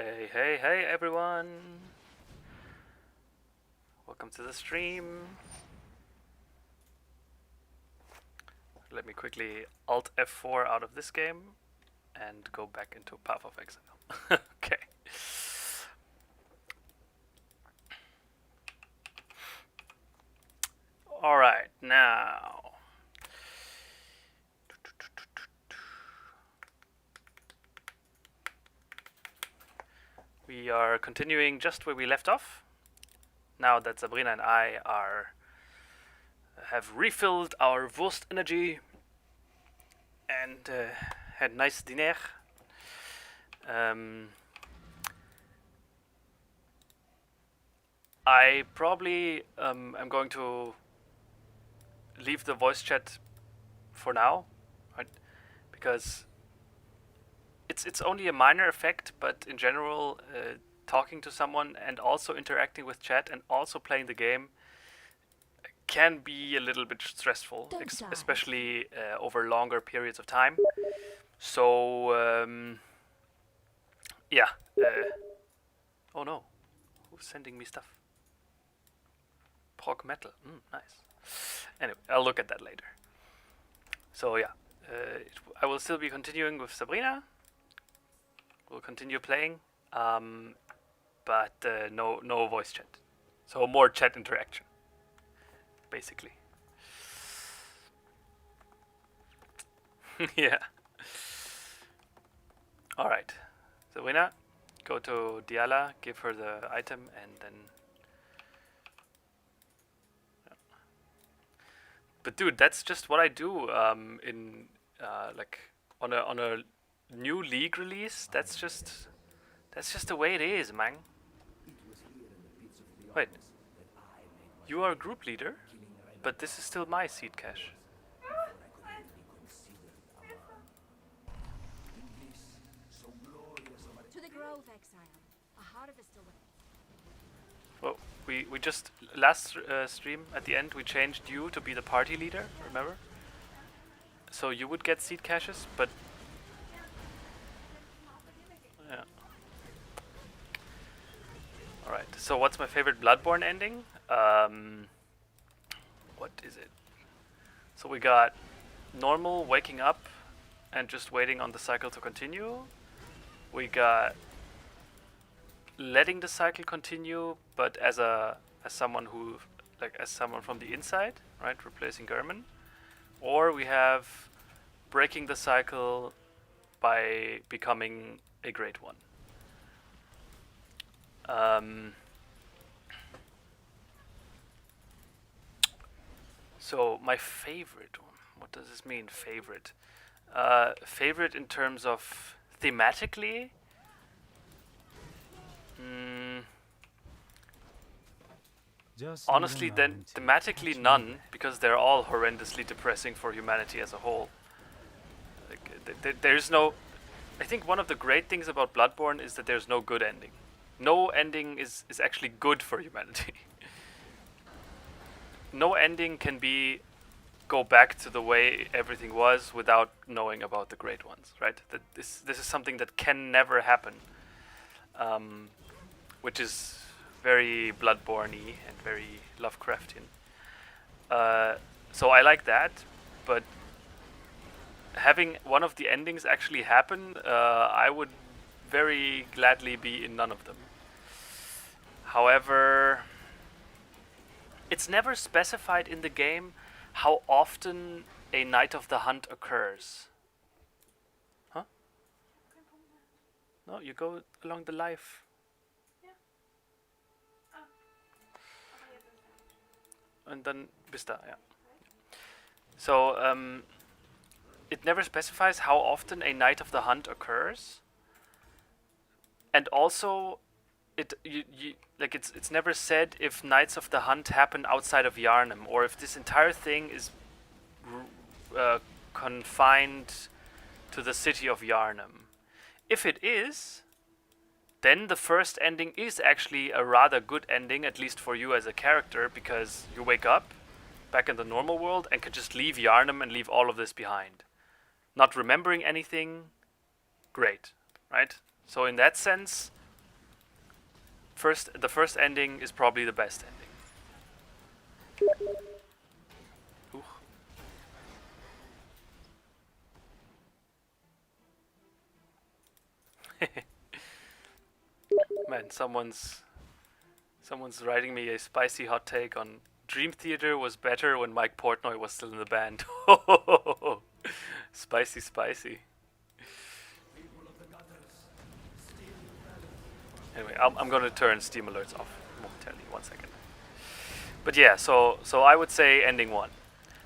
Hey everyone! Welcome to the stream. Let me quickly Alt F4 out of this game and go back into Path of Exile. Okay. Alright, now. We are continuing just where we left off. Now that Sabrina and I have refilled our Wurst energy and had nice dinner. I probably am going to leave the voice chat for now, right? Because it's only a minor effect, but in general, talking to someone and also interacting with chat and also playing the game can be a little bit stressful, especially over longer periods of time. So, yeah. Oh no, who's sending me stuff? Prog metal, nice. Anyway, I'll look at that later. So yeah, I will still be continuing with Sabrina. We'll continue playing, but no voice chat. So more chat interaction, basically. Yeah. All right, Sabrina, go to Diala, give her the item, and then. But dude, that's just what I do in like on a new League release. That's just the way it is, man. Wait, you are a group leader, but this is still my seed cache. To the grove, Exile. A harvest away. Well, we just last stream at the end we changed you to be the party leader. Remember? So you would get seed caches, but yeah. All right. So what's my favorite Bloodborne ending? What is it? So we got normal waking up and just waiting on the cycle to continue. We got letting the cycle continue, but as someone who as someone from the inside, right, replacing German. Or we have breaking the cycle by becoming a great one. So my favorite one. What does this mean, favorite? Favorite in terms of thematically. Honestly, then thematically none, because they're all horrendously depressing for humanity as a whole. Like, there's no. I think one of the great things about Bloodborne is that there's no good ending. No ending is actually good for humanity. No ending can go back to the way everything was without knowing about the great ones, right? That this is something that can never happen, which is very Bloodborne-y and very Lovecraftian. So I like that, but having one of the endings actually happen, I would very gladly be in none of them. However, it's never specified in the game how often a Night of the Hunt occurs. Huh? No, you go along the life. And then bist da, yeah. So, it never specifies how often a Night of the Hunt occurs. And also, it's never said if Nights of the Hunt happen outside of Yharnam, or if this entire thing is confined to the city of Yharnam. If it is, then the first ending is actually a rather good ending, at least for you as a character, because you wake up back in the normal world and can just leave Yharnam and leave all of this behind. Not remembering anything, great, right? So in that sense, the first ending is probably the best ending. Ooh. Man, someone's writing me a spicy hot take on Dream Theater was better when Mike Portnoy was still in the band. Spicy, spicy. Anyway, I'm gonna turn Steam alerts off momentarily. 1 second. But yeah, so I would say ending 1.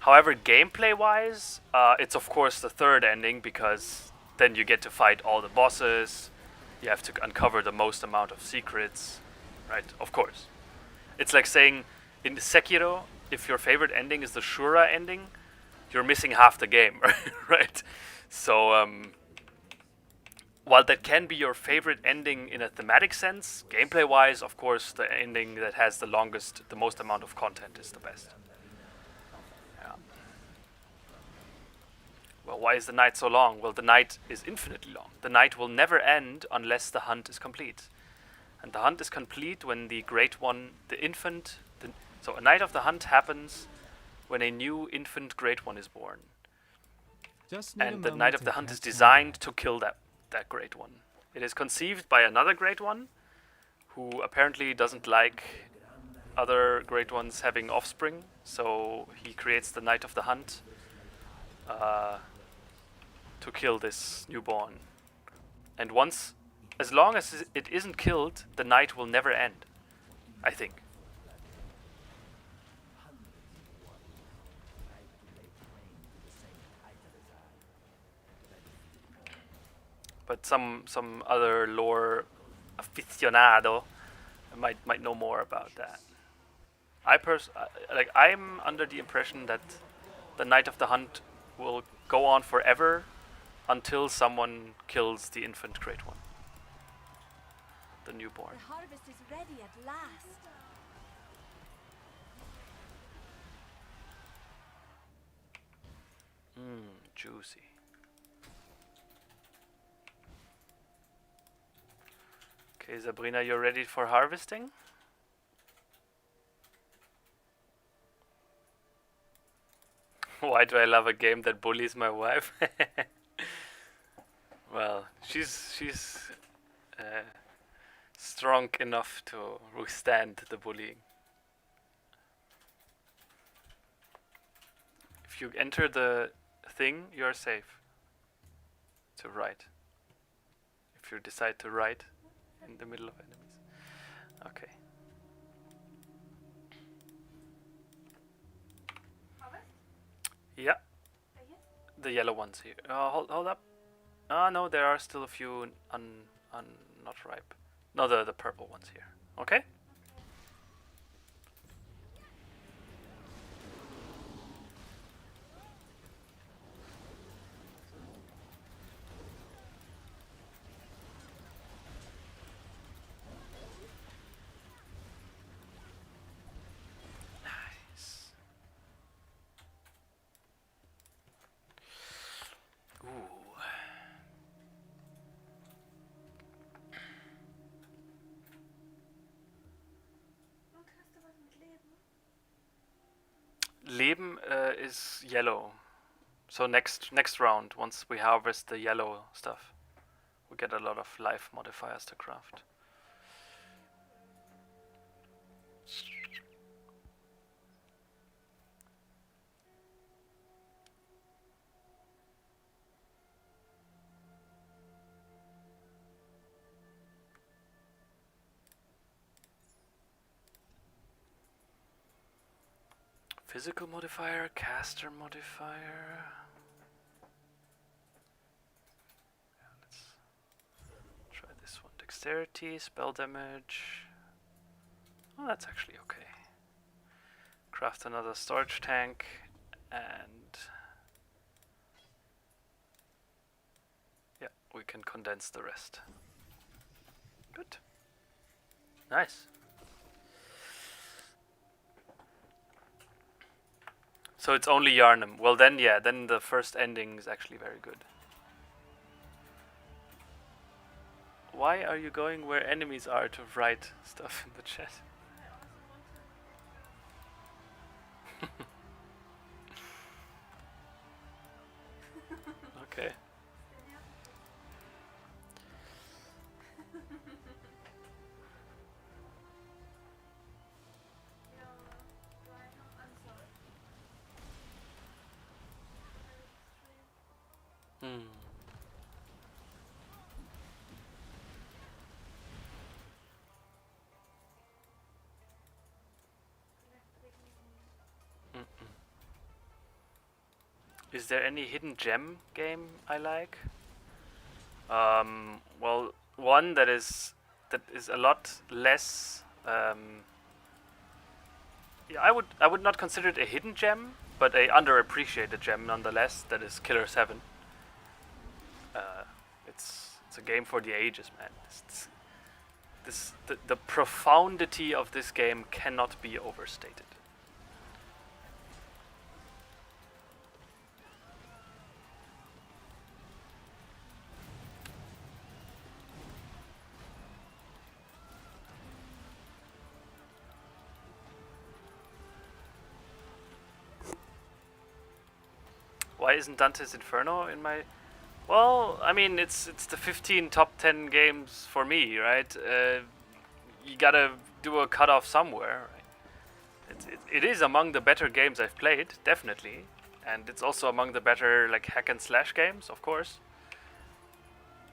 However, gameplay-wise, it's of course the third ending because then you get to fight all the bosses. You have to uncover the most amount of secrets, right? Of course. It's like saying in Sekiro, if your favorite ending is the Shura ending, you're missing half the game, right? So, while that can be your favorite ending in a thematic sense, gameplay-wise, of course, the ending that has the most amount of content is the best. Yeah. Well, why is the night so long? Well, the night is infinitely long. The night will never end unless the hunt is complete. And the hunt is complete when the Great One, so a night of the hunt happens when a new infant Great One is born. And the Night of the Hunt is designed to kill that Great One. It is conceived by another Great One, who apparently doesn't like other Great Ones having offspring, so he creates the Night of the Hunt to kill this newborn. And as long as it isn't killed, the night will never end, I think. But some other lore aficionado might know more about that. I'm under the impression that the Night of the Hunt will go on forever until someone kills the infant Great One, the newborn. The harvest is ready at last. Juicy. Okay, Sabrina, you're ready for harvesting? Why do I love a game that bullies my wife? Well, she's strong enough to withstand the bullying. If you enter the thing, you're safe. To right. If you decide to right in the middle of enemies. Okay. Yeah. The yellow ones here. Hold up. No, there are still a few not ripe. No, the purple ones here. Okay? Nice. Ooh. Leben is yellow. So next round, once we harvest the yellow stuff, we get a lot of life modifiers to craft. Physical modifier, caster modifier. Yeah, let's try this one. Dexterity, spell damage. Oh, that's actually okay. Craft another storage tank and yeah, we can condense the rest. Good. Nice. So it's only Yarnum. Well then, yeah, then the first ending is actually very good. Why are you going where enemies are to write stuff in the chat? Okay. Hmm. Mm-mm. Is there any hidden gem game I like? Well, one that is a lot less. Yeah, I would not consider it a hidden gem, but a underappreciated gem nonetheless. That is Killer 7. It's a game for the ages, man. The profundity of this game cannot be overstated. Why isn't Dante's Inferno in my? Well, I mean, it's the 15 top 10 games for me, right? You gotta do a cutoff somewhere. Right? It is among the better games I've played, definitely, and it's also among the better like hack and slash games, of course.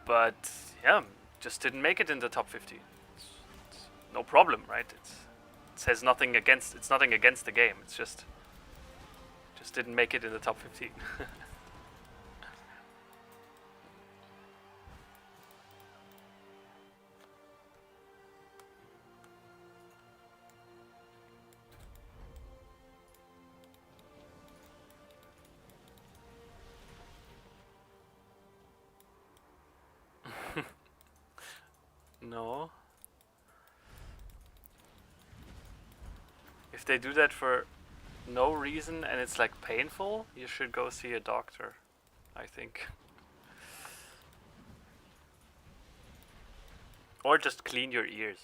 But yeah, just didn't make it in the top 50. It's no problem, right? It says nothing against. It's nothing against the game. It's just didn't make it in the top 15. No. If they do that for no reason and it's like painful, you should go see a doctor, I think. Or just clean your ears.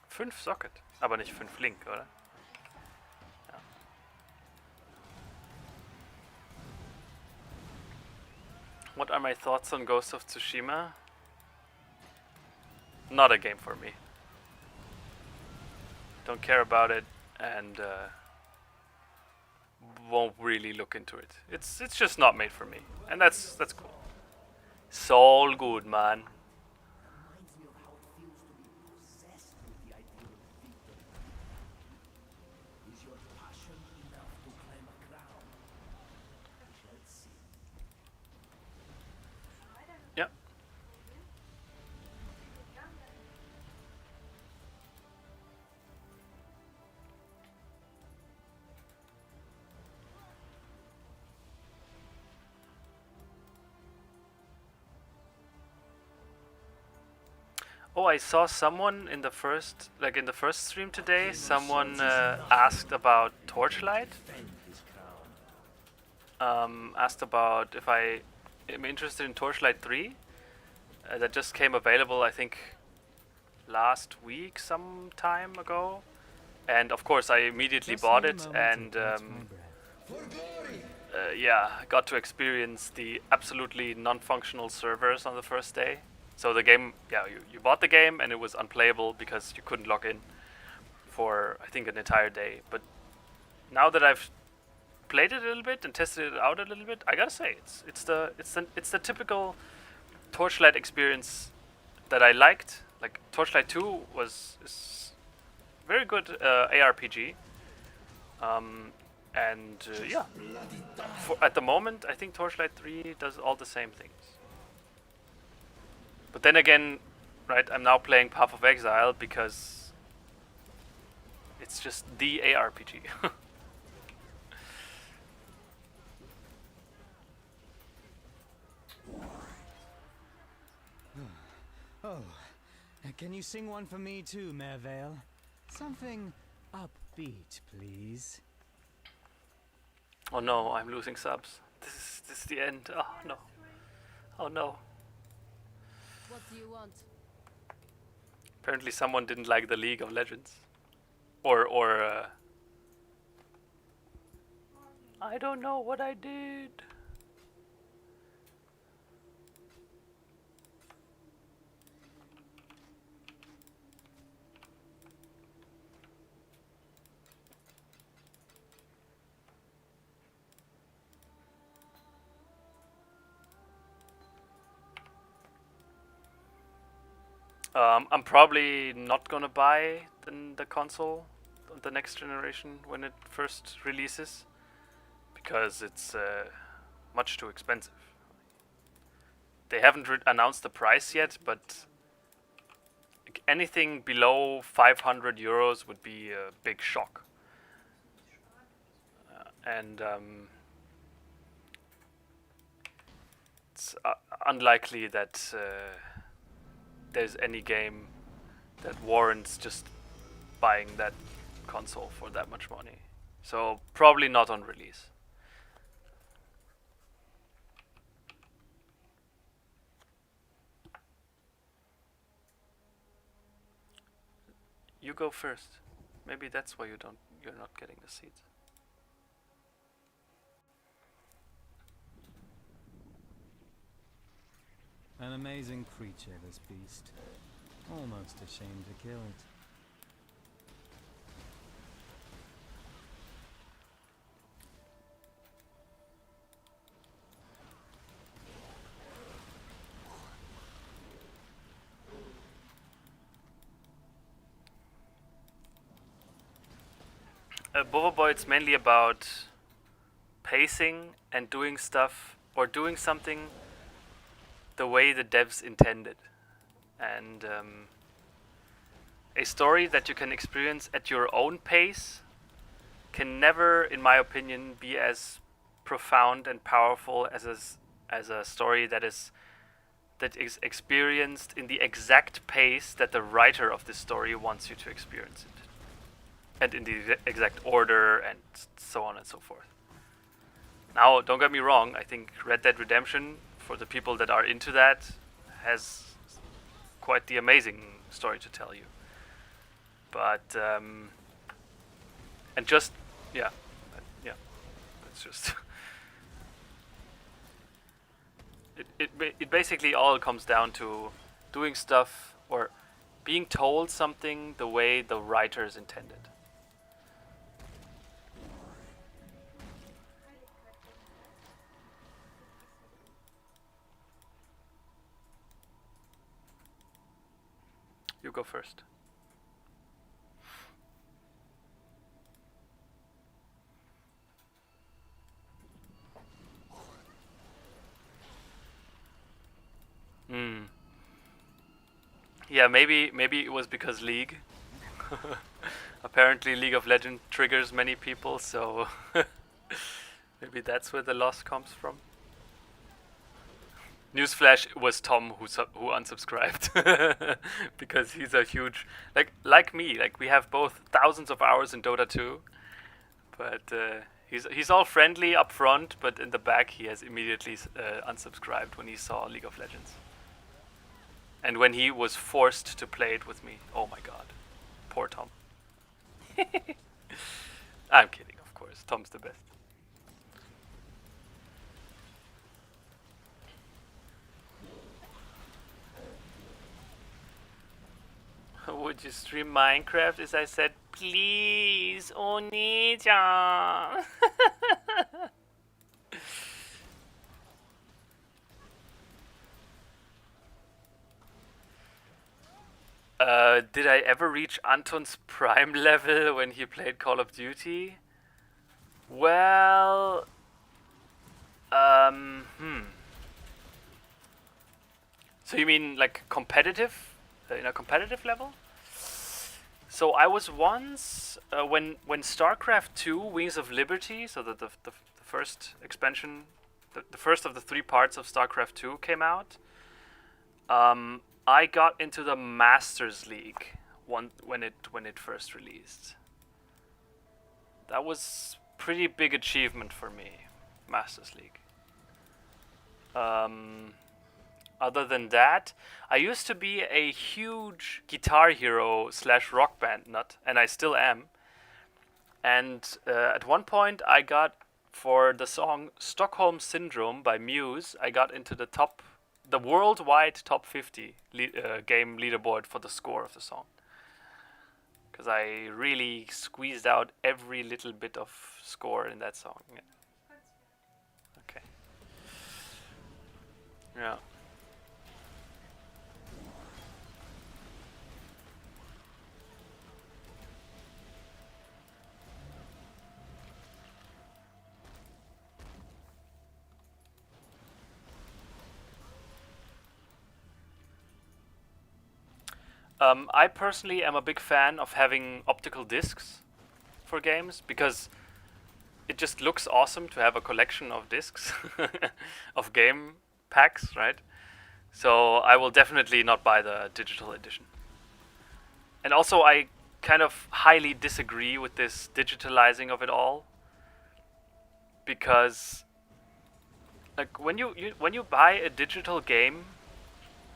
Fünf Socket, aber nicht 5 Link, oder? Ja. What are my thoughts on Ghost of Tsushima? Not a game for me. Don't care about it and won't really look into it. It's just not made for me, and that's cool. It's all good, man. Reminds me of how it feels to be possessed with the idea of victory. Is your passion enough to claim a crown? We shall see. Yeah. Oh, I saw someone in the first stream today. Someone asked about Torchlight. Asked about if I am interested in Torchlight 3. That just came available, I think, last week, some time ago. And of course, I immediately bought it, and yeah, got to experience the absolutely non-functional servers on the first day. So the game, yeah, you bought the game and it was unplayable because you couldn't log in for, I think, an entire day. But now that I've played it a little bit and tested it out a little bit, I gotta say it's the typical Torchlight experience that I liked. Like Torchlight 2 is very good ARPG. Yeah, at the moment, I think Torchlight 3 does all the same things. But then again, right, I'm now playing Path of Exile because It's just the ARPG. Oh, can you sing one for me too, Mervale? Something upbeat, please. Oh no, I'm losing subs. This is the end. Oh no. Oh no. What do you want? Apparently someone didn't like the League of Legends. Or I don't know what I did. I'm probably not gonna buy the console, the next generation, when it first releases, because it's much too expensive. They haven't announced the price yet, but anything below 500 euros would be a big shock. And it's unlikely that there's any game that warrants just buying that console for that much money. So probably not on release. You go first. Maybe that's why you're not getting the seeds. An amazing creature, this beast. Almost ashamed to kill it. Boy, it's mainly about pacing and doing stuff, or doing something the way the devs intended. And a story that you can experience at your own pace can never, in my opinion, be as profound and powerful as a story that is experienced in the exact pace that the writer of the story wants you to experience it, and in the exact order, and so on and so forth. Now, don't get me wrong, I think Red Dead Redemption, for the people that are into that, has quite the amazing story to tell you. But and just yeah, it's just it basically all comes down to doing stuff or being told something the way the writers intended. You go first. Yeah, maybe it was because League. Apparently League of Legends triggers many people, so maybe that's where the loss comes from. Newsflash, it was Tom who unsubscribed because he's a huge like me. Like, we have both thousands of hours in Dota 2, but he's all friendly up front, but in the back he has immediately unsubscribed when he saw League of Legends. And when he was forced to play it with me, oh my god, poor Tom. I'm kidding, of course. Tom's the best. Would you stream Minecraft? As I said, please, Onija. Did I ever reach Anton's prime level when he played Call of Duty? Well, So you mean like competitive, in a competitive level? So I was once when StarCraft 2 Wings of Liberty, so the first expansion, the first of the 3 parts of StarCraft 2 came out. I got into the Masters League when it first released. That was pretty big achievement for me, Masters League. Other than that, I used to be a huge Guitar Hero / Rock Band nut, and I still am. And at one point, I got, for the song Stockholm Syndrome by Muse, I got into the worldwide top 50 game leaderboard for the score of the song. Because I really squeezed out every little bit of score in that song. Yeah. Okay. Yeah. I personally am a big fan of having optical discs for games because it just looks awesome to have a collection of discs of game packs, right? So I will definitely not buy the digital edition. And also I kind of highly disagree with this digitalizing of it all, because like when you buy a digital game,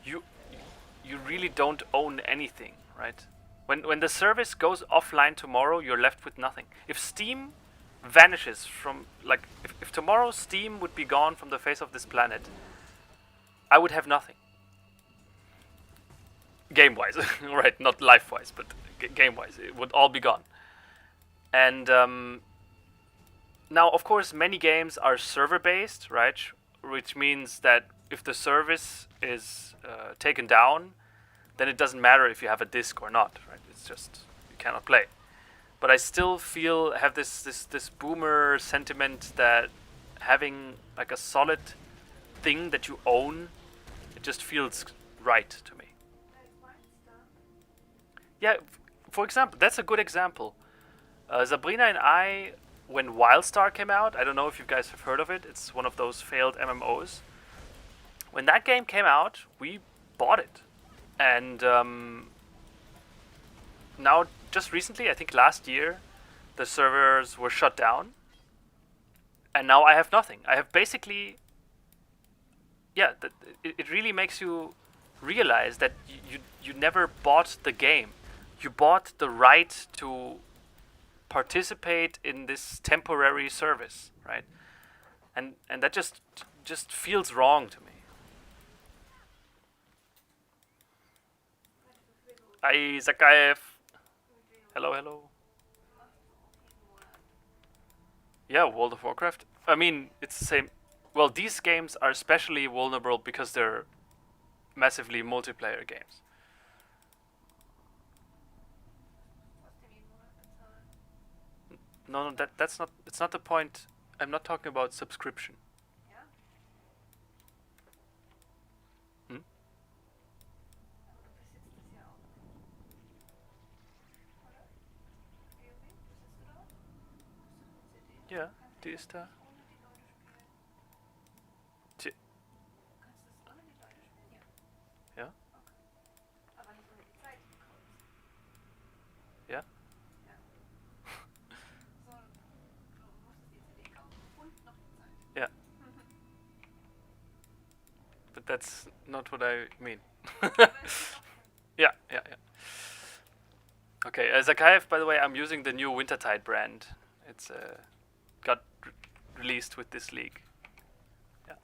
you really don't own anything, right? When the service goes offline tomorrow, you're left with nothing. If Steam vanishes from, like, if tomorrow Steam would be gone from the face of this planet, I would have nothing. Game-wise, right? Not life-wise, but game-wise, it would all be gone. And now, of course, many games are server-based, right? Which means that if the service is taken down, then it doesn't matter if you have a disc or not, right? It's just you cannot play. But I still have this boomer sentiment that having like a solid thing that you own, it just feels right to me. Yeah, for example, that's a good example. Sabrina and I, when Wildstar came out, I don't know if you guys have heard of it. It's one of those failed MMOs. When that game came out, we bought it. And now, just recently, I think last year, the servers were shut down. And now I have nothing. I have basically... Yeah, it really makes you realize that you never bought the game. You bought the right to participate in this temporary service, right? And that just feels wrong to me. Hi, Zakaev. Hello. Yeah, World of Warcraft. I mean, it's the same. Well, these games are especially vulnerable because they're massively multiplayer games. No, that's not. It's not the point. I'm not talking about subscription. Hmm? Ja, die ist da. Ja? Ja? Yeah. But that's not what I mean. Yeah. Okay, Zakaev, by the way, I'm using the new Wintertide brand. It's got released with this league. Yeah.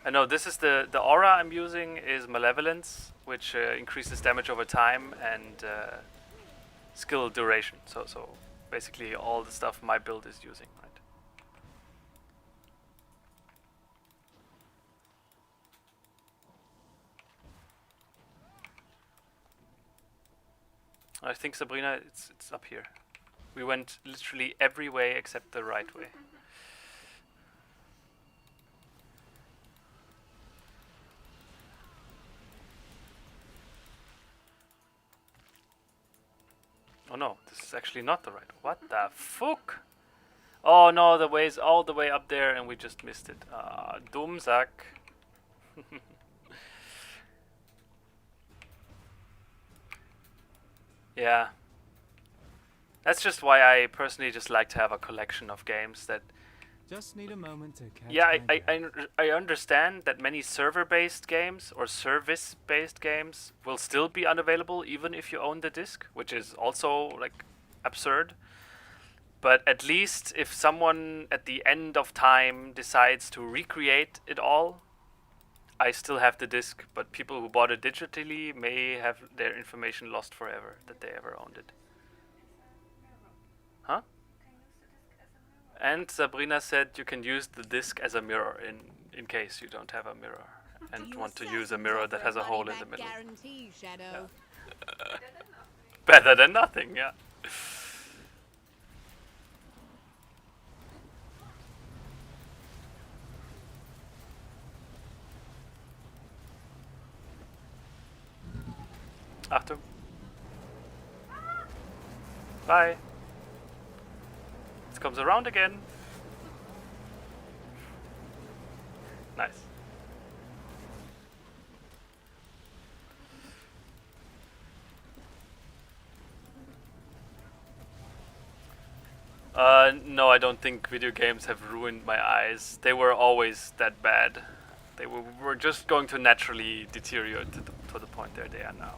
I know this is the aura I'm using is Malevolence, which increases damage over time and skill duration. So basically all the stuff my build is using, right? I think, Sabrina, it's up here. We went literally every way except the right way. Oh no, this is actually not the right. What the fuck? Oh no, the way's all the way up there and we just missed it. Dummsack. Yeah. That's just why I personally just like to have a collection of games that... Just need a moment to catch Yeah, my breath. I understand that many server-based games or service-based games will still be unavailable even if you own the disc, which is also like absurd. But at least if someone at the end of time decides to recreate it all, I still have the disc, but people who bought it digitally may have their information lost forever that they ever owned it. Huh? And Sabrina said you can use the disc as a mirror in case you don't have a mirror and want to use a mirror that has a hole in the middle. Guarantee, Shadow. Better than nothing, yeah. Achtung. Bye. It comes around again. Nice. No, I don't think video games have ruined my eyes. They were always that bad. They were just going to naturally deteriorate to the point that they are now.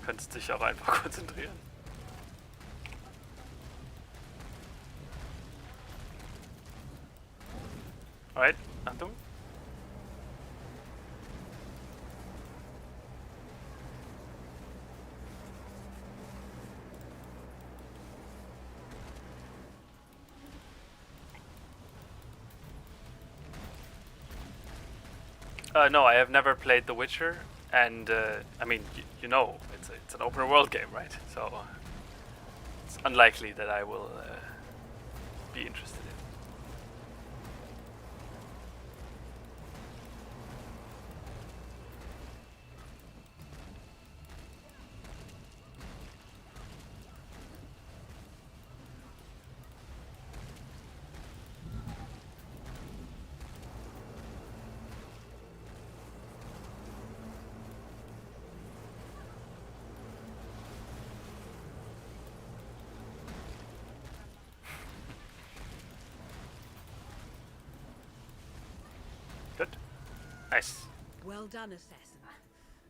Könntest dich auch einfach konzentrieren. Alright, Achtung. No, I have never played The Witcher, and I mean, you know, it's an open world game, right? So it's unlikely that I will be interested in. Good. Nice. Well done, assassin.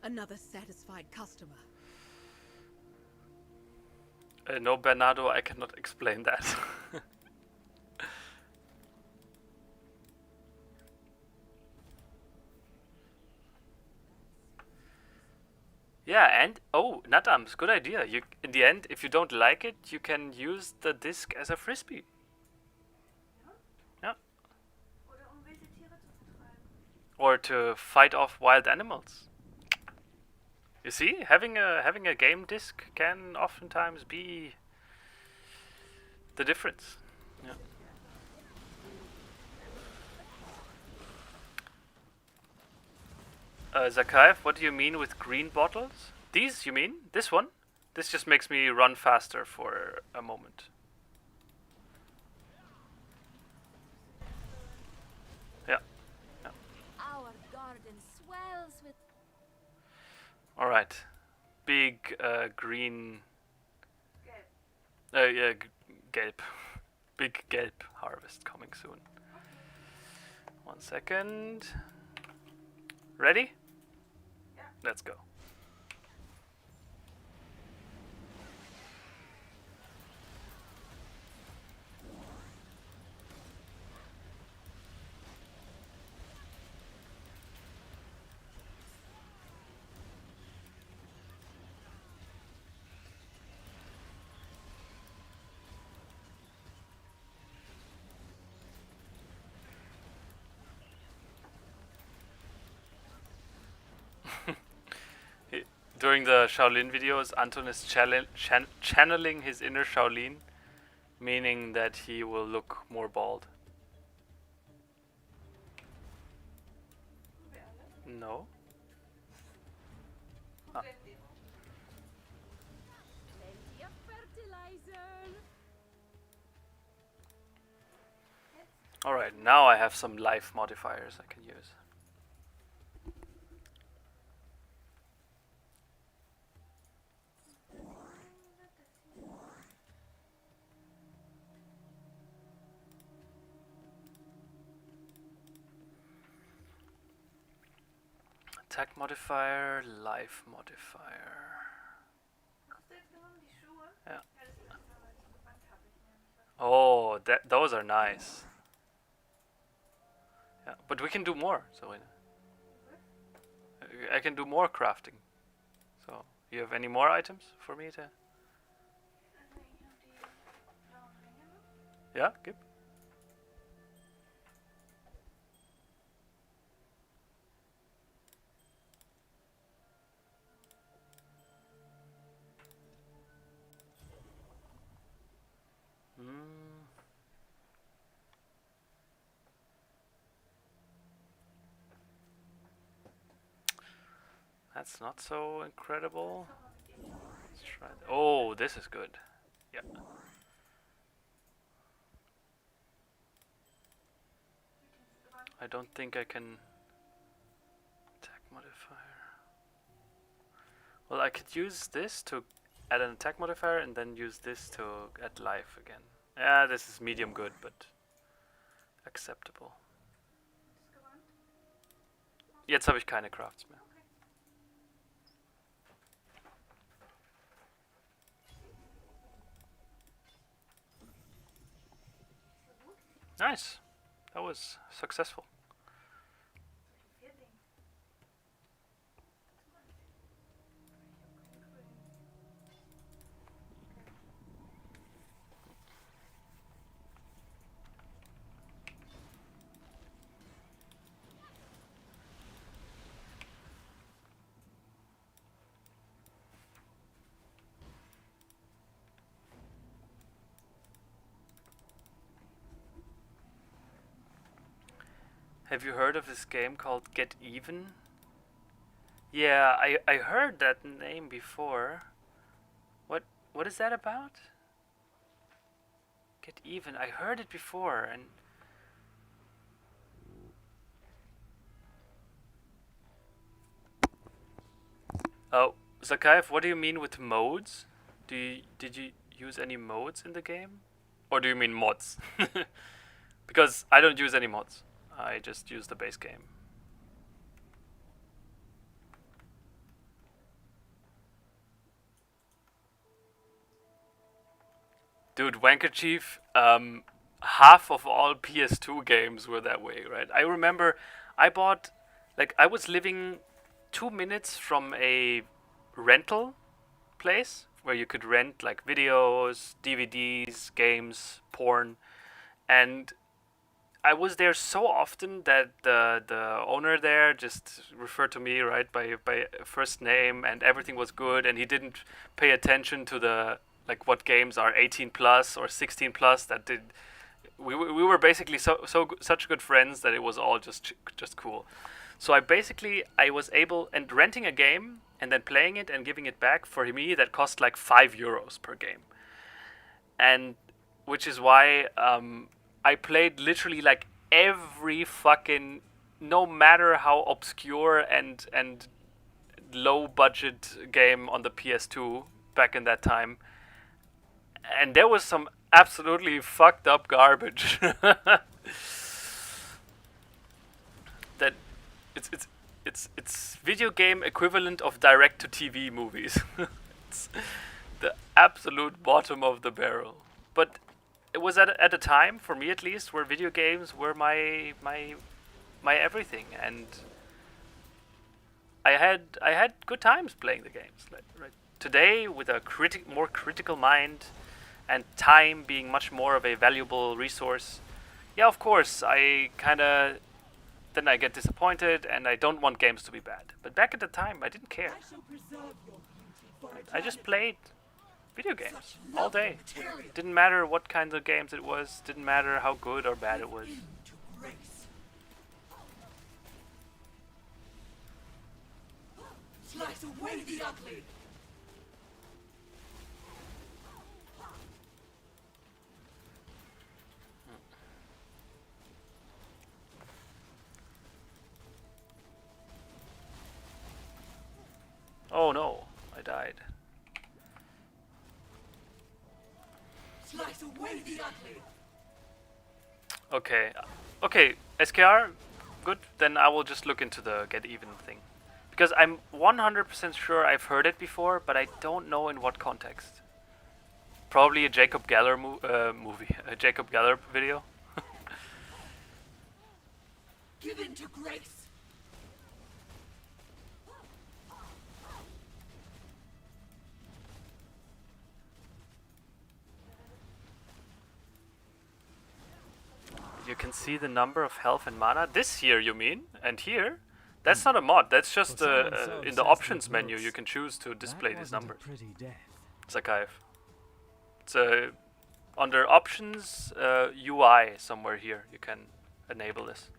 Another satisfied customer. No, Bernardo, I cannot explain that. Yeah, and oh, Natams, good idea. You, in the end, if you don't like it, you can use the disc as a frisbee. Yeah. Or to fight off wild animals. You see, having a game disc can oftentimes be the difference. Yeah. Zakaev, what do you mean with green bottles? These, you mean? This one? This just makes me run faster for a moment. Yeah. Yeah. Our garden swells with... Alright. Big green... yeah, gelb. Big gelb harvest coming soon. 1 second. Ready? Yeah. Let's go. During the Shaolin videos, Anton is channeling his inner Shaolin, meaning that he will look more bald. No. Ah. Plenty of fertilizer. Alright, now I have some life modifiers I can use. Attack modifier, life modifier. Yeah. Oh, those are nice. Yeah, but we can do more, so I can do more crafting. So, you have any more items for me to? Yeah, good. That's not so incredible. Let's try. Oh, this is good. Yeah. I don't think I can attack modifier. Well, I could use this to add an attack modifier and then use this to add life again. Yeah, this is medium good, but acceptable. Jetzt habe ich keine Crafts mehr. Nice. That was successful. Have you heard of this game called Get Even? Yeah, I heard that name before. What is that about? Get Even. I heard it before and oh, Zakaev, what do you mean with modes? Did you use any modes in the game? Or do you mean mods? Because I don't use any mods. I just use the base game. Dude, Wanker Chief, half of all PS2 games were that way, right? I remember I bought, like, I was living 2 minutes from a rental place where you could rent, like, videos, DVDs, games, porn, and I was there so often that the owner there just referred to me right by first name, and everything was good, and he didn't pay attention to the like what games are 18 plus or 16 plus. That did we were basically such good friends that it was all just cool. So I was able, and renting a game and then playing it and giving it back, for me that cost like €5 per game, and which is why I played literally like every fucking, no matter how obscure and low budget game on the PS2 back in that time. And there was some absolutely fucked up garbage. That it's video game equivalent of direct to TV movies. It's the absolute bottom of the barrel. But it was at a time, for me at least, where video games were my everything, and I had good times playing the games. Right today, with a more critical mind, and time being much more of a valuable resource, yeah, of course, I kind of then I get disappointed, and I don't want games to be bad. But back at the time, I didn't care. I just played video games all day. Didn't matter what kinds of games it was. Didn't matter how good or bad it was. Slice away the ugly. Oh no, I died. Slice away the ugly. Okay, okay, SKR, good. Then I will just look into the get even thing, because I'm 100% sure I've heard it before, but I don't know in what context. Probably a Jacob Geller movie, a Jacob Geller video. Give in to grace. You can see the number of health and mana this here, you mean? And here? That's not a mod. That's just in the options menu. You can choose to display these numbers. Zakaev. It's under options UI somewhere here. You can enable this.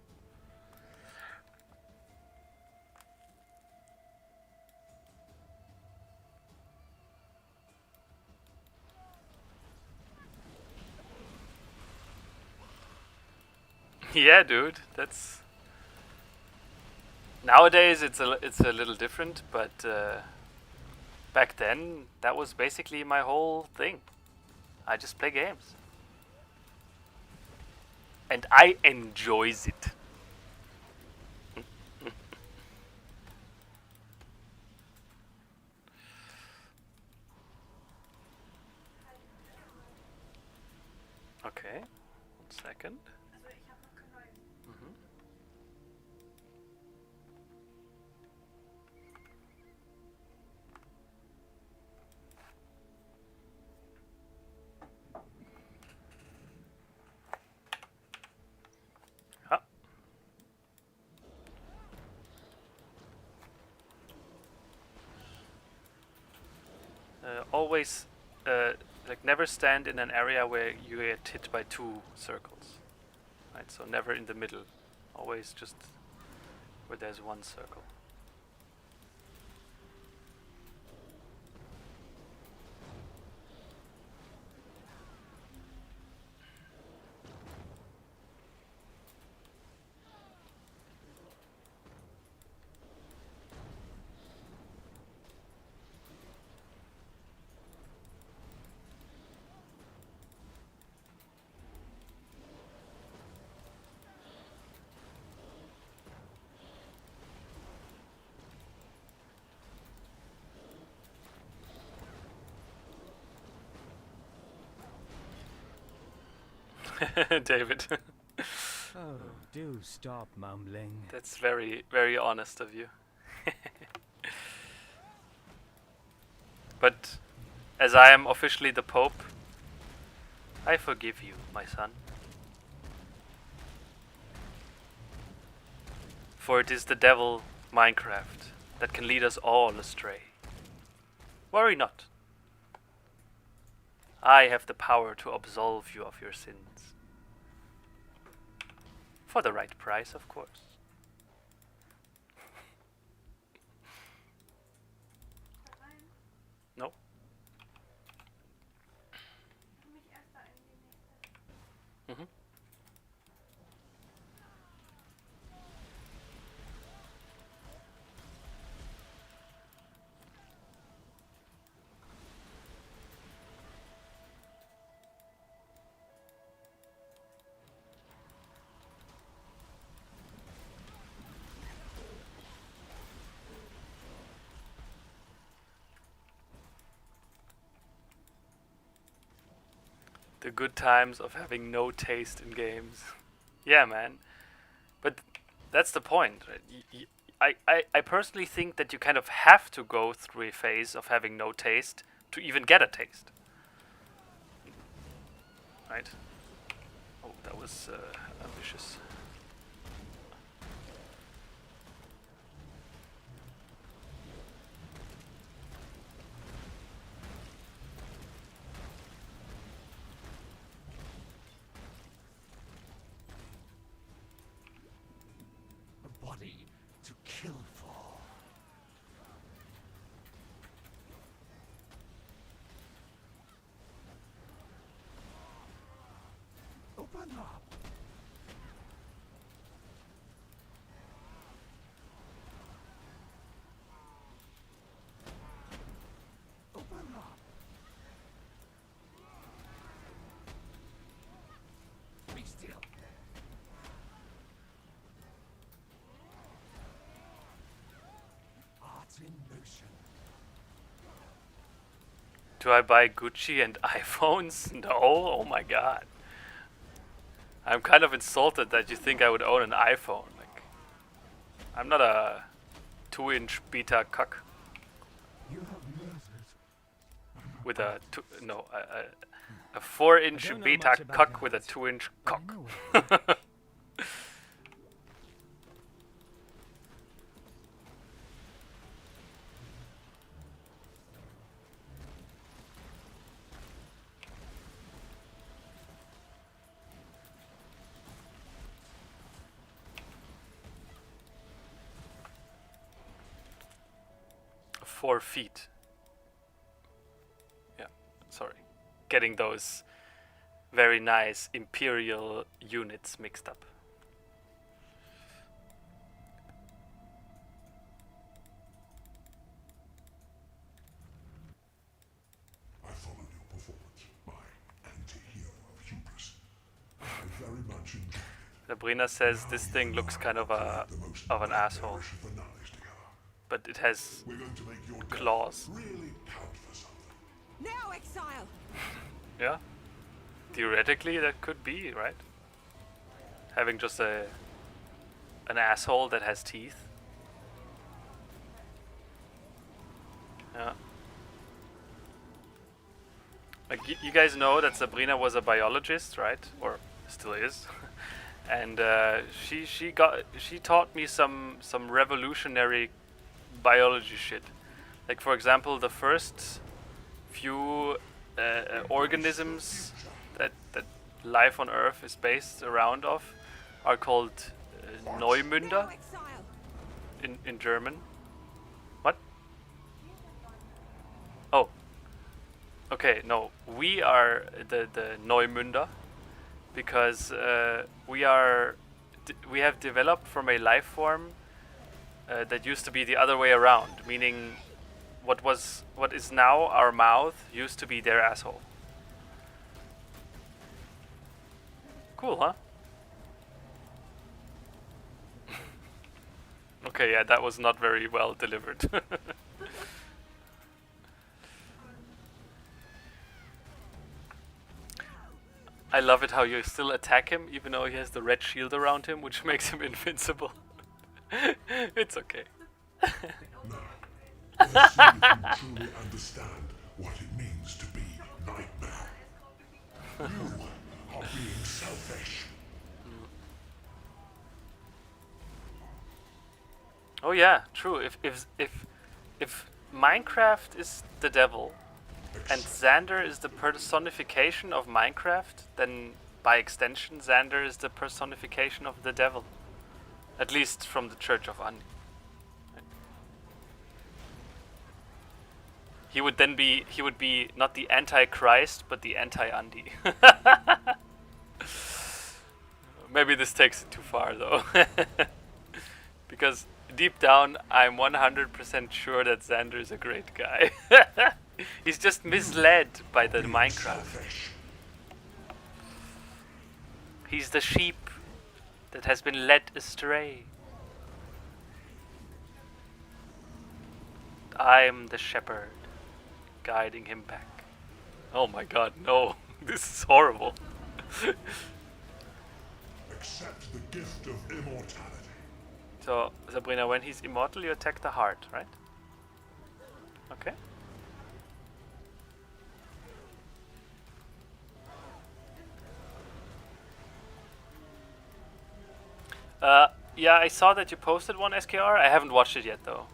Yeah, dude. That's nowadays it's a little different, but back then that was basically my whole thing. I just play games, and I enjoys it. Okay, 1 second. Always, like, never stand in an area where you get hit by 2 circles. Right, so never in the middle. Always just where there's 1 circle. David. Oh, do stop mumbling. That's very, very honest of you. But as I am officially the Pope, I forgive you, my son. For it is the devil, Minecraft, that can lead us all astray. Worry not. I have the power to absolve you of your sins. For the right price, of course. No. Mhm. The good times of having no taste in games. Yeah, man. But that's the point, right? I personally think that you kind of have to go through a phase of having no taste to even get a taste. Right? Oh, that was ambitious. Do I buy Gucci and iPhones? No. Oh my god. I'm kind of insulted that you think I would own an iPhone. Like, I'm not a 2-inch beta cuck with a a 4-inch don't know beta much about cuck with a guns, 2-inch but I cock. know what Four feet. Yeah, sorry. Getting those very nice imperial units mixed up. I followed your performance, my anti-hero of hubris. I very much enjoyed it. Sabrina says this thing looks kind of an asshole, Perish of the knowledge together. but it has We're going to make your death claws. really count for something. Now, Exile! Yeah, theoretically that could be, right? Having just an asshole that has teeth. Yeah. Like you guys know that Sabrina was a biologist, right? Or still is. And she taught me some revolutionary biology shit. Like for example, the first few organisms that life on Earth is based around of are called Neumünder Now, Exile! in German. What? Oh. Okay, no, we are the Neumünder because we have developed from a life form that used to be the other way around, meaning what is now our mouth used to be their asshole. Cool, huh? Okay, yeah, that was not very well delivered. I love it how you still attack him even though he has the red shield around him, which makes him invincible. It's okay. Let's see if you truly understand what it means to be Nightmare. You are being selfish. Oh yeah, true. If Minecraft is the devil and Xander is the personification of Minecraft, then by extension Xander is the personification of the devil. At least from the Church of Andi. He would be not the Antichrist, but the anti-Andi. Maybe this takes it too far though. Because deep down I'm 100% sure that Xander is a great guy. He's just misled by the Minecraft. Selfish. He's the sheep that has been led astray. I'm the shepherd, guiding him back. Oh my god, no. This is horrible. Accept the gift of immortality. So, Sabrina, when he's immortal, you attack the heart, right? Okay. Yeah, I saw that you posted one SKR. I haven't watched it yet, though.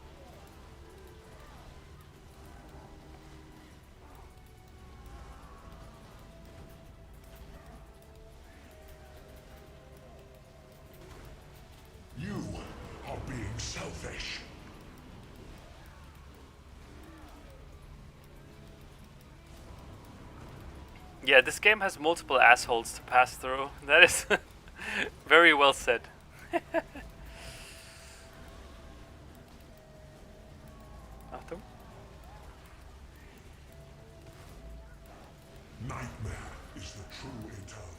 You are being selfish. Yeah, this game has multiple assholes to pass through. That is very well said. Achtung. Nightmare is the true eternal.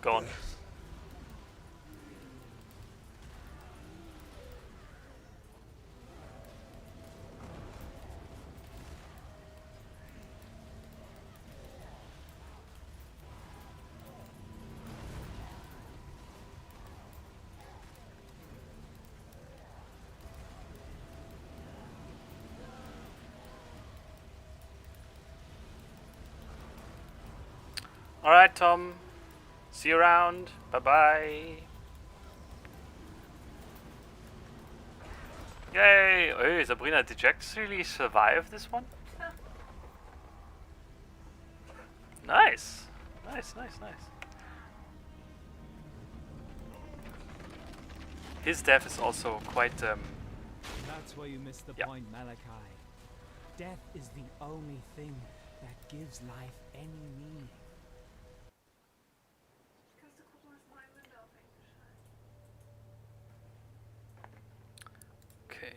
gone. Alright, Tom. See you around. Bye bye. Yay! Hey, Sabrina, did you actually survive this one? Nice. Nice. His death is also quite That's where you missed the Yeah. point, Malachi. Death is the only thing that gives life any meaning. Kannst du gucken, was mein Window auf Englisch heißt? okay.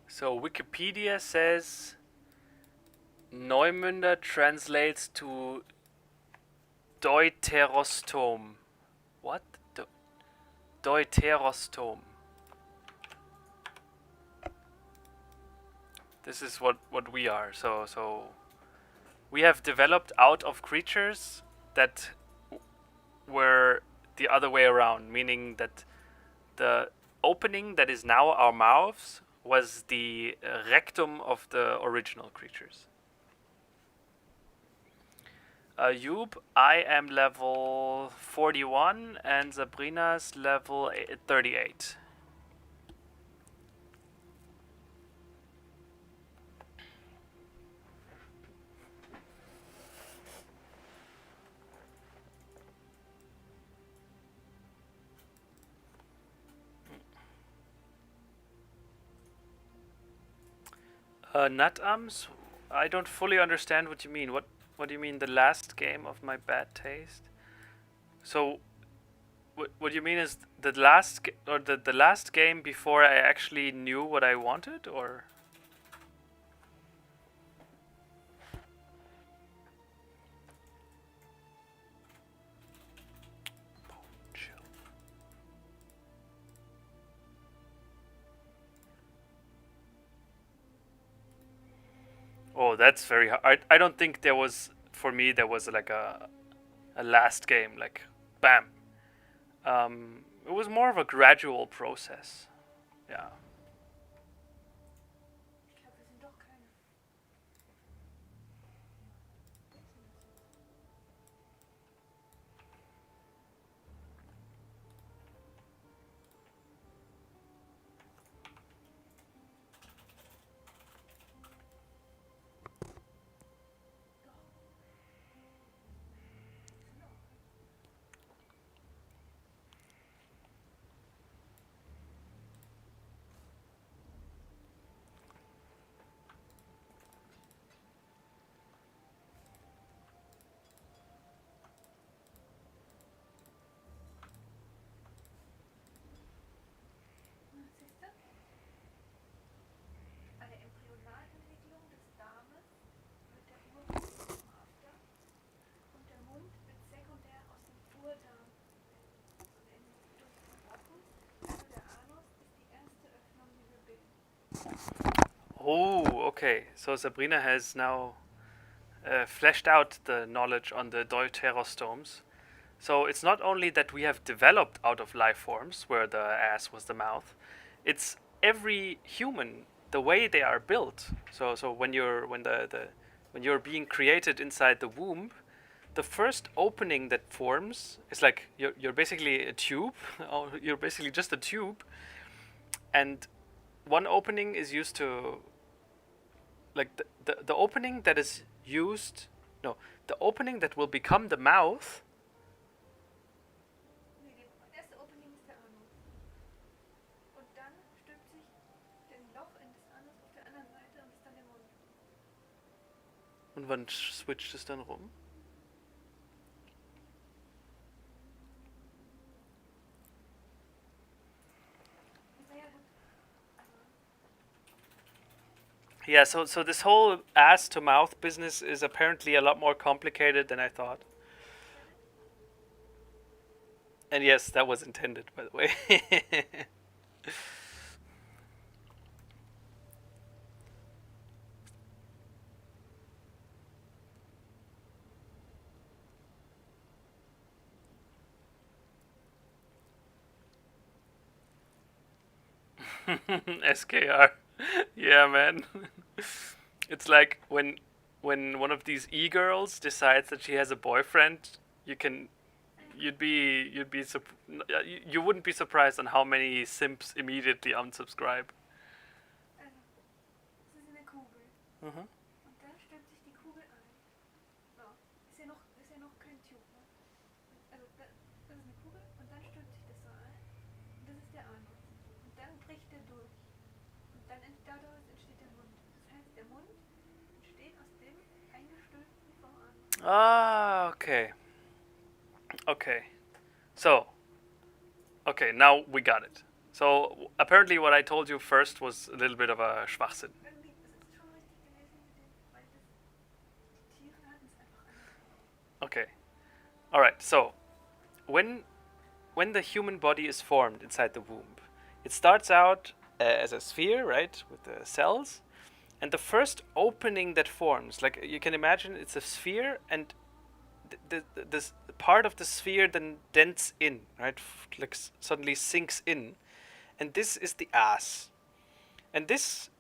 So Wikipedia says Neumünder translates to Deuterostom. What? Deuterostom. This is what we are. So we have developed out of creatures that were the other way around, meaning that the opening that is now our mouths was the rectum of the original creatures. Yub, I am level 41 and Sabrina's level 38. Nutums? I don't fully understand what you mean. What do you mean, the last game of my bad taste? So, what you mean is the last the last game before I actually knew what I wanted, or? Chill. Oh, that's very hard. I don't think there was, for me, there was like a last game, like, bam. It was more of a gradual process. Yeah. Ich glaube, wir sind doch keine. Siehst du? Eine Embryonalentwicklung des Darmes wird der Ursprung vom After und der Mund wird sekundär aus dem Urdarm. Durch den Rocken, also der Anus, ist die erste Öffnung, die wir bilden. Oh, okay. So Sabrina has now fleshed out the knowledge on the deuterostomes. So it's not only that we have developed out of life forms, where the ass was the mouth, it's every human, the way they are built. So when you're being created inside the womb, the first opening that forms is like you're basically a tube, or you're basically just a tube, and one opening is used to, like, the opening that is used, no, the opening that will become the mouth. Nee, das erste Opening ist der Anus. Und dann stülpt sich ein Loch in das Anus auf der anderen Seite und ist dann der Mund. Und wann switcht es dann rum? Yeah, so this whole ass to mouth business is apparently a lot more complicated than I thought. And yes, that was intended, by the way. SKR. Yeah, man. It's like when one of these e-girls decides that she has a boyfriend, you can you wouldn't be surprised on how many simps immediately unsubscribe. Also, das ist eine Kugel. Mhm. Und dann stülpt sich die Kugel ein. So, ist ja noch kein Tube, ne? Also, das ist eine Kugel und dann stülpt sich das so ein. Und das ist der Anus. Und dann bricht der durch. Und dann daraus entsteht der Mund. Das heißt, der Mund entsteht aus dem eingestülpten vom Anus. Ah, okay. Okay. So, okay, now we got it. So, apparently what I told you first was a little bit of a Schwachsinn. Irgendwie, das ist schon richtig gewesen mit dem, weil die Tiere hatten es einfach anders. Okay. All right. So, when the human body is formed inside the womb, it starts out as a sphere, right, with the cells, and the first opening that forms, like you can imagine, it's a sphere, and this part of the sphere then dents in, right, like suddenly sinks in, and this is the ass, and this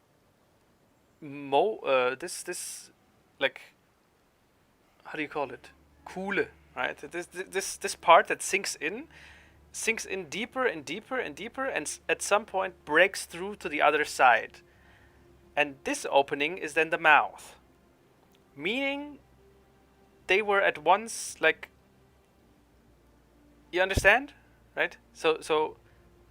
this like, how do you call it, Kuhle, right? This part that sinks in deeper and deeper and deeper, and at some point breaks through to the other side. And this opening is then the mouth. Meaning they were at once like, you understand? Right? So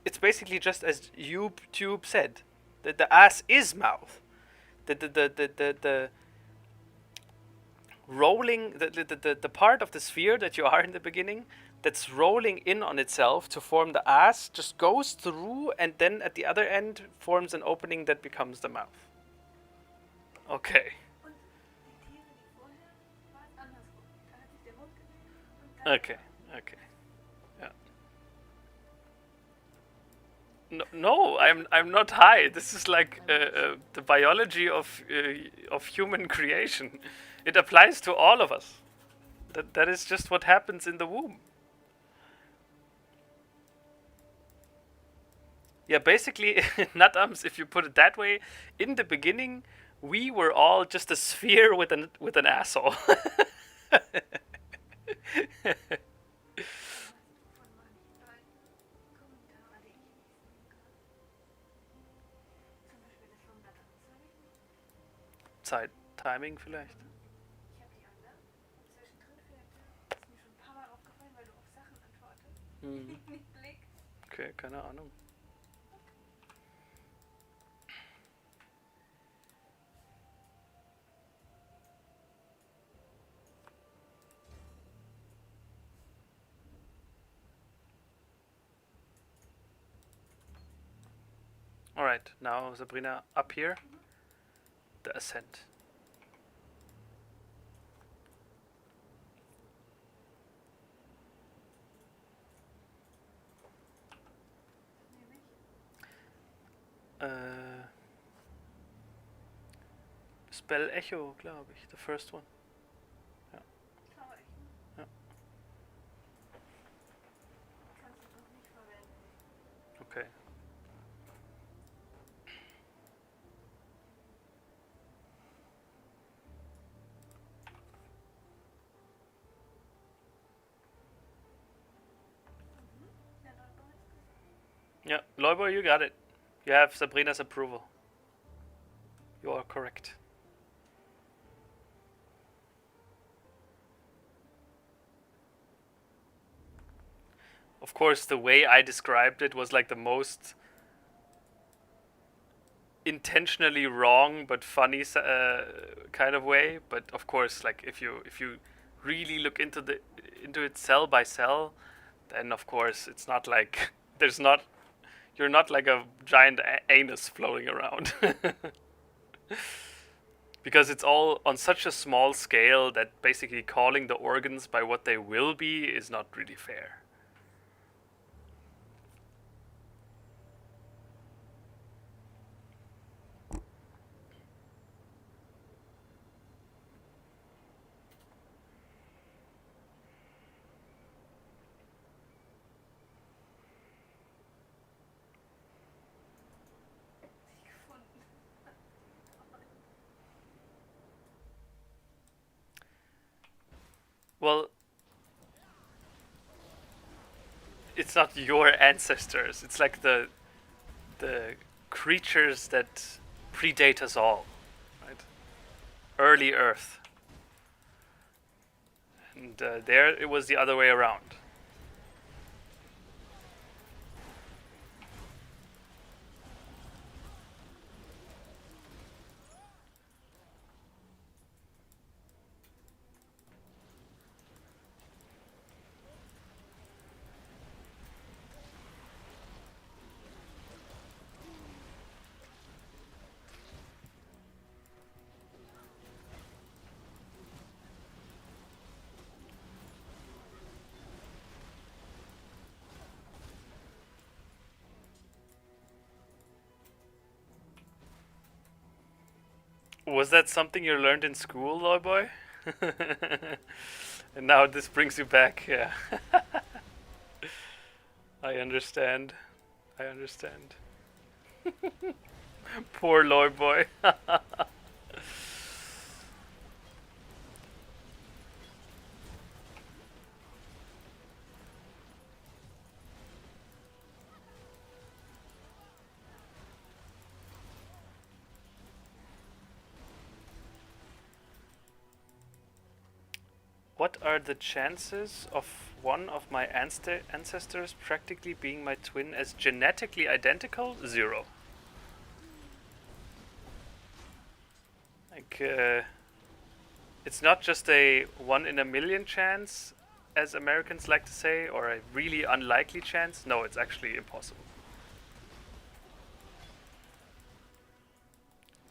it's basically just as YouTube said. That the ass is mouth. The rolling the part of the sphere that you are in the beginning that's rolling in on itself to form the ass just goes through, and then at the other end forms an opening that becomes the mouth. Okay. Und die Tiere, die vorher, war es andersrum. Da hat sich der Mund gedreht und dann Okay. Yeah. No, I'm not high. This is like the biology of human creation. It applies to all of us. That is just what happens in the womb. Yeah, basically, Natams, if you put it that way, in the beginning, we were all just a sphere with an asshole. von manchen Leuten Kommentare, die ich lesen kann. Zum Beispiel das vom Blatt Timing vielleicht. Ich habe die alle. Und zwischendrin fehlte, ist mir schon ein paar Mal aufgefallen, weil du auf Sachen antwortest. Nicht blickst. Okay, keine Ahnung. Alright, now Sabrina, up here. The ascent. Nämlich, Spell Echo, glaube ich, the first one. glaube ich. Ja. Kannst du noch nicht verwenden. Okay. Der Neubau ist gesagt. Yeah, Loibo, you got it. You have Sabrina's approval. You are correct. Of course, the way I described it was like the most intentionally wrong but funny kind of way. But of course, like if you really look into it cell by cell, then of course it's not like you're not like a giant anus floating around. because it's all on such a small scale that basically calling the organs by what they will be is not really fair. Well, it's not your ancestors. It's like the creatures that predate us all, right? Early Earth. And there it was the other way around. Was that something you learned in school, Loy boy? And now this brings you back, yeah. I understand. I understand. Poor Loy boy. What are the chances of one of my ancestors practically being my twin as genetically identical? 0. Like, it's not just a 1 in a million chance, as Americans like to say, or a really unlikely chance. No, it's actually impossible.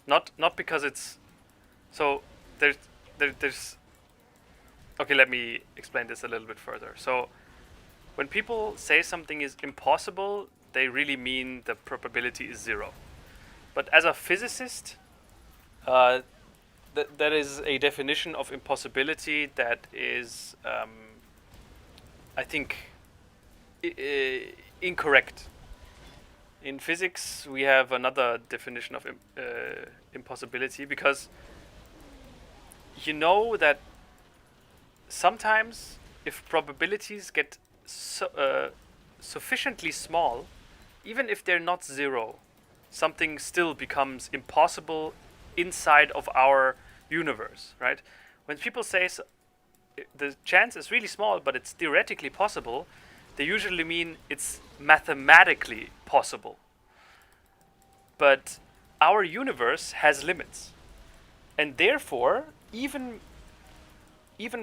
Not because it's so there's okay, let me explain this a little bit further. So when people say something is impossible, they really mean the probability is 0. But as a physicist, that is a definition of impossibility that is, I think, incorrect. In physics, we have another definition of impossibility, because you know that sometimes if probabilities get sufficiently small, even if they're not 0, something still becomes impossible inside of our universe, right? When people say the chance is really small, but it's theoretically possible, they usually mean it's mathematically possible. But our universe has limits. And therefore, even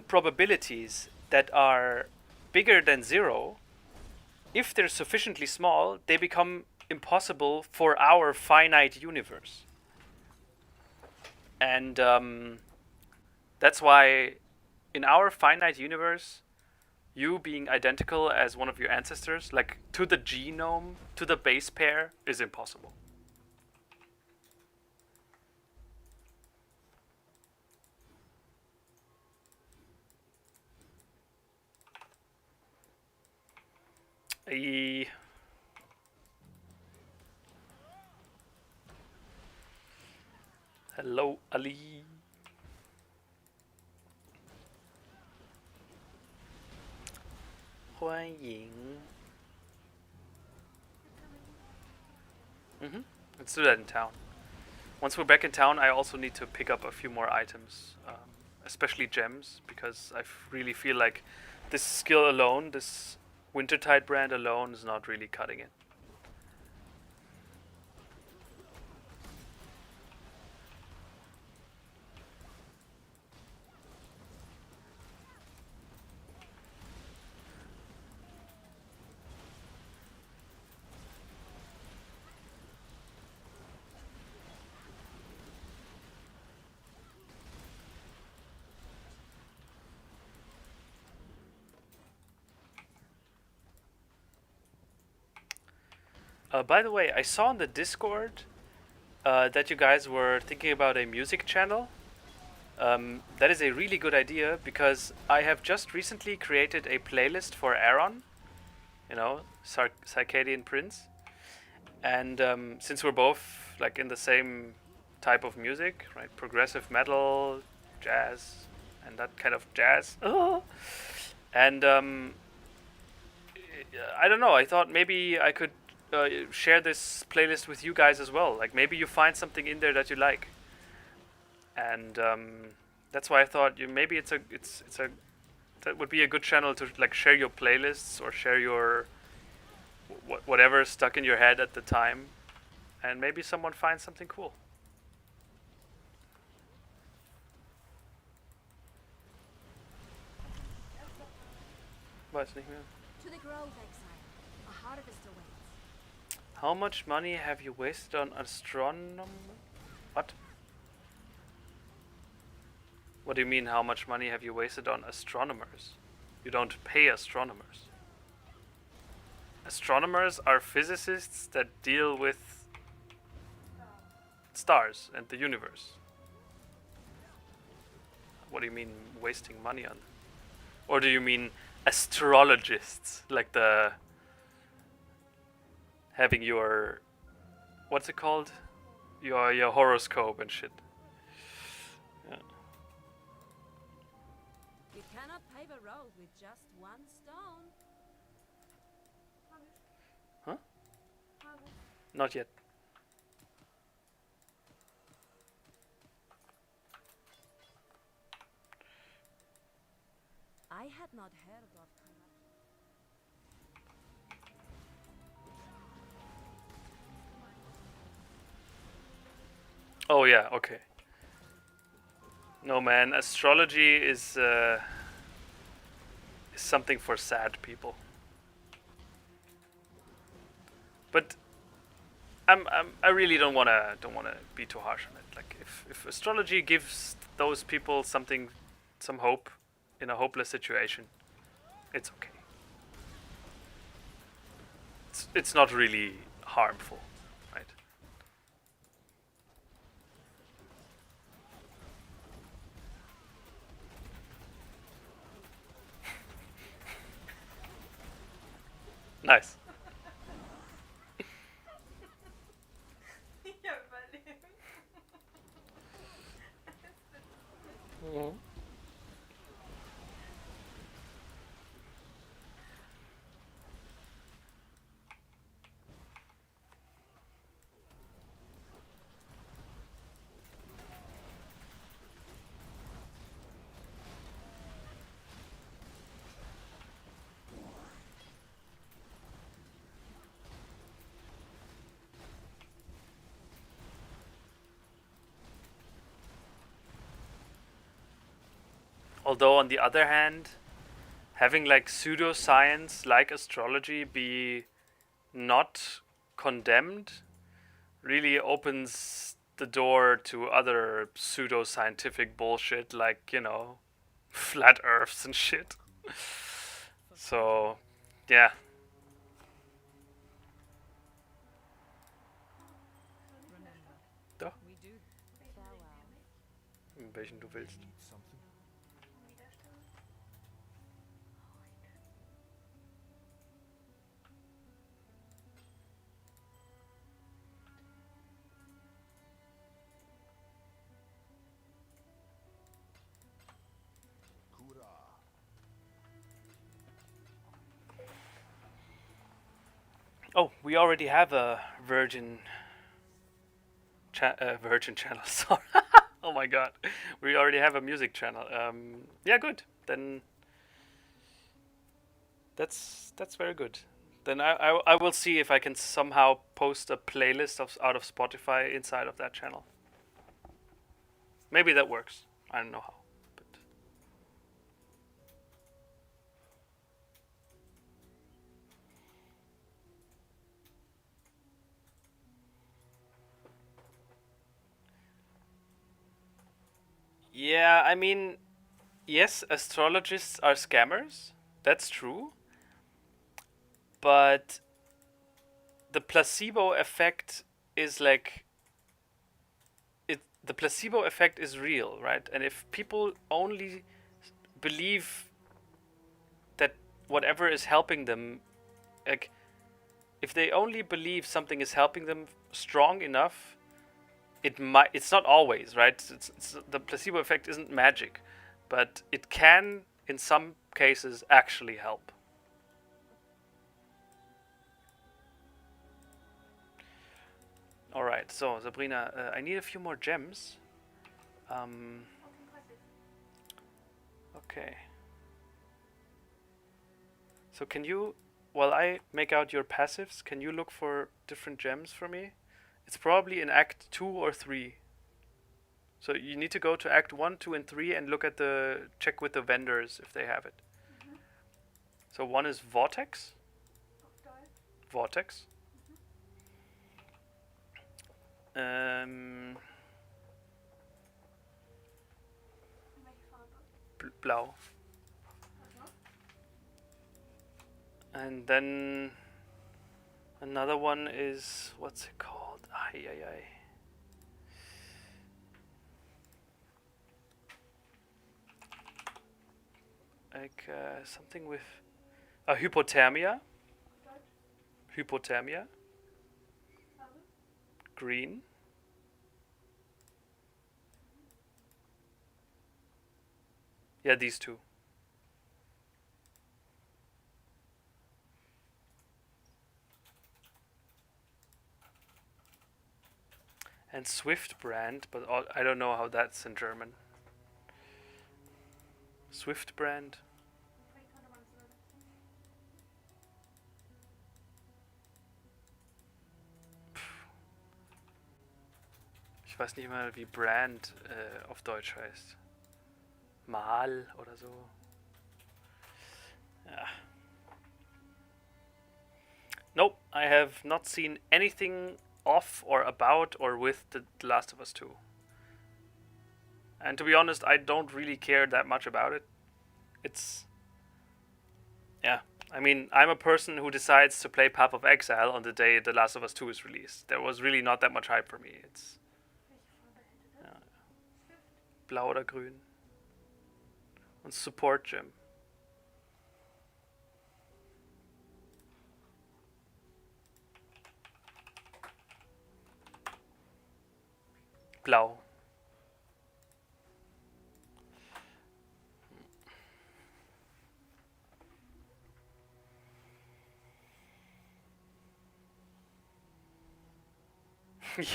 probabilities that are bigger than 0, if they're sufficiently small, they become impossible for our finite universe. And that's why in our finite universe, you being identical as one of your ancestors, like to the genome, to the base pair, is impossible. Hello, Ali. Let's do that in town. Once we're back in town, I also need to pick up a few more items, especially gems, because I really feel like this skill alone, this Wintertide brand alone, is not really cutting it. By the way, I saw on the Discord that you guys were thinking about a music channel. That is a really good idea because I have just recently created a playlist for Aaron, you know, Circadian Prince. And since we're both like in the same type of music, right? Progressive metal, jazz, and that kind of jazz. And I don't know. I thought maybe I could share this playlist with you guys as well. Like maybe you find something in there that you like, and that's why I thought maybe it's a that would be a good channel to like share your playlists or share your whatever stuck in your head at the time, and maybe someone finds something cool. Weiß nicht mehr. To the grove, Exile. A harvest awaits. How much money have you wasted on astronomy? What? What do you mean, how much money have you wasted on astronomers? You don't pay astronomers. Astronomers are physicists that deal with stars and the universe. What do you mean wasting money on? Or do you mean astrologists, like the having your what's it called? Your horoscope and shit. Yeah. You cannot pave a road with just one stone. Huh? Not yet. I had not heard of corruption. Oh yeah, okay. No man, astrology is something for sad people. But I really don't wanna be too harsh on it. Like if astrology gives those people some hope in a hopeless situation, it's okay. It's not really harmful, right? Nice. Ja, überleben. Mhm. Although on the other hand, having like pseudoscience like astrology be not condemned really opens the door to other pseudoscientific bullshit like, you know, flat earths and shit. So, yeah. Doch, We do. Farewell. welchen du willst. Oh, we already have a Virgin channel. Sorry. Oh my god, we already have a music channel. Yeah, good. Then that's very good. Then I will see if I can somehow post a playlist out of Spotify inside of that channel. Maybe that works. I don't know how. But yeah, I mean, yes, astrologists are scammers. That's true. But the placebo effect is like the placebo effect is real, right? And if people only believe that whatever is helping them, like if they only believe something is helping them strong enough, it's not always, right? The placebo effect isn't magic, but it can in some cases actually help. All right, so Sabrina, I need a few more gems. Okay. So can you, while I make out your passives, can you look for different gems for me? It's probably in Act 2 or 3. So you need to go to Act 1, 2, and 3 and look at check with the vendors if they have it. So one is Vortex. Vortex. Blau. And then another one is, what's it called? Ay. Like something with hypothermia. Hypothermia. Green. Yeah, these two. And Swift brand, but I don't know how that's in German. Swift brand. Ich weiß nicht mal, wie Brand auf Deutsch heißt. Mal oder so. Yeah. Nope, I have not seen anything off or about or with The Last of Us 2. And to be honest, I don't really care that much about it. It's... yeah, I mean, I'm a person who decides to play Path of Exile on the day The Last of Us 2 is released. There was really not that much hype for me. It's... ja. Blau oder grün. Und Support Gem. Blau.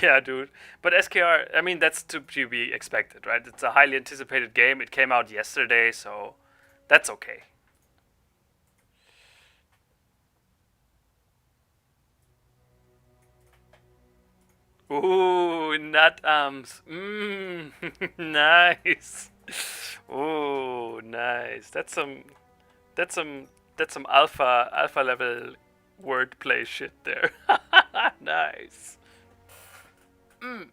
Yeah, dude. But SKR, I mean, that's to be expected, right? It's a highly anticipated game. It came out yesterday, so that's okay. Ooh, nut arms. Nice. Ooh, nice. That's some alpha level wordplay shit there. Nice. Hm?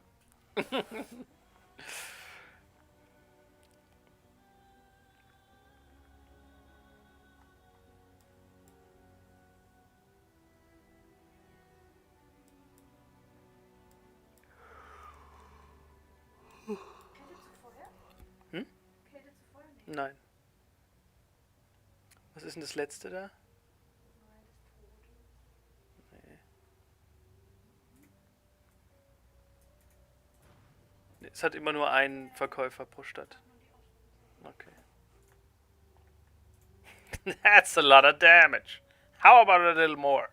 Nein. Was ist denn das letzte da? Nee. Es hat immer nur einen Verkäufer pro Stadt. Okay. That's a lot of damage. How about a little more?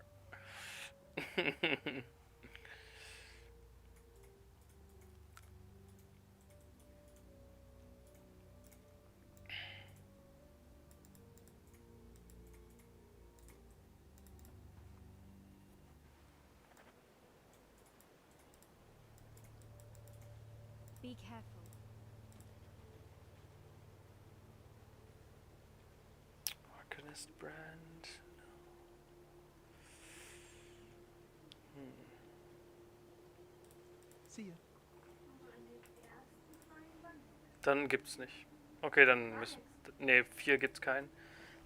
Be careful. Arcanist brand. See ya. Dann gibt's nicht. Okay, dann müssen... Ne, 4 gibt's keinen.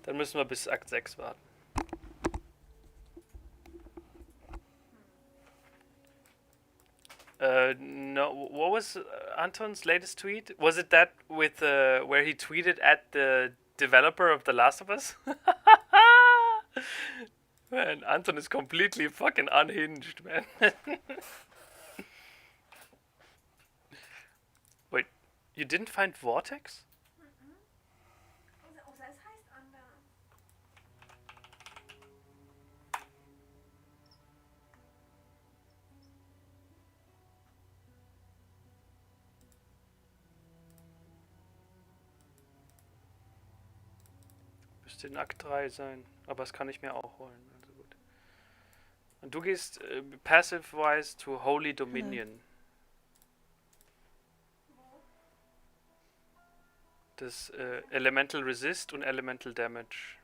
Dann müssen wir bis Akt 6 warten. was Anton's latest tweet? Was it that with where he tweeted at the developer of The Last of Us? Man, Anton is completely fucking unhinged, man. Wait, you didn't find Vortex? Außer es heißt anders. Müsste in Akt 3 sein, aber das kann ich mir auch holen. Also gut. Und du gehst passive-wise to Holy Dominion. Das Elemental Resist und Elemental Damage.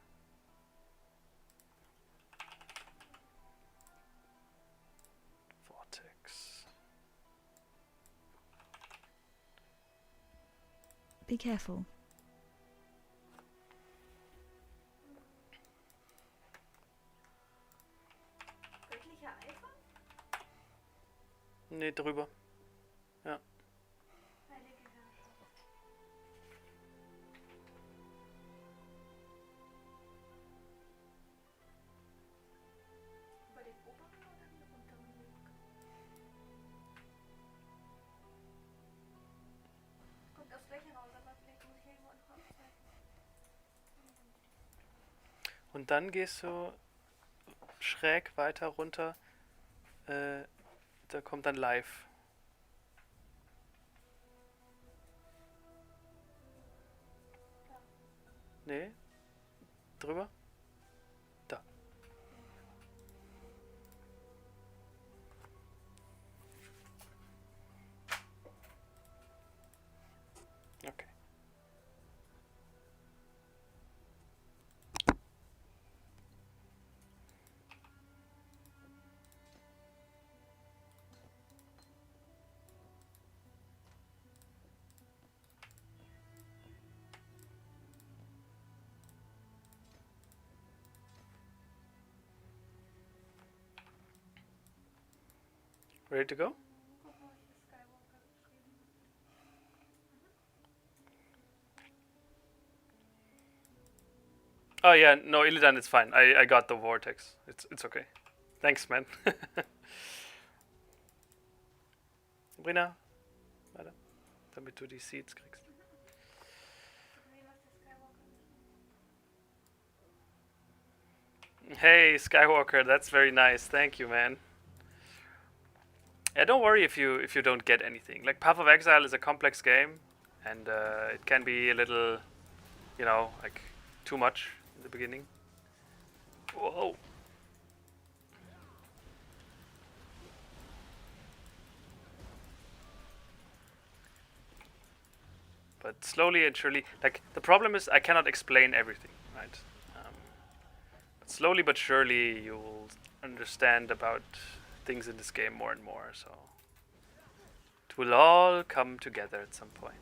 Vortex. Be careful. Göttlicher Eifer? Nee, drüber. Ja. Heilige Herrschaft. Über den oberen oder den unteren Weg? Kommt aufs Gleiche raus, aber vielleicht muss ich ja irgendwo noch aufzeigen. Und dann gehst du schräg weiter runter. Da kommt dann live. Nee? Drüber? Da. Okay. Ready to go? Guck mal, ich das Skywalker geschrieben. Oh yeah, no, Illidan, it's fine. I got the vortex. It's okay. Thanks, man. Sabrina, weiter. Damit du die Seeds kriegst. Nee, was der Skywalker geschrieben. Hey, Skywalker, that's very nice. Thank you, man. Yeah, don't worry if you don't get anything. Like, Path of Exile is a complex game, and it can be a little, you know, like too much in the beginning. Whoa. But slowly and surely, like, the problem is I cannot explain everything, right? But slowly but surely you will understand about things in this game more and more, so it will all come together at some point.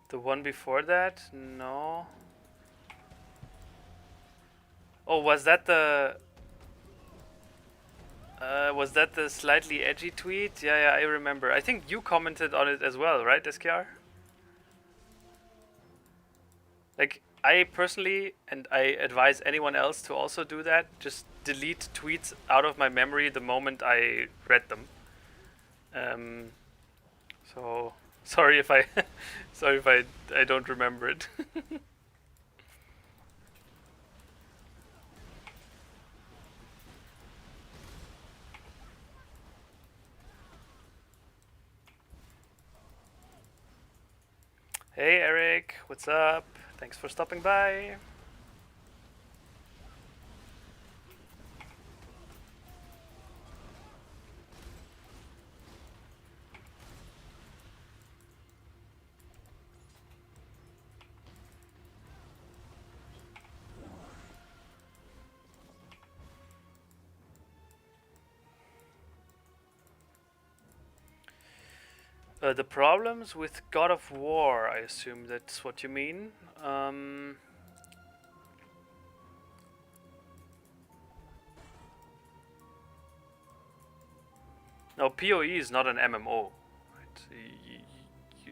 The one before that? No. Oh, was that the slightly edgy tweet? Yeah, I remember. I think you commented on it as well, right, SKR? Like, I personally, and I advise anyone else to also do that, just delete tweets out of my memory the moment I read them. So sorry if I I don't remember it. Hey Eric, what's up? Thanks for stopping by. The problems with God of War, I assume that's what you mean. No, PoE is not an MMO. Right?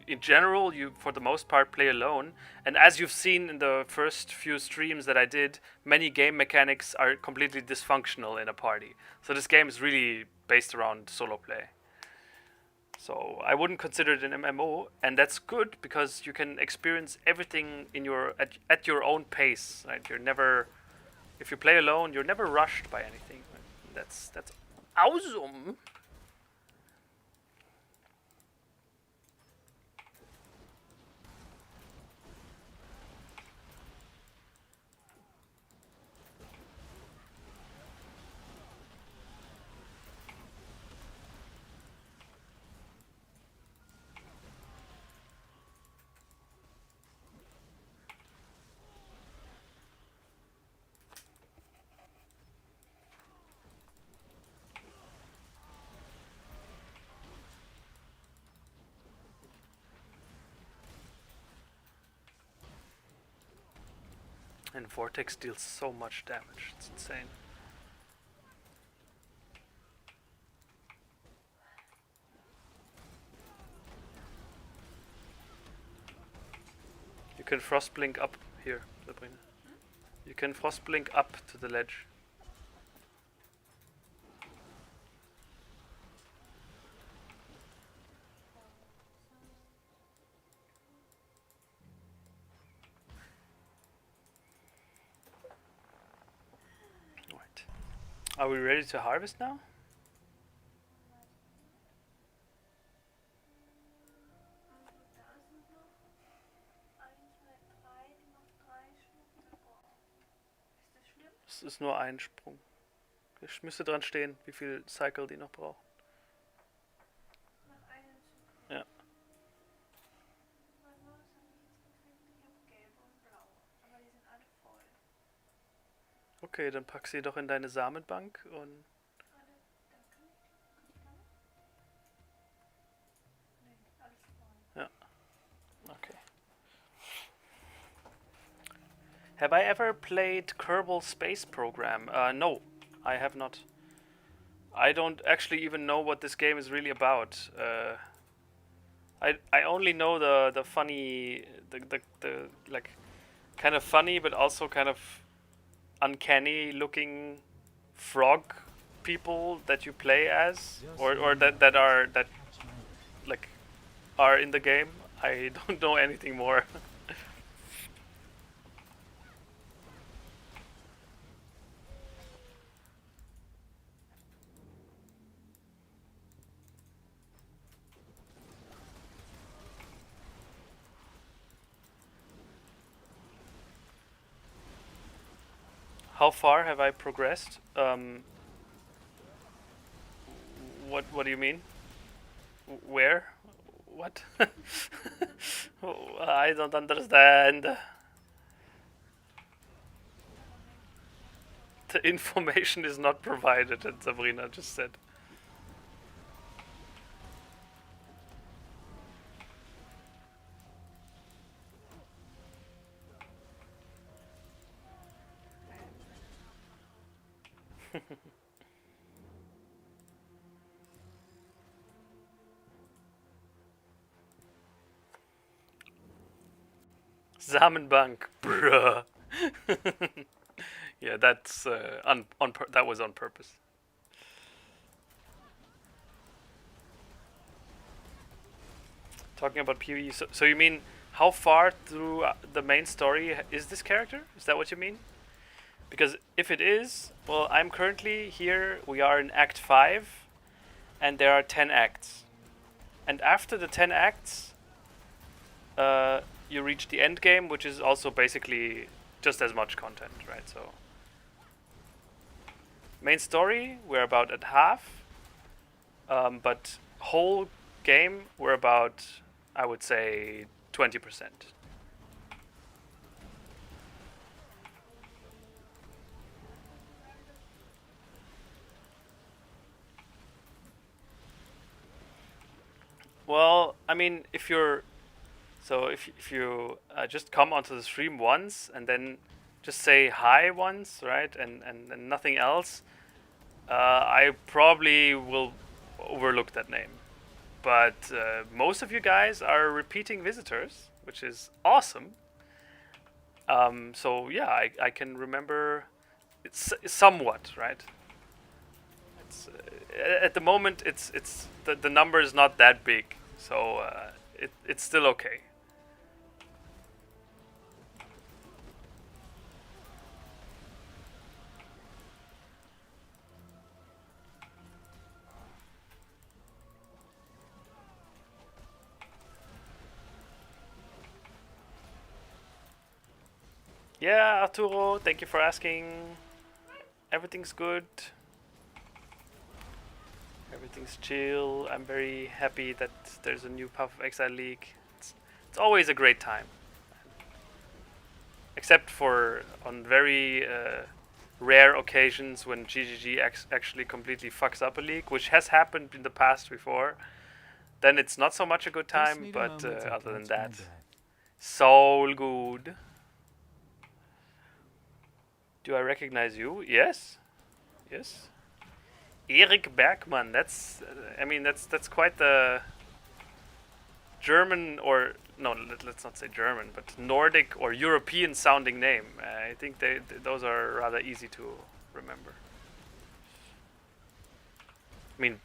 In general, you for the most part play alone, and as you've seen in the first few streams that I did, many game mechanics are completely dysfunctional in a party. So this game is really based around solo play. So I wouldn't consider it an MMO, and that's good because you can experience everything in your at your own pace. Right? You're never, if you play alone, you're never rushed by anything. That's awesome. And Vortex deals so much damage, it's insane. You can Frostblink up here, Sabrina. You can Frostblink up to the ledge. Right. Are we ready to harvest now? Da sind noch 1, 2, 3, die noch 3 Stufen brauchen. Ist das schlimm? Es ist nur ein Sprung. Es müsste dran stehen, wie viel Cycle die noch braucht. Nach einem Zyklus. Ja. Was habe ich jetzt gekriegt? Ich habe gelbe und blaue. Aber die sind alle voll. Okay, dann pack sie doch in deine Samenbank und... Warte, dann kann ich damit? Nee, alles voll. Ja. Okay. Have I ever played Kerbal Space Program? No, I have not. I don't actually even know what this game is really about. I only know the funny, the like kind of funny but also kind of uncanny looking frog people that you play as, or that like are in the game. I don't know anything more. How far have I progressed? What do you mean? Where? What? I don't understand. The information is not provided, and Sabrina just said. Samenbank, bruh. Yeah, that's that was on purpose. Talking about PoE, so you mean how far through the main story is this character? Is that what you mean? Because if it is, well, I'm currently here. We are in Act 5, and there are 10 acts. And after the 10 acts, you reach the end game, which is also basically just as much content, right? So, main story, we're about at half, but whole game, we're about, I would say, 20%. Well, I mean, if you're if you just come onto the stream once and then just say hi once, right, and nothing else, I probably will overlook that name. But most of you guys are repeating visitors, which is awesome. So yeah, I can remember it's somewhat, right? It's at the moment it's the number is not that big, so it's still okay. Yeah, Arturo, thank you for asking. Everything's good. Everything's chill. I'm very happy that there's a new Path of Exile League. It's always a great time. Except for on very rare occasions when GGG actually completely fucks up a league, which has happened in the past before. Then it's not so much a good time, but other than that, so good. Do I recognize you? Yes. Yes. Erik Bergmann. That's. I mean, that's quite the German, or no, let's not say German, but Nordic or European sounding name. I think those are rather easy to remember. I mean,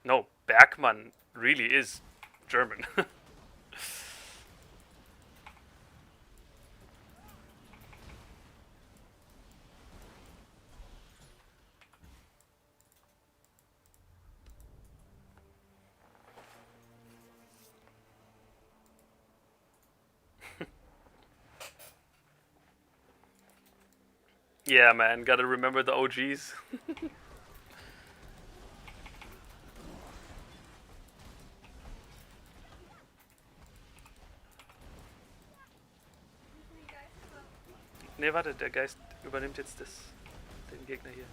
no, Bergmann really is German. Yeah, man, gotta remember the OGs. Ne, warte, der Geist übernimmt jetzt den Gegner hier.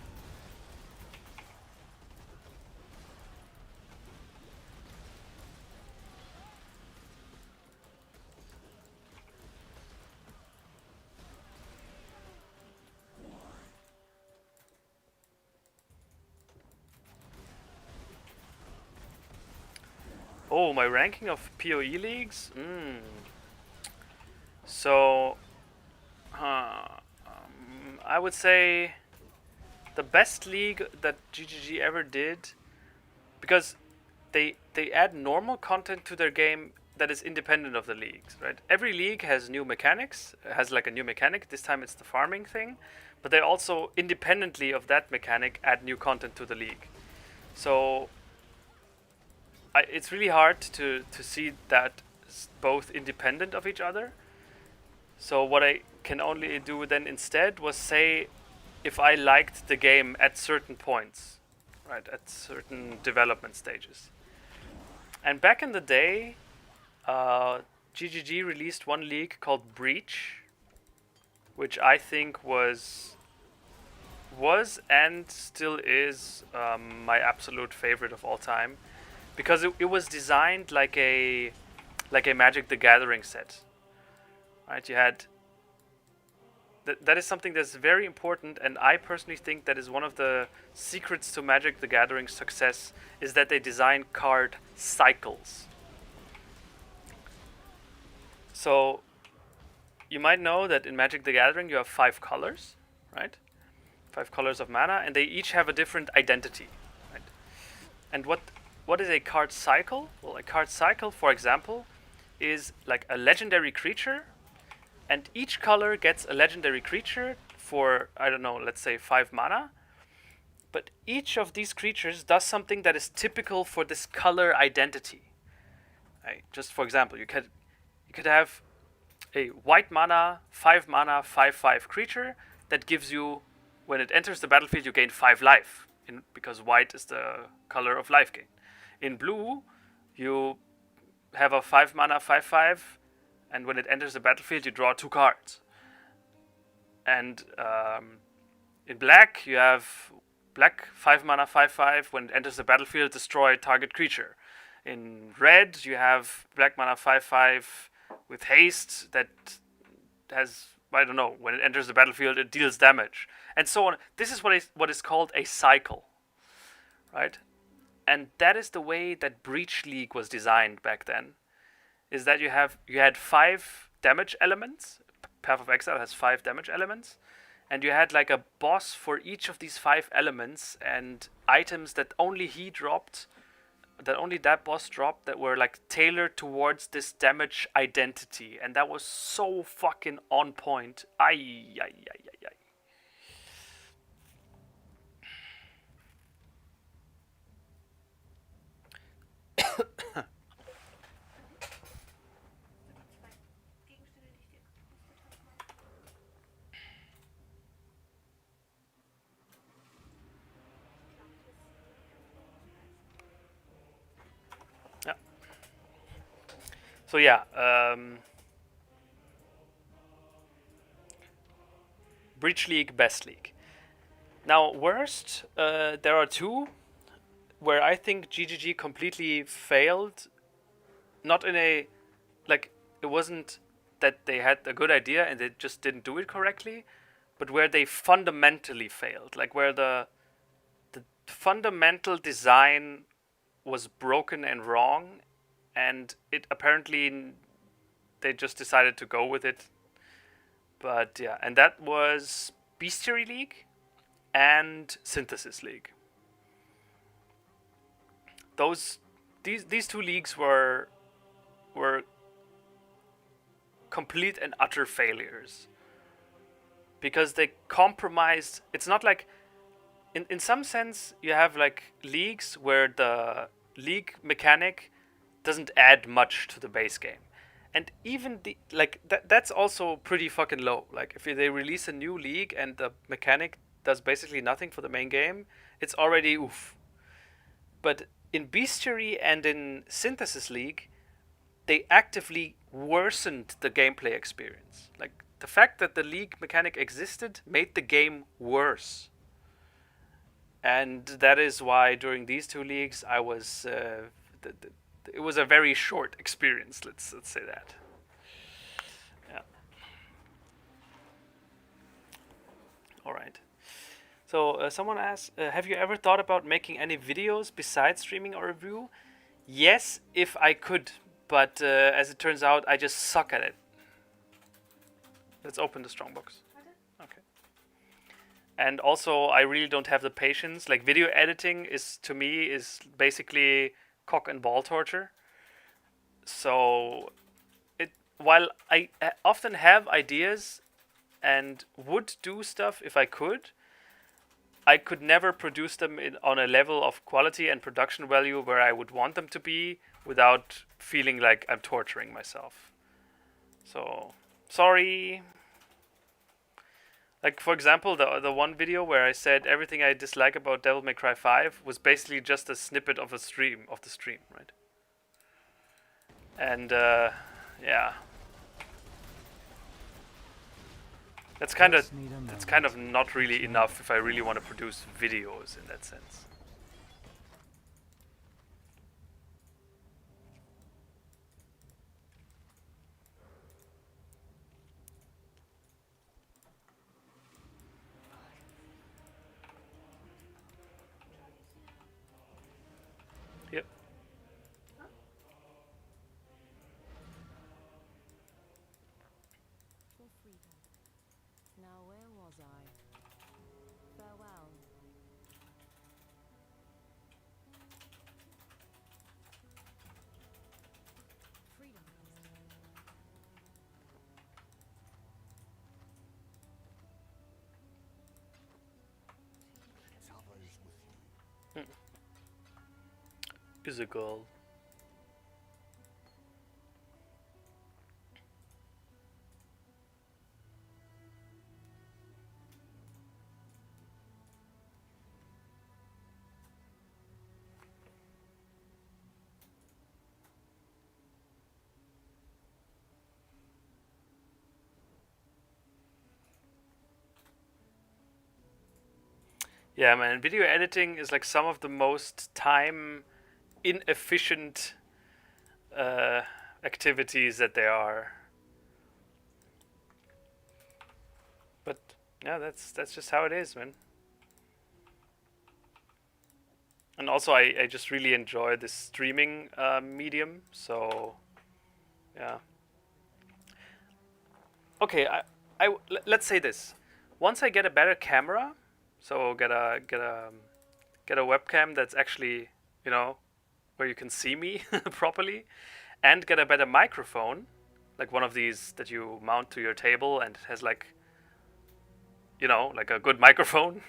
Oh, my ranking of PoE leagues? So, I would say the best league that GGG ever did, because they add normal content to their game that is independent of the leagues, right? Every league has new mechanics, has like a new mechanic. This time it's the farming thing, but they also independently of that mechanic add new content to the league. So it's really hard to see that both independent of each other. So what I can only do then instead was say if I liked the game at certain points, right, at certain development stages. And back in the day, GGG released one league called Breach, which I think was and still is my absolute favorite of all time, because it was designed like a Magic the Gathering set. Right, you had that is something that's very important, and I personally think that is one of the secrets to Magic the Gathering's success, is that they design card cycles. So you might know that in Magic the Gathering you have 5 colors, right? 5 colors of mana, and they each have a different identity, right? And what is a card cycle? Well, a card cycle, for example, is like a legendary creature, and each color gets a legendary creature for, I don't know, let's say 5 mana. But each of these creatures does something that is typical for this color identity. Right? Just for example, you could have a white mana, 5/5 creature that gives you, when it enters the battlefield, you gain 5 life, because white is the color of life gain. In blue, you have a 5 mana, 5/5, and when it enters the battlefield, you draw 2 cards. And in black, you have black 5 mana, 5/5. When it enters the battlefield, destroy target creature. In red, you have black mana 5/5 with haste that has, I don't know, when it enters the battlefield, it deals damage, and so on. This is what is called a cycle, right? And that is the way that Breach League was designed back then. Is that you had 5 damage elements. Path of Exile has 5 damage elements, and you had like a boss for each of these 5 elements and items that only he dropped, that only that boss dropped, that were like tailored towards this damage identity, and that was so fucking on point. Ay, ay, ay, ay, ay. Gegenstände, die ich dir gepostet habe. Yeah. So yeah, Breach League, Best League. Now, worst, there are 2 where I think GGG completely failed. Not in a, like, it wasn't that they had a good idea and they just didn't do it correctly, but where they fundamentally failed. Like, where the fundamental design was broken and wrong, and it apparently they just decided to go with it. But yeah, and that was Bestiary League and Synthesis League. These 2 leagues were complete and utter failures, because they compromised. It's not like, in some sense, you have like leagues where the league mechanic doesn't add much to the base game, and even that's also pretty fucking low. Like, if they release a new league and the mechanic does basically nothing for the main game, it's already oof. But in Bestiary and in Synthesis League, they actively worsened the gameplay experience. Like, the fact that the league mechanic existed made the game worse. And that is why during these 2 leagues I was it was a very short experience, let's say that. Yeah. All right. So someone asked, have you ever thought about making any videos besides streaming or review? Yes, if I could, but as it turns out, I just suck at it. Let's open the strongbox. Okay. And also, I really don't have the patience. Like, video editing is, to me, is basically cock and ball torture. So, while I often have ideas and would do stuff if I could never produce them on a level of quality and production value where I would want them to be without feeling like I'm torturing myself. So, sorry. Like, for example, the one video where I said everything I dislike about Devil May Cry 5 was basically just a snippet of the stream, right? And, yeah. That's kind of not really enough if I really want to produce videos in that sense. Yep. For freedom. Now where was I? Farewell. Freedom. Is a girl. Yeah, man, video editing is like some of the most time inefficient activities that they are. But yeah, that's just how it is, man. And also, I just really enjoy this streaming medium. So yeah. Okay, let's say this. Once I get a better camera, so get a webcam that's actually, you know, where you can see me properly, and get a better microphone, like one of these that you mount to your table and it has like, you know, like a good microphone,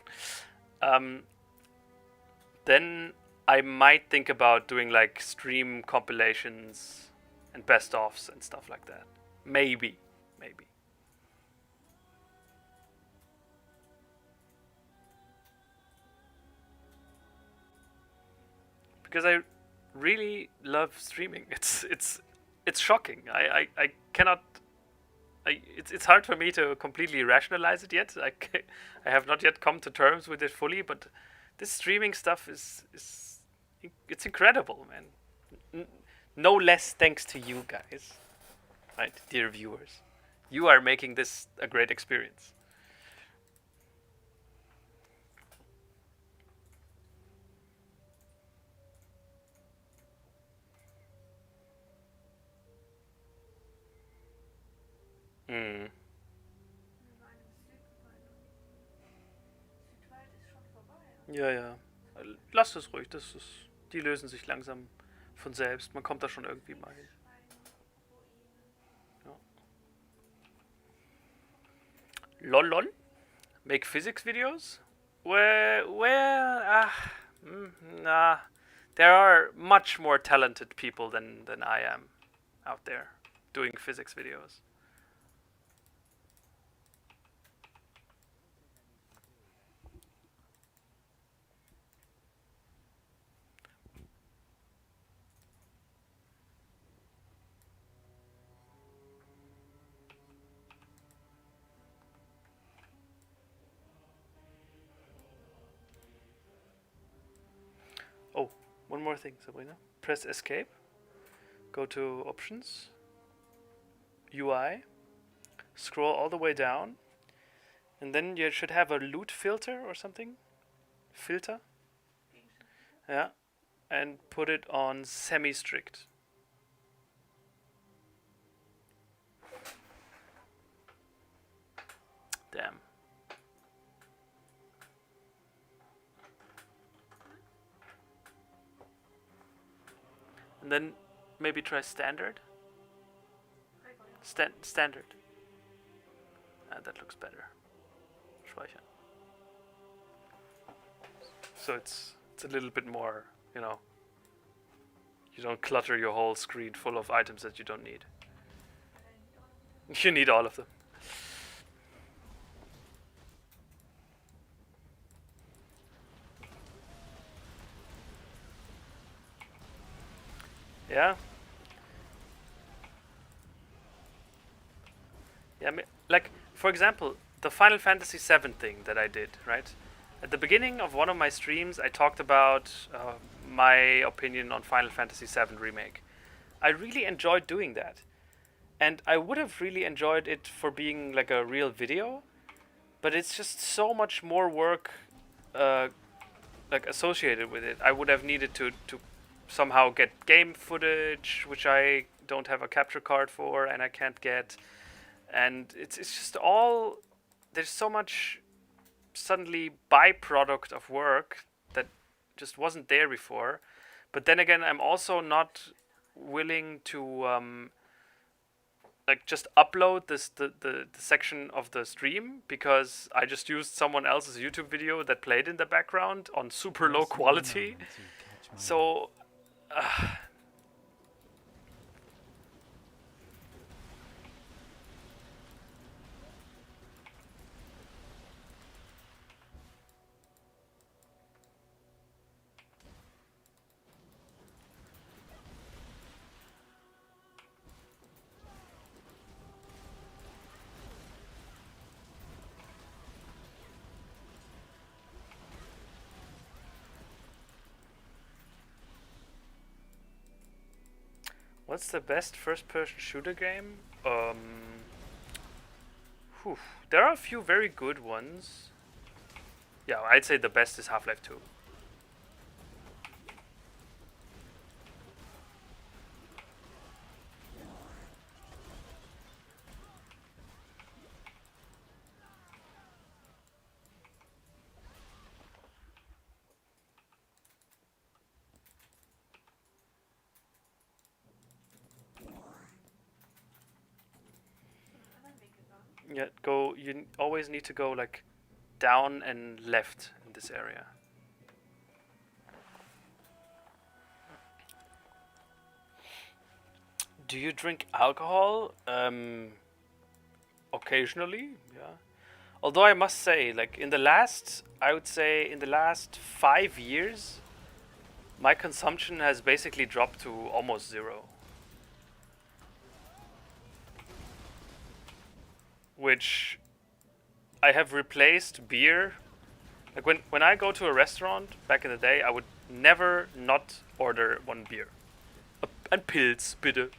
then I might think about doing like stream compilations and best-ofs and stuff like that. Maybe. Because I really love streaming. It's shocking. I cannot. It's hard for me to completely rationalize it yet. I have not yet come to terms with it fully. But this streaming stuff is it's incredible, man. No less thanks to you guys, right, dear viewers. You are making this a great experience. Wir waren im Südwald und Südwald ist schon vorbei. Ja, ja. Lasst es ruhig. Die lösen sich langsam von selbst. Man kommt da schon irgendwie mal hin. Ja. Lol, lol. Make physics videos? Nah. There are much more talented people than I am out there doing physics videos. Oh, one more thing, Sabrina. Press escape. Go to options. UI. Scroll all the way down. And then you should have a loot filter or something. Filter. Yeah. And put it on semi-strict. Damn. And then maybe try standard. Standard. That looks better. Speichern. So it's a little bit more, you know. You don't clutter your whole screen full of items that you don't need. You need all of them. Yeah. Yeah, like, for example, the Final Fantasy VII thing that I did, right? At the beginning of one of my streams, I talked about my opinion on Final Fantasy VII Remake. I really enjoyed doing that. And I would have really enjoyed it for being like a real video, but it's just so much more work like associated with it. I would have needed to somehow get game footage, which I don't have a capture card for and I can't get. And it's just all, there's so much suddenly byproduct of work that just wasn't there before. But then again, I'm also not willing to like just upload the section of the stream because I just used someone else's YouTube video that played in the background on super low quality. So What's the best first-person shooter game? There are a few very good ones. Yeah, I'd say the best is Half-Life 2. Yeah, you always need to go like down and left in this area. Do you drink alcohol? Occasionally, yeah. Although I must say, like I would say in the last 5 years, my consumption has basically dropped to almost zero. Which I have replaced beer. Like when I go to a restaurant back in the day, I would never not order one beer. Ein Pilz, bitte.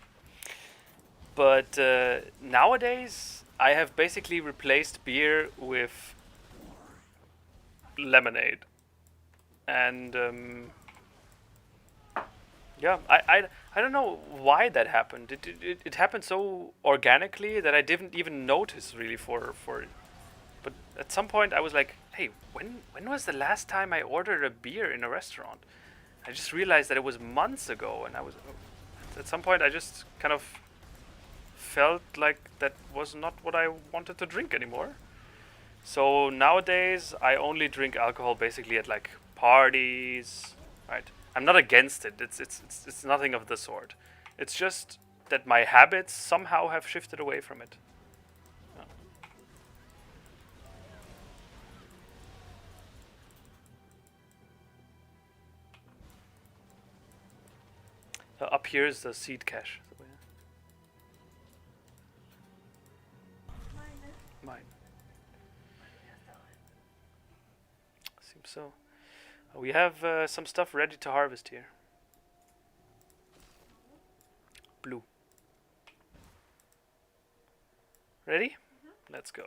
But nowadays, I have basically replaced beer with lemonade. And yeah, I don't know why that happened. It happened so organically that I didn't even notice really for but at some point I was like, hey, when was the last time I ordered a beer in a restaurant? I just realized that it was months ago, and at some point I just kind of felt like that was not what I wanted to drink anymore. So nowadays I only drink alcohol basically at like parties, right? I'm not against it. It's nothing of the sort. It's just that my habits somehow have shifted away from it. Up here is the seed cache. Mine. Seems so. We have some stuff ready to harvest here. Blue. Ready? Let's go.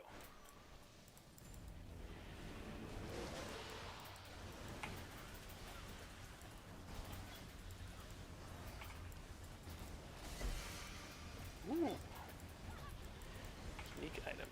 Ooh. Unique item.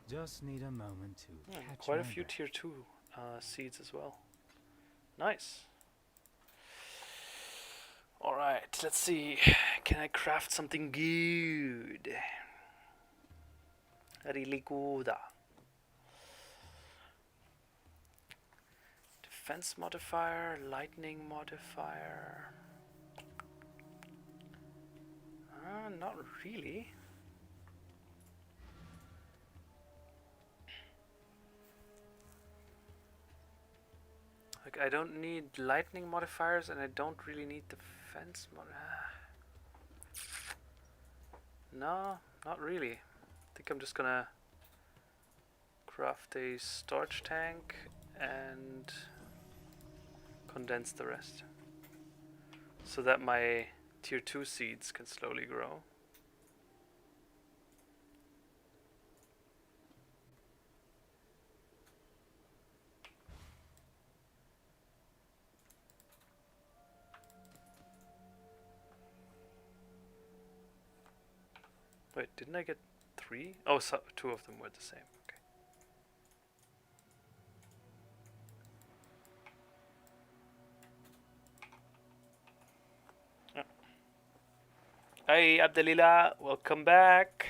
Just need a moment to catch Quite a my few breath. tier 2 seeds as well. Nice. Alright, let's see. Can I craft something good? Really good. Defense modifier, lightning modifier. Not really. Like, I don't need lightning modifiers, and I don't really need defense No, not really. I think I'm just gonna craft a storage tank and condense the rest, so that my tier 2 seeds can slowly grow. Wait, didn't I get 3? Oh, so 2 of them were the same. Okay. Yeah. Hey, Abdelila, welcome back.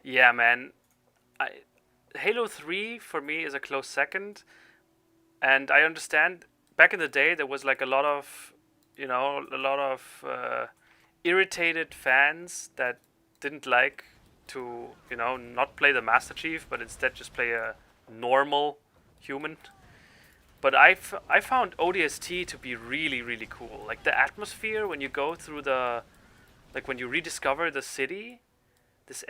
Yeah, man. Halo 3 for me is a close second, and I understand back in the day there was like a lot of irritated fans that didn't like to, not play the Master Chief, but instead just play a normal human. But I found ODST to be really, really cool. Like the atmosphere when you go through the, like when you rediscover the city, this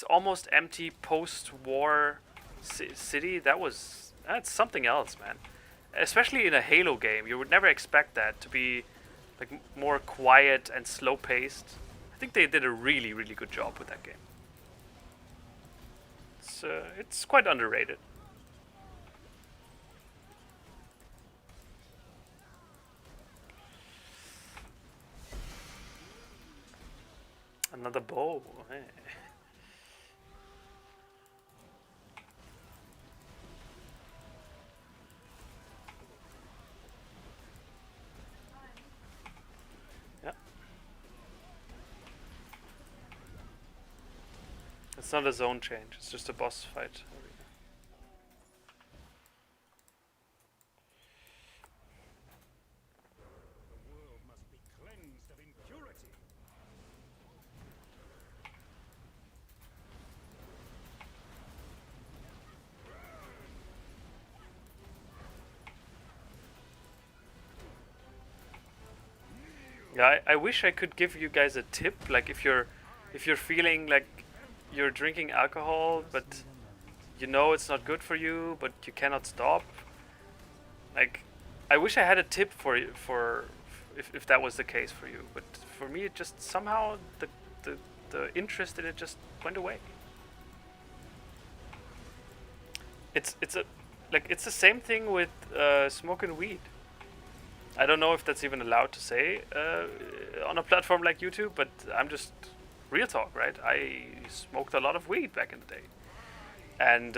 almost empty post-war city, that's something else, man. Especially in a Halo game, you would never expect that to be like more quiet and slow-paced. I think they did a really, really good job with that game. It's quite underrated. Another bow. Hey. Yeah. It's not a zone change, it's just a boss fight. The world must be cleansed of impurity. Yeah, I wish I could give you guys a tip, like if you're feeling like you're drinking alcohol, but you know it's not good for you, but you cannot stop. Like, I wish I had a tip for you if that was the case for you, but for me it just somehow the interest in it just went away. It's the same thing with smoking weed. I don't know if that's even allowed to say on a platform like YouTube, but I'm just real talk, right? I smoked a lot of weed back in the day, and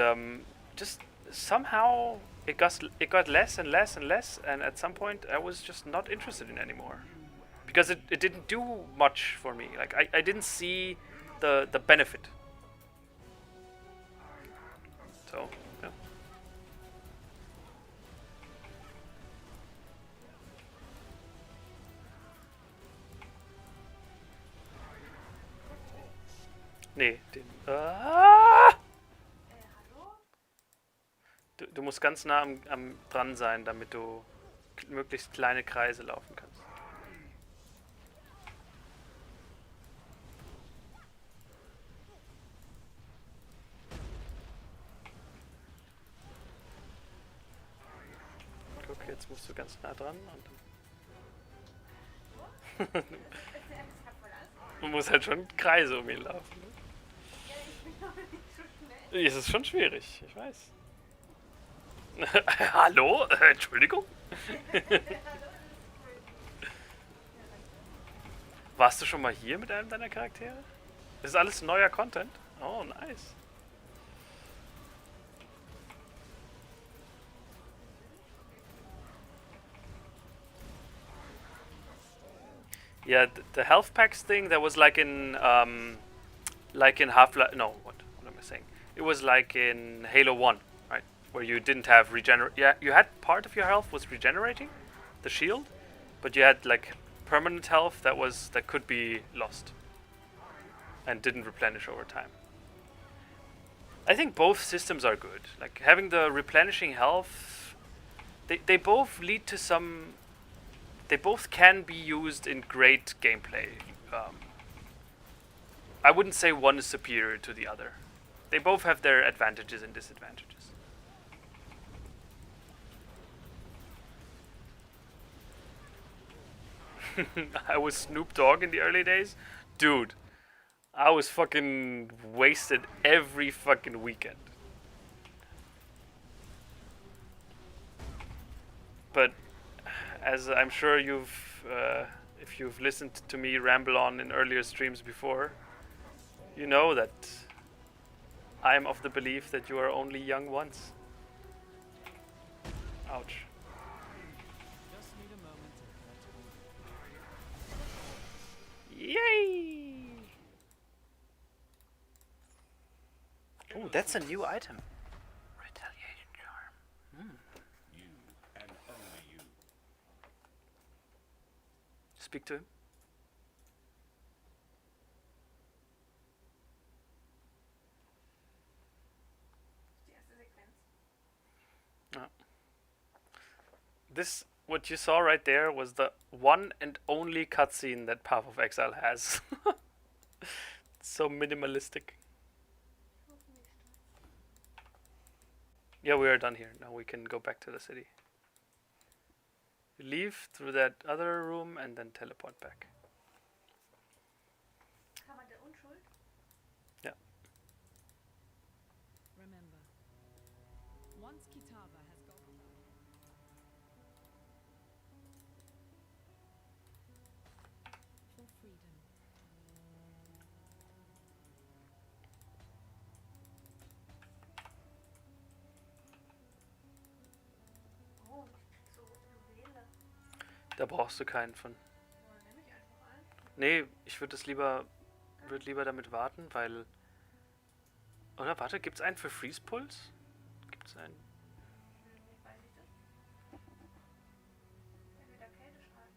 just somehow it got less and less and less, and at some point I was just not interested in anymore because it didn't do much for me. Like I didn't see the benefit. So yeah. Nee, den. Ah! Hallo? Du musst ganz nah am dran sein, damit du möglichst kleine Kreise laufen kannst. Guck, jetzt musst du ganz nah dran und dann. Du musst halt schon Kreise um ihn laufen. Ne? Ja, ich bin aber nicht so schnell. Es ist schon schwierig, ich weiß. Hallo? Entschuldigung? Warst du schon mal hier mit einem deiner Charaktere? Ist alles neuer Content? Oh, nice. Yeah, the health packs thing, that was like in Half-Life. No, what am I saying? It was like in Halo 1, right? Where you didn't have regenerate. Yeah, you had part of your health was regenerating, the shield, but you had like permanent health that could be lost and didn't replenish over time. I think both systems are good. Like having the replenishing health, they both lead to some. They both can be used in great gameplay. I wouldn't say one is superior to the other. They both have their advantages and disadvantages. I was Snoop Dogg in the early days. Dude, I was fucking wasted every fucking weekend. But as I'm sure if you've listened to me ramble on in earlier streams before, you know that I'm of the belief that you are only young once. Ouch. Just need a moment to Yay! Oh, that's a new item. Retaliation charm. You and only you. Speak to him. Die erste Sequenz. Ja. this what you saw right there was the one and only cutscene that Path of Exile has. So minimalistic. Yeah, we are done here. Now we can go back to the city. Leave through that other room and then teleport back. Kammer der Unschuld? Yeah. Remember, once Kitava has gone for freedom. Oh, ich krieg so Juwele. Da brauchst du keinen von. Ja, nehme ich einfach ein. Nee, ich würde lieber damit warten, weil. Oder warte, gibt's einen für Freeze Pulse? Gibt's einen? Wie weiß ich das? Entweder Kälteschaden.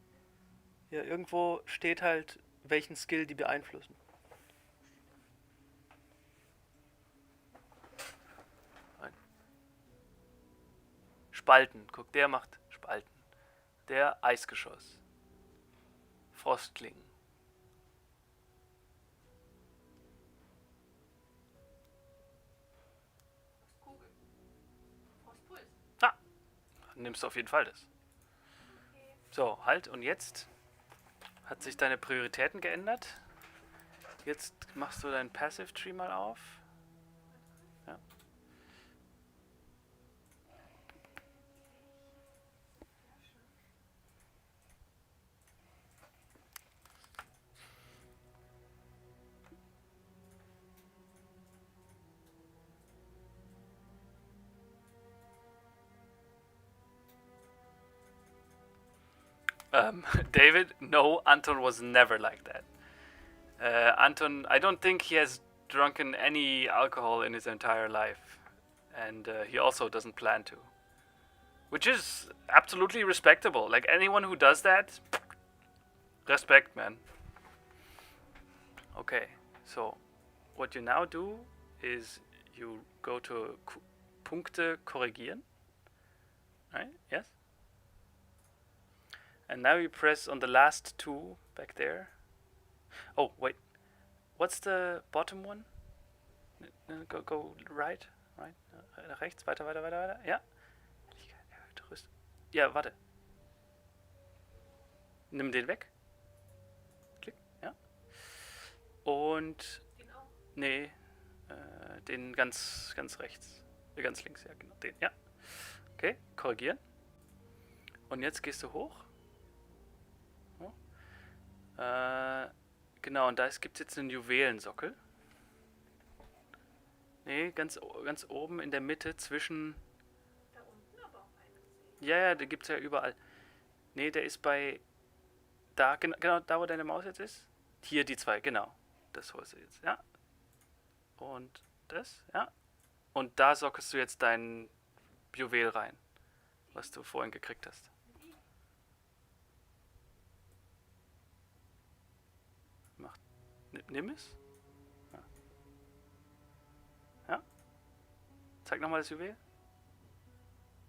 Ja, irgendwo steht halt, welchen Skill die beeinflussen. Nein. Spalten. Guck, der macht Spalten. Der Eisgeschoss. Frostklingen. Frostkugel. Frostpuls. Ah, dann nimmst du auf jeden Fall das. So, halt, und jetzt hat sich deine Prioritäten geändert. Jetzt machst du deinen Passive Tree mal auf. Ja. David, no, Anton was never like that. Anton, I don't think he has drunken any alcohol in his entire life. And he also doesn't plan to. Which is absolutely respectable. Like, anyone who does that, respect, man. Okay, so what you now do is you go to Punkte korrigieren. Right? Yes? And now you press on the last two back there. Oh, wait. What's the bottom one? Go right. Right. Nach rechts. Weiter. Ja. Ja, warte. Nimm den weg. Klick. Ja. Und... Den auch. Nee. Den ganz rechts. Ganz links, ja, genau. Den, ja. Okay, korrigieren. Und jetzt gehst du hoch. Genau, und da gibt es jetzt einen Juwelensockel. Nee, ganz oben in der Mitte zwischen... Da unten aber auch einen gesehen. Ja, der gibt's ja überall. Nee, der ist bei... Da, genau, da wo deine Maus jetzt ist. Hier die zwei, genau. Das holst du jetzt, ja. Und das, ja. Und da sockelst du jetzt dein Juwel rein, was du vorhin gekriegt hast. Nimm es. Ja. Ja. Zeig nochmal das Juwel.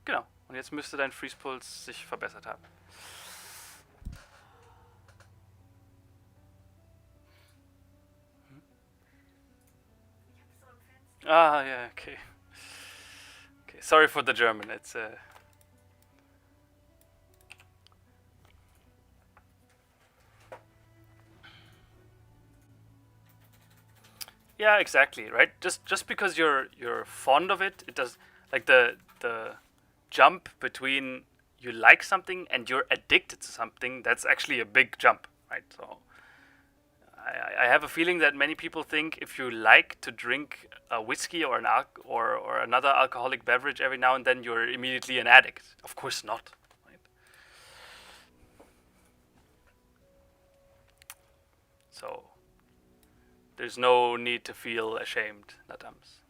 Genau. Und jetzt müsste dein Freeze Pulse sich verbessert haben. Ich hab so ein Fenster. Ah, yeah, okay. Okay, sorry for the German. It's Yeah, exactly, right? Just because you're fond of it, it does, like the jump between you like something and you're addicted to something, that's actually a big jump, right? So I have a feeling that many people think if you like to drink a whiskey or or another alcoholic beverage every now and then, you're immediately an addict. Of course not. Right? So there's no need to feel ashamed, Natams.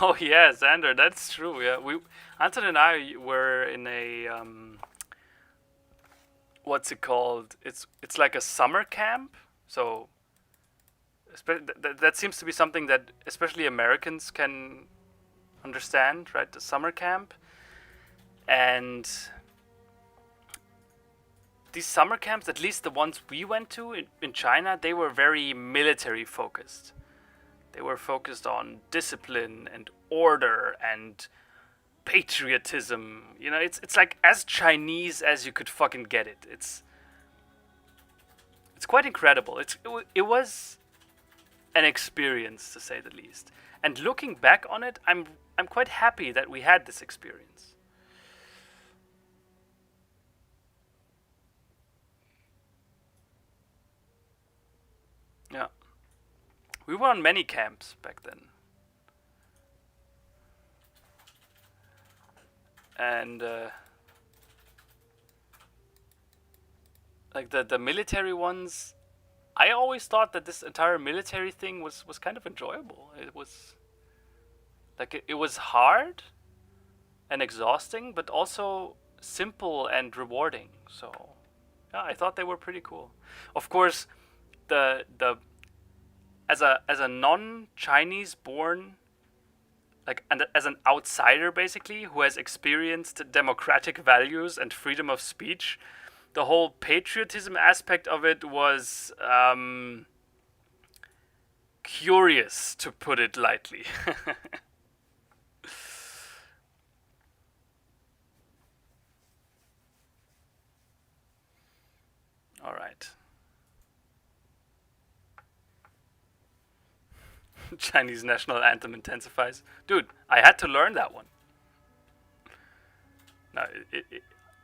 Oh yeah, Xander, that's true. Yeah, Anton and I were in a what's it called? It's like a summer camp. So that seems to be something that especially Americans can understand, right? The summer camp. And these summer camps, at least the ones we went to in China, they were very military focused. They were focused on discipline and order and patriotism. You know, it's like as Chinese as you could fucking get it. It's quite incredible. It was an experience, to say the least. And looking back on it, I'm quite happy that we had this experience. Yeah. We were on many camps back then. And like the military ones, I always thought that this entire military thing was kind of enjoyable. It was like it was hard and exhausting, but also simple and rewarding. So yeah, I thought they were pretty cool. Of course, the as a non-Chinese born, like, and as an outsider basically who has experienced democratic values and freedom of speech, the whole patriotism aspect of it was curious, to put it lightly. All right. Chinese national anthem intensifies. Dude, I had to learn that one. Now,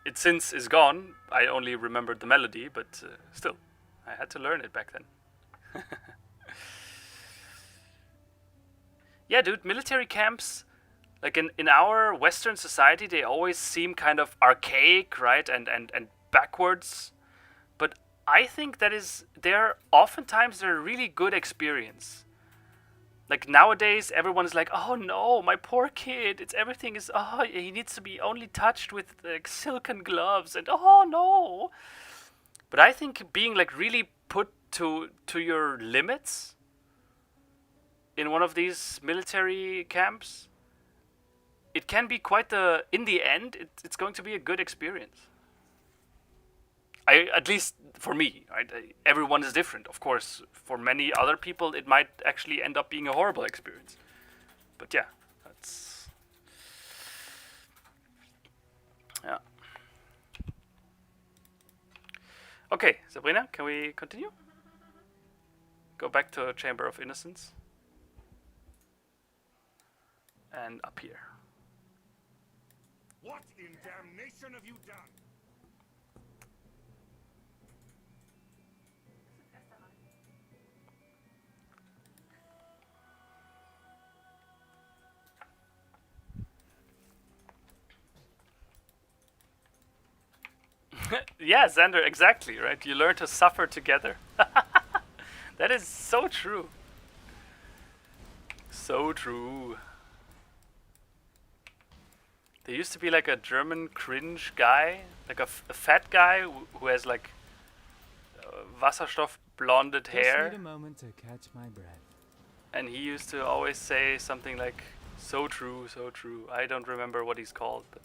it since is gone. I only remembered the melody, but still, I had to learn it back then. Yeah, dude, military camps, like in our Western society, they always seem kind of archaic, right? And backwards. But I think they're oftentimes a really good experience. Like nowadays, everyone's like, "Oh no, my poor kid! He needs to be only touched with like silken gloves," and oh no. But I think being like really put to your limits in one of these military camps, it can be quite in the end, it's going to be a good experience. At least for me, right? Everyone is different, of course. For many other people, it might actually end up being a horrible experience. But yeah, that's... Yeah. Okay, Sabrina, can we continue? Go back to Chamber of Innocence. And up here. What in damnation have you done? Yeah, Xander, exactly, right? You learn to suffer together. That is so true. So true. There used to be like a German cringe guy, like a fat guy who has like Wasserstoff blonded hair. Just need a moment to catch my breath. And he used to always say something like, "So true, so true." I don't remember what he's called, but...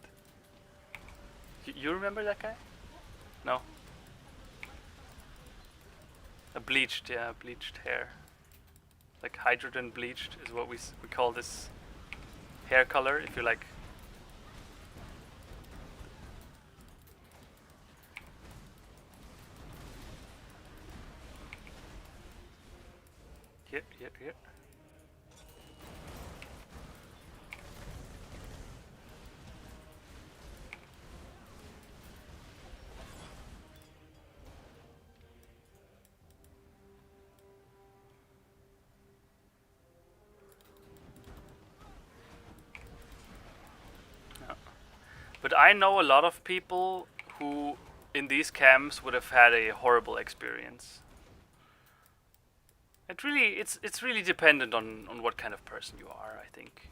You remember that guy? No? A bleached hair. Like hydrogen bleached is what we call this hair color, if you like. Here. But I know a lot of people who, in these camps, would have had a horrible experience. It's really dependent on what kind of person you are, I think.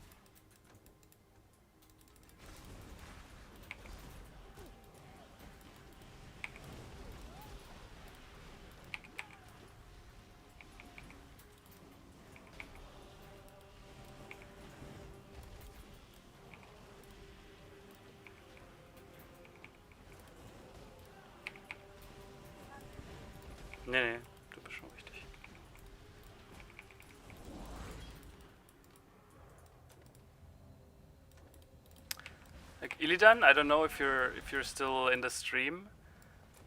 Nee, du bist schon richtig. Like Illidan, I don't know if you're still in the stream,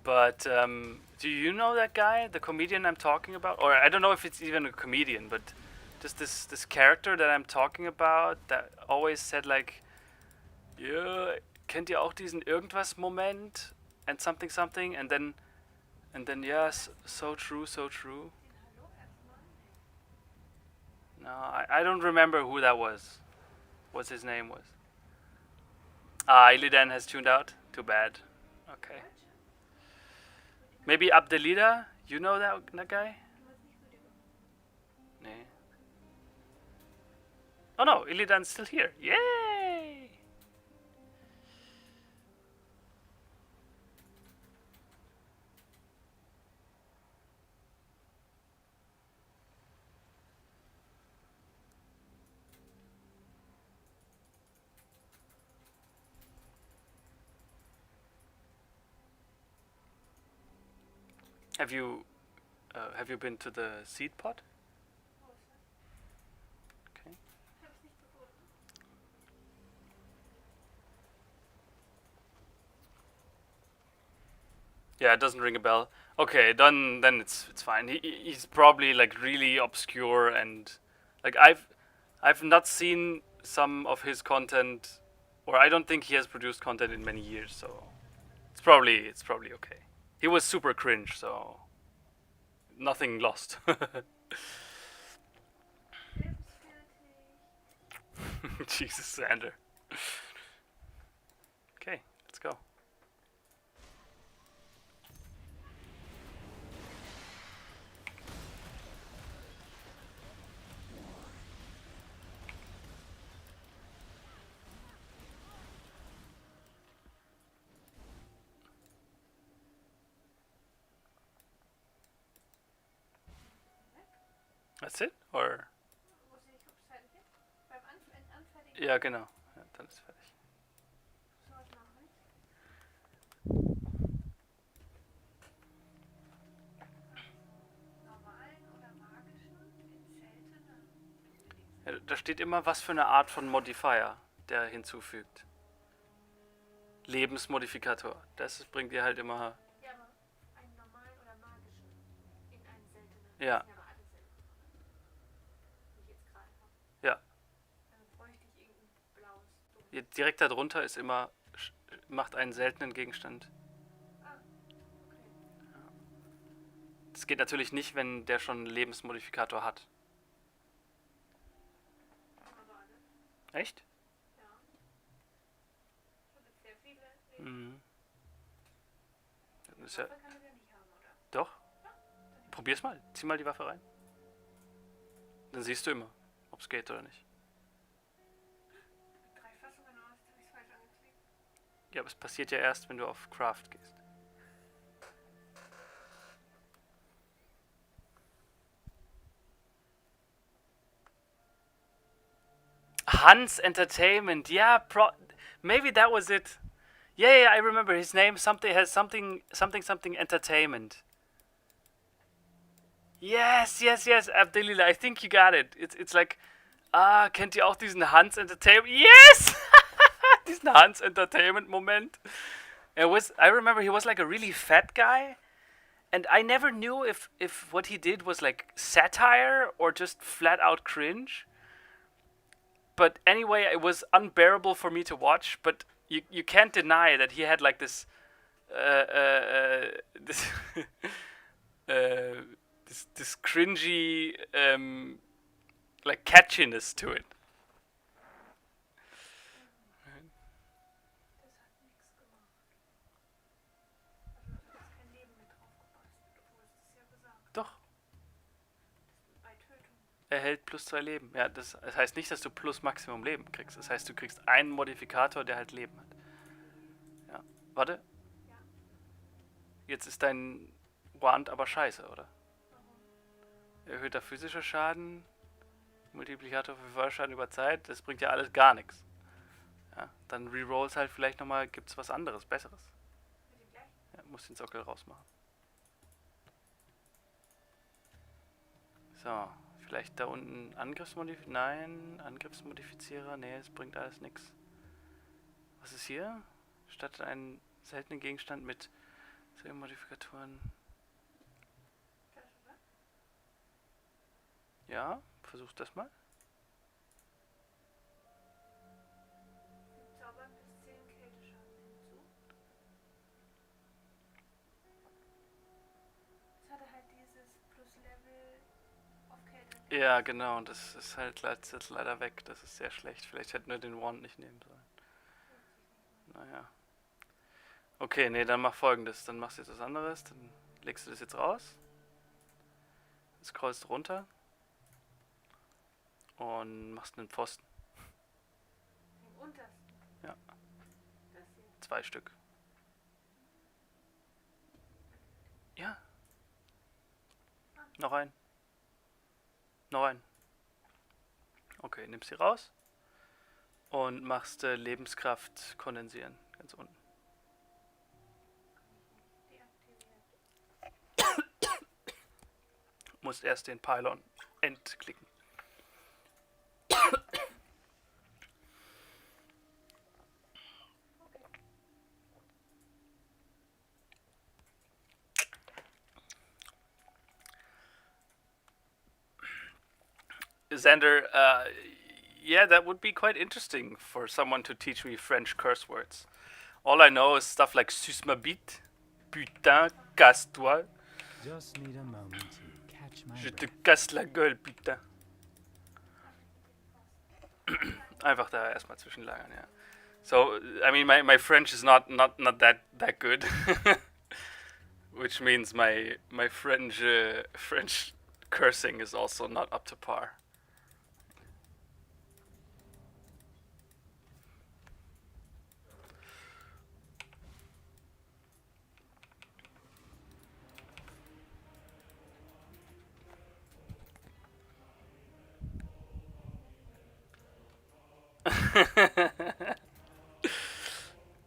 but do you know that guy, the comedian I'm talking about? Or I don't know if it's even a comedian, but just this character that I'm talking about that always said like, yeah, kennt ihr auch diesen irgendwas Moment and something something and then yes, so true, so true. No, I don't remember who that was. What his name was. Ah, Illidan has tuned out. Too bad. Okay. Maybe Abdelida? You know that guy? Nee. Oh no, Illidan's still here. Yay! Have you been to the seed pot? Okay. Yeah, it doesn't ring a bell. Okay, then it's fine. He's probably like really obscure and like I've not seen some of his content, or I don't think he has produced content in many years, so it's probably okay. He was super cringe, so nothing lost. Jesus, Sander. Okay, let's go. That's it? Or? Ja, genau. Ja, dann ist fertig. Ja, da steht immer, was für eine Art von Modifier der hinzufügt. Lebensmodifikator. Das bringt dir halt immer. Ja, aber einen normalen oder magischen in einen seltenen. Ja. Das sind aber alle selten. Die ich jetzt gerade habe. Ja. Dann bräuchte ich irgendein blaues. Ja, direkt darunter ist immer, macht einen seltenen Gegenstand. Ah, okay. Das geht natürlich nicht, wenn der schon einen Lebensmodifikator hat. Aber alle. Echt? Ja. Ich habe jetzt sehr viele Leben. Mhm. Das ist ja. Waffe kann ich ja nicht haben, oder? Doch. Probier's mal. Zieh mal die Waffe rein. Dann siehst du immer, ob es geht oder nicht. Mit 3 Fassungen aus, habe ich es falsch angeklickt. Ja, aber es passiert ja erst, wenn du auf Craft gehst. Hans Entertainment, yeah, maybe that was it. Yeah, I remember his name. Something entertainment. Yes, Abdelila, I think you got it. It's like, kennt ihr auch diesen Hans Entertainment? Yes, diesen Hans Entertainment Moment. I remember he was like a really fat guy, and I never knew if what he did was like satire or just flat out cringe. But anyway, it was unbearable for me to watch. But you can't deny that he had like this this cringy like catchiness to it. Das hat nichts gemacht. Also da ist kein Leben mit draufgepasst. Du hast es ja gesagt. Doch, Bei Tötung. er hält plus 2 Leben. Ja, das heißt nicht, dass du plus Maximum Leben kriegst. Das heißt, du kriegst einen Modifikator, der halt Leben hat. Ja, warte. Ja. Jetzt ist dein Wand aber scheiße, oder? Warum? Erhöhter physischer Schaden, Multiplikator für Feuerschaden über Zeit, das bringt ja alles gar nichts. Ja, dann rerolls halt vielleicht nochmal, gibt's was anderes, Besseres. Mit dem gleichen? Ja, musst den Sockel rausmachen. So, vielleicht da unten Angriffsmodifizierer. Nein, Angriffsmodifizierer. Nee, es bringt alles nichts. Was ist hier? Statt einen seltenen Gegenstand mit Modifikatoren. Ja, versuch das mal. Zaubern bis 10 Kälteschaden hinzu. Jetzt hat er halt dieses plus Level auf Kälte. Ja, genau, das ist halt jetzt leider weg. Das ist sehr schlecht. Vielleicht hätten wir den Wand nicht nehmen sollen. Naja. Okay, nee, dann mach Folgendes. Dann machst du jetzt was anderes. Dann legst du das jetzt raus. Scrollst runter. Und machst einen Pfosten. Im untersten. Ja. Das hier. 2 Stück. Ja. Noch ein. Noch ein. Okay, nimmst sie raus. Und machst Lebenskraft kondensieren. Ganz unten. Deaktiviert. Musst erst den Pylon entklicken. Xander, yeah, that would be quite interesting for someone to teach me French curse words. All I know is stuff like sus ma bite, putain, casse-toi, Just need a moment to catch my je te breath. casse la gueule, putain. Einfach da erstmal zwischenlagern, ja. So, I mean, my French is not that good, which means my French cursing is also not up to par.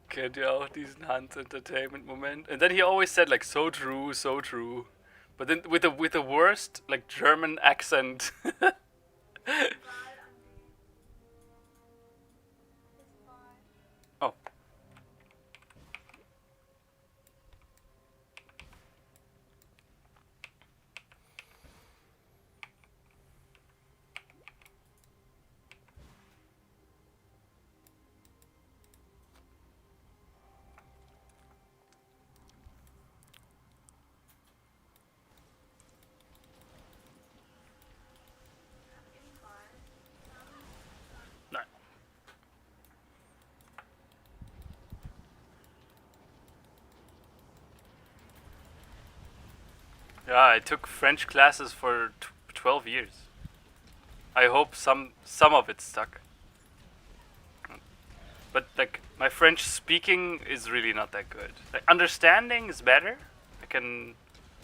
Kennt ihr auch diesen Hans Entertainment Moment? And then he always said like so true, so true. But then with the worst like German accent. Oh. Nein. Yeah, I took French classes for 12 years. I hope some of it stuck. But like my French speaking is really not that good. Like understanding is better. I can,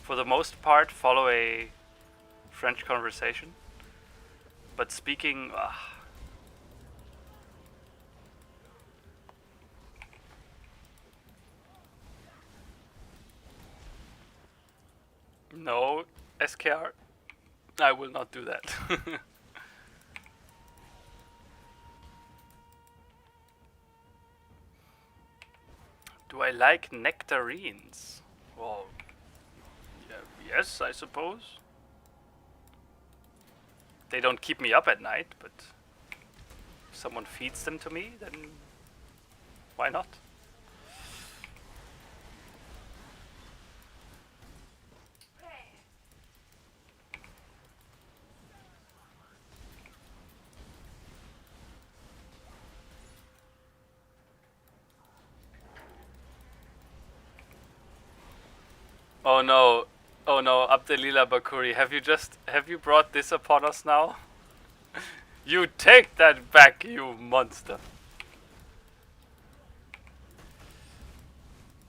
for the most part, follow a French conversation. But speaking, no, SKR. I will not do that. Do I like nectarines? Well, yeah, yes, I suppose. They don't keep me up at night, but if someone feeds them to me, then why not? Oh no, Abdelila Bakuri, have you brought this upon us now? You take that back, you monster.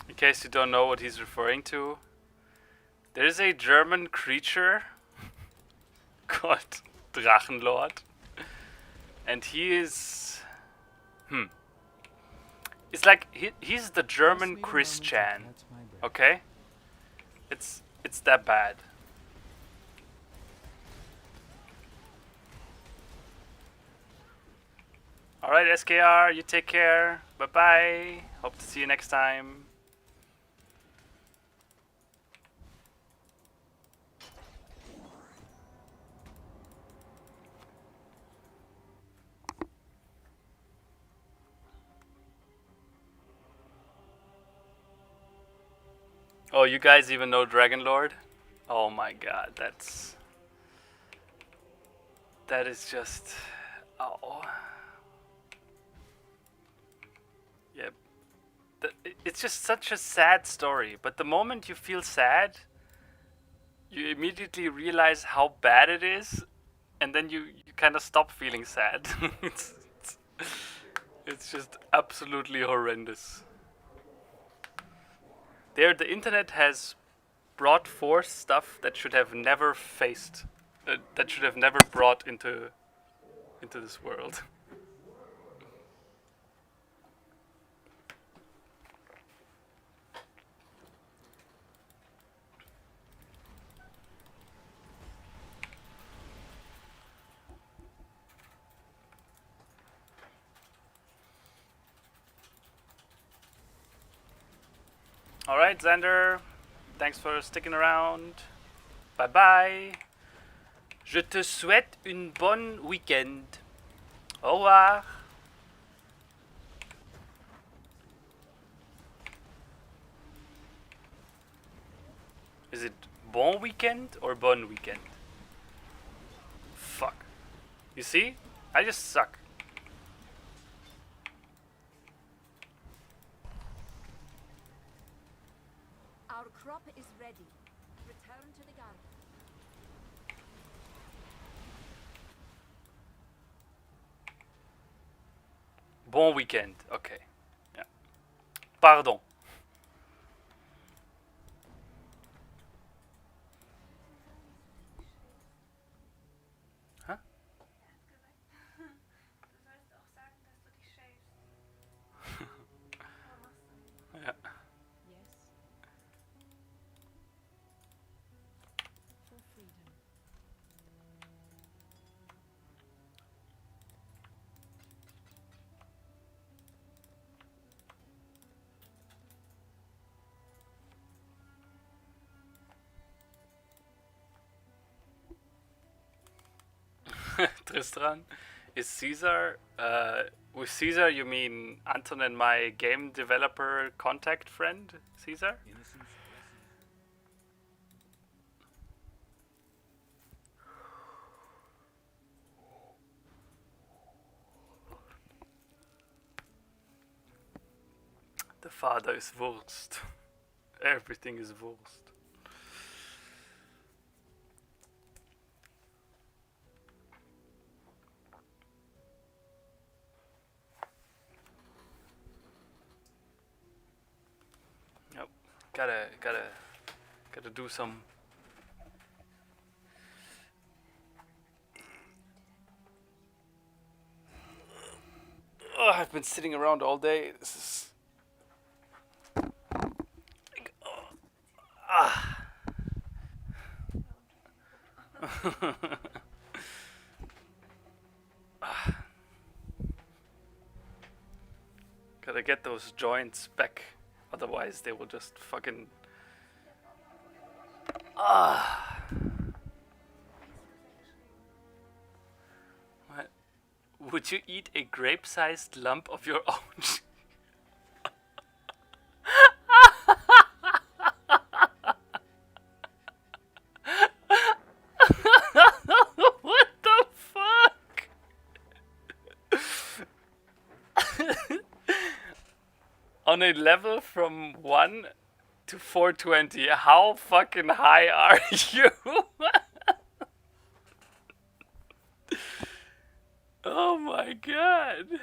In case you don't know what he's referring to, there's a German creature called Drachenlord, and he is, it's like he's the German Just need a moment to Christian. catch my breath. Okay, it's that bad. Alright, SKR, you take care. Bye bye. Hope to see you next time. Oh, you guys even know Dragon Lord? Oh my god, that is just, oh. Yep. It's just such a sad story, but the moment you feel sad, you immediately realize how bad it is, and then you kind of stop feeling sad. It's just absolutely horrendous. The internet has brought forth stuff that should have never faced, that should have never brought into this world. Alright, Xander. Thanks for sticking around. Bye bye. Je te souhaite une bonne week-end. Au revoir. Is it bon weekend or bon weekend? Fuck. You see? I just suck. Our crop is ready. Return to the garden. Bon weekend. Okay. Yeah. Pardon. Huh? Du sollst auch sagen, dass du dich schämst. Aber machst du nicht. Ja. Yes. For freedom. Tristan, is Caesar, with Caesar you mean Anton and my game developer contact friend, Caesar? The father is Wurst. Everything is Wurst. Yep. Gotta do some. Oh, I've been sitting around all day. This is. Gotta get those joints back, otherwise they will just fucking. What? Would you eat a grape-sized lump of your own? What the fuck? On a level from 1 to 420, how fucking high are you? Oh my god.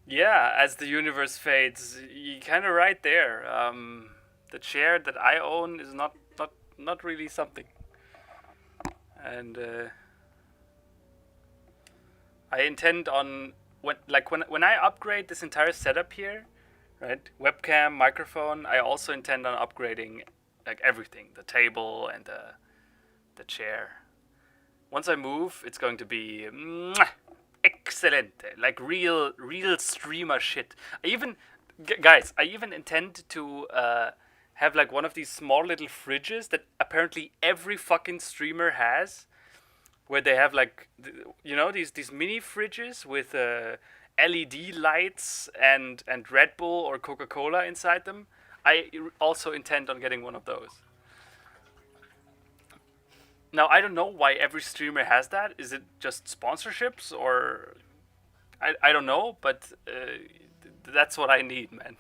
Yeah, as the universe fades, you're kind of right there. The chair that I own is not really something, and I intend on when I upgrade this entire setup here, right? Webcam, microphone. I also intend on upgrading like everything, the table and the chair, once I move, it's going to be mwah, excellent, like real streamer shit. Guys, I even intend to have like one of these small little fridges that apparently every fucking streamer has, where they have like these mini fridges with LED lights and Red Bull or Coca-Cola inside them. I also intend on getting one of those. Now, I don't know why every streamer has that. Is it just sponsorships or I don't know, but that's what I need, man.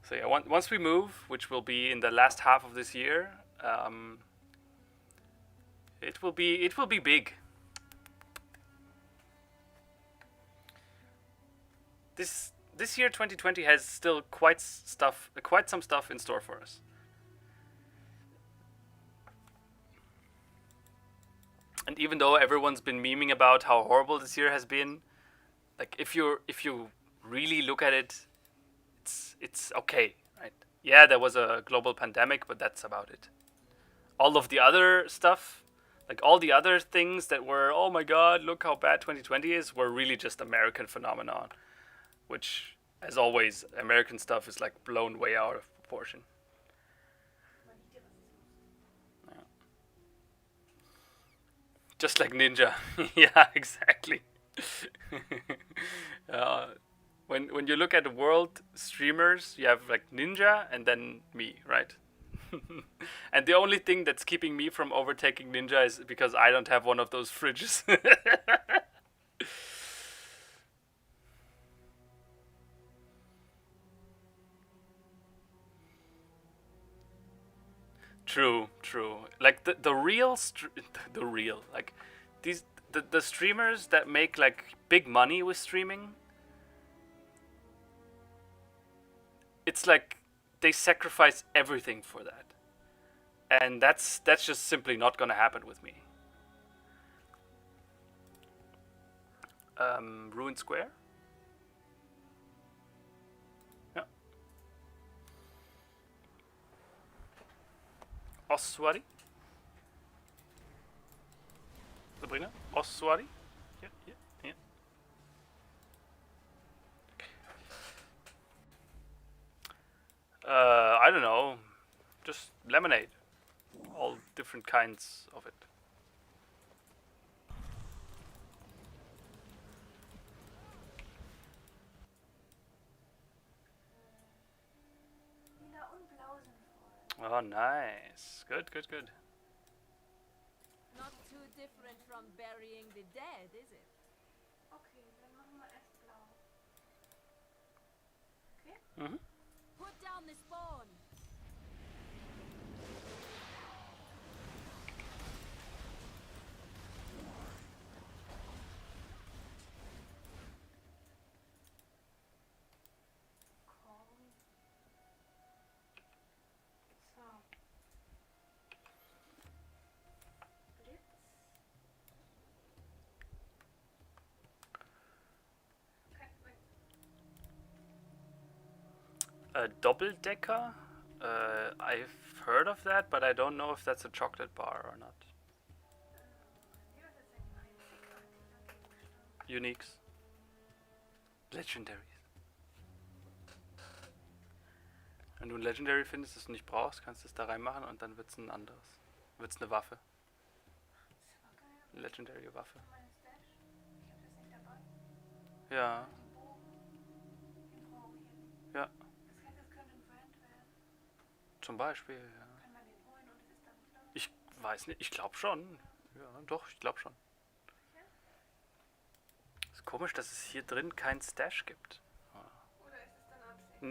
So yeah, once we move, which will be in the last half of this year, it will be big. This year 2020 has still quite some stuff in store for us. And even though everyone's been memeing about how horrible this year has been, like if you really look at it, it's okay, right? Yeah, there was a global pandemic, but that's about it. All of the other stuff, like all the other things that were, oh my god, look how bad 2020 is, were really just American phenomenon, which, as always, American stuff is like blown way out of proportion. Yeah. Just like Ninja. Yeah, exactly. When you look at world streamers, you have like Ninja and then me, right? And the only thing that's keeping me from overtaking Ninja is because I don't have one of those fridges. True. Like the real like the streamers that make like big money with streaming, it's like they sacrifice everything for that. And that's just simply not gonna happen with me. Ruined Square? Ja. Oswari? Sabrina? Oswari? Yeah. I don't know. Just lemonade. All different kinds of it. Lila und Blau sind voll. Oh, nice. Good. Not too different from burying the dead, is it? Okay, dann machen wir erst Blau. Okay? Mhm. Put down the spawn. Komm. So. Blitz. Okay, wait. A double decker? I've heard of that, but I don't know if that's a chocolate bar or not. Hier ist jetzt ein einzigartiger Gegenstand. Uniques. Legendaries. Wenn du ein Legendary findest, das du nicht brauchst, kannst du es da reinmachen und dann wird's ein anderes. Wird's eine Waffe. Das ist aber geil. Eine Legendary Waffe. Meine Stash. Ich hab das nicht dabei. Ja. Den Bogen. Den brauche ich jetzt. Ja. Das könnte ein Brand werden. Zum Beispiel, ja. Kann man den holen und es ist dann klar. Ich weiß nicht, ich glaube schon. Ja, doch, ich glaube schon. Ist komisch, dass es hier drin keinen Stash gibt. Oder ist es dann Absicht?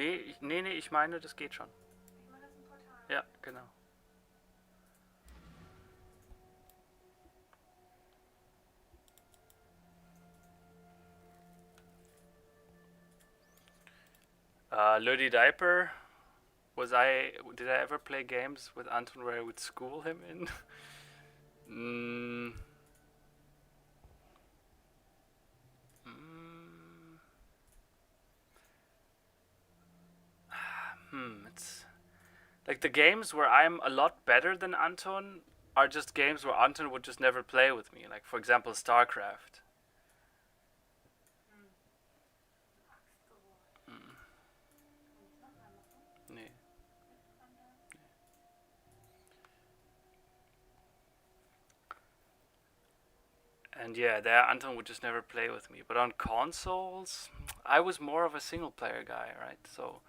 Nee, ich meine, das geht schon. Ich mache das im Portal. Ja, genau. Ludi Diaper. Did I ever play games with Anton where I would school him in? It's like the games where I'm a lot better than Anton. are just games where Anton would just never play with me. Like, for example, StarCraft. Nee. And yeah, there Anton would just never play with me. But on consoles, I was more of a single player guy, right? So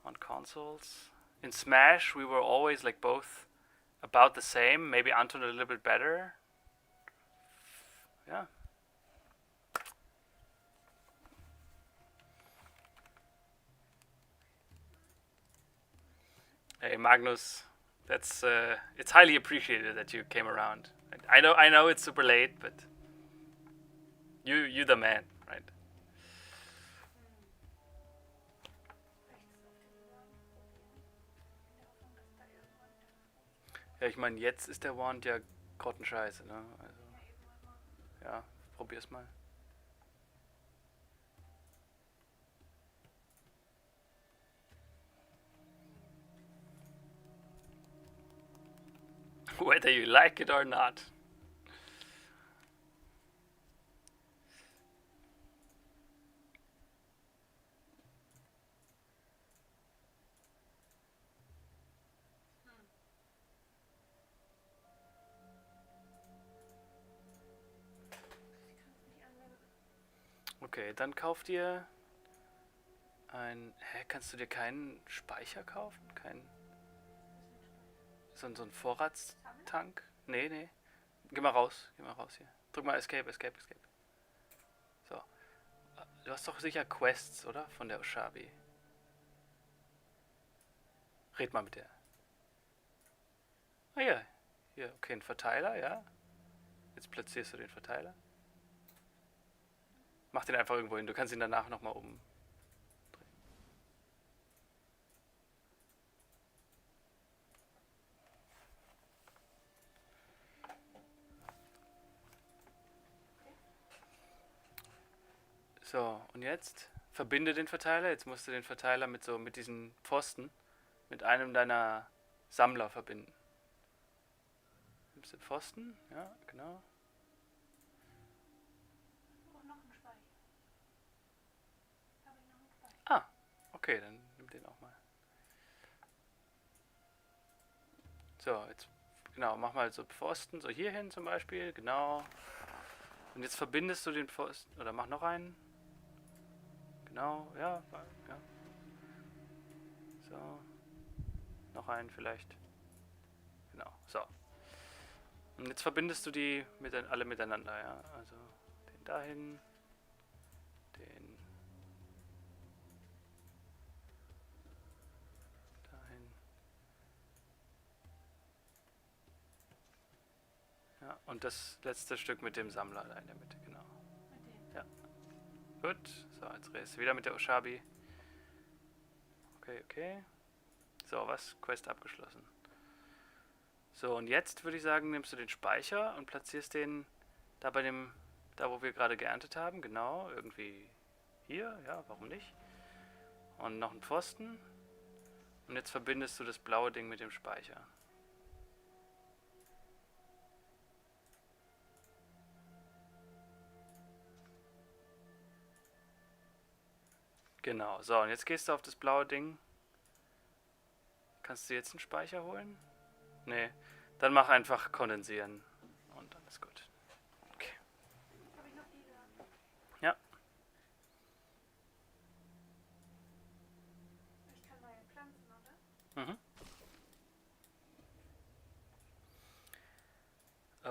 on consoles, in Smash, we were always like both about the same. Maybe Anton a little bit better. Yeah. Hey Magnus, that's it's highly appreciated that you came around. I know it's super late, but you the man, right? Ja, ich meine, jetzt ist der Wand ja grottenscheiße, ne? Also, ja, probier's mal. Whether you like it or not. Okay, dann kauf dir ein... Hä, kannst du dir keinen Speicher kaufen? So ein Vorratstank? Nee. Geh mal raus hier. Drück mal Escape. So. Du hast doch sicher Quests, oder? Von der Oshabi. Red mal mit der. Ah ja. Hier, okay, ein Verteiler, ja. Jetzt platzierst du den Verteiler. Mach den einfach irgendwo hin. Du kannst ihn danach nochmal umdrehen. So, und jetzt verbinde den Verteiler. Jetzt musst du den Verteiler mit diesen Pfosten mit einem deiner Sammler verbinden. Nimmst den Pfosten? Ja, genau. Ah, okay, dann nimm den auch mal. So, jetzt, genau, mach mal so Pfosten, so hier hin zum Beispiel, genau. Und jetzt verbindest du den Pfosten, oder mach noch einen. Genau, ja. So. Noch einen vielleicht. Genau, so. Und jetzt verbindest du die alle miteinander, ja. Also den dahin, den dahin. Ja, und das letzte Stück mit dem Sammler da in der Mitte, genau. Ja. Gut, so, jetzt redest du wieder mit der Oshabi. Okay. So, was? Quest abgeschlossen. So, und jetzt würde ich sagen, nimmst du den Speicher und platzierst den da da wo wir gerade geerntet haben, genau, irgendwie hier, ja, warum nicht? Und noch einen Pfosten. Und jetzt verbindest du das blaue Ding mit dem Speicher. Genau, so, und jetzt gehst du auf das blaue Ding. Kannst du jetzt einen Speicher holen? Nee, dann mach einfach kondensieren. Und dann ist gut. Okay. Ja. Ich kann neue Pflanzen, oder? Mhm.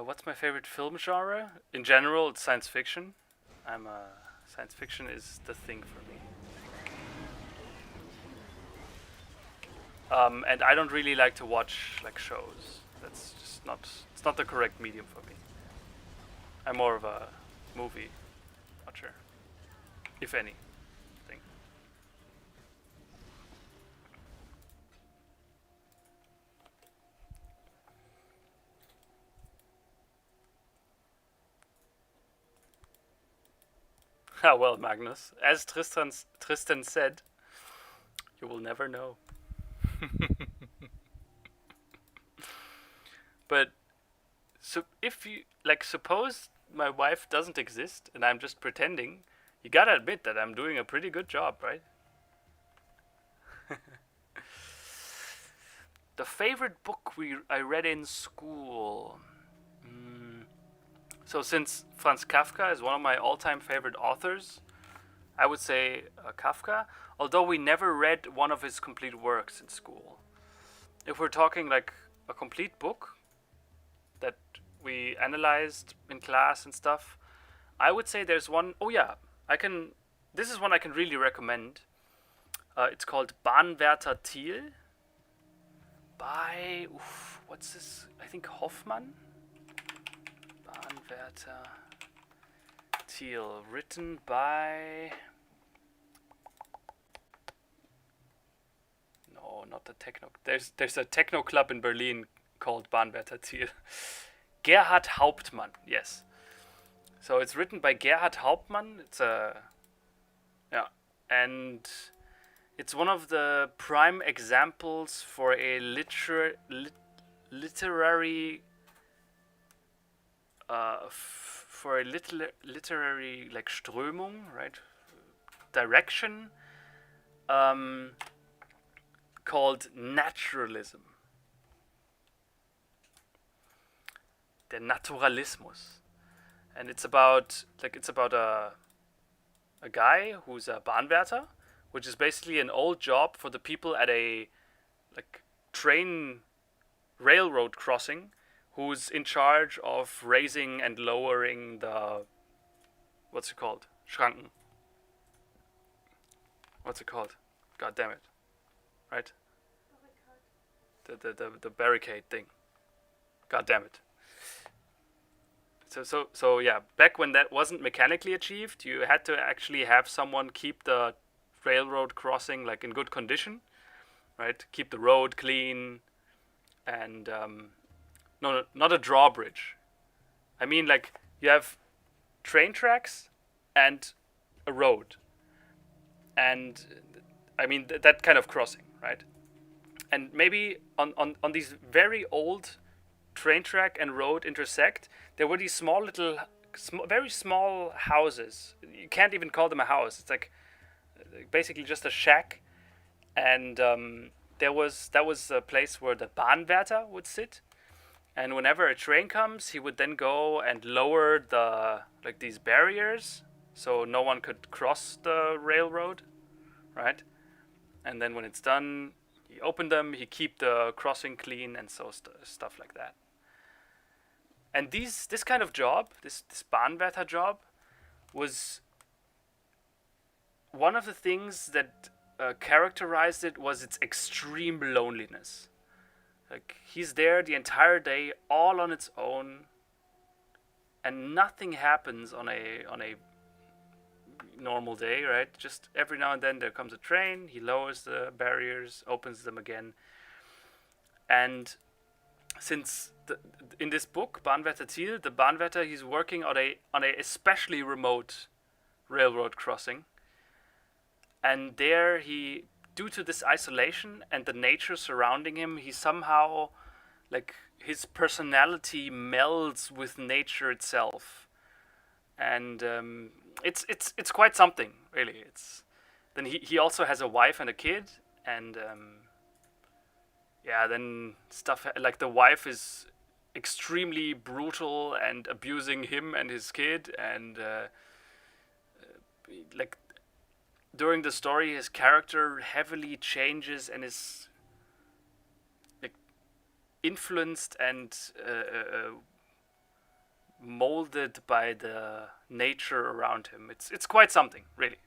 What's my favorite film genre? In general, it's science fiction. Science fiction is the thing for me. And I don't really like to watch like shows. That's just it's not the correct medium for me. I'm more of a movie watcher, if anything. Ah well, Magnus, as Tristan said, you will never know. But So if you like, suppose my wife doesn't exist and I'm just pretending, you gotta admit that I'm doing a pretty good job, right? The favorite book I read in school. So since Franz Kafka is one of my all-time favorite authors, I would say Kafka. Although we never read one of his complete works in school. If we're talking like a complete book that we analyzed in class and stuff, I would say there's one. Oh yeah, I can. This is one I can really recommend. It's called Bahnwärter Thiel by what's this? I think Hoffmann. Bahnwärter Thiel, written by. No, not the techno. There's a techno club in Berlin called Bahnwärter Thiel. Gerhard Hauptmann. Yes. So it's written by Gerhard Hauptmann. It's and it's one of the prime examples for a literary literary like Strömung, right? Direction called naturalism. Der Naturalismus. And it's about a guy who's a Bahnwärter, which is basically an old job for the people at a like train railroad crossing, who's in charge of raising and lowering the what's it called? Schranken. What's it called? God damn it. Right? The barricade thing. God damn it. So yeah, back when that wasn't mechanically achieved, you had to actually have someone keep the railroad crossing like in good condition, right? Keep the road clean, and no, not a drawbridge. I mean, like you have train tracks and a road, and I mean that kind of crossing, right? And maybe on these very old train track and road intersect, there were these small little, very small houses. You can't even call them a house. It's like basically just a shack, and that was a place where the Bahnwärter would sit. And whenever a train comes, he would then go and lower these barriers so no one could cross the railroad, right? And then when it's done, he opened them, he keep the crossing clean, and so stuff like that. And this kind of job, this Bahnwärter job, was one of the things that characterized it was its extreme loneliness. Like he's there the entire day, all on its own, and nothing happens on a normal day, right? Just every now and then there comes a train, he lowers the barriers, opens them again, and since in this book Bahnwärter Thiel, the Bahnwärter, he's working on a especially remote railroad crossing, and there he, due to this isolation and the nature surrounding him, he somehow, like, his personality melds with nature itself, and it's quite something, really. It's then he also has a wife and a kid, and yeah, then stuff like the wife is extremely brutal and abusing him and his kid, and like during the story his character heavily changes and is like influenced and molded by the nature around him. It's quite something, really.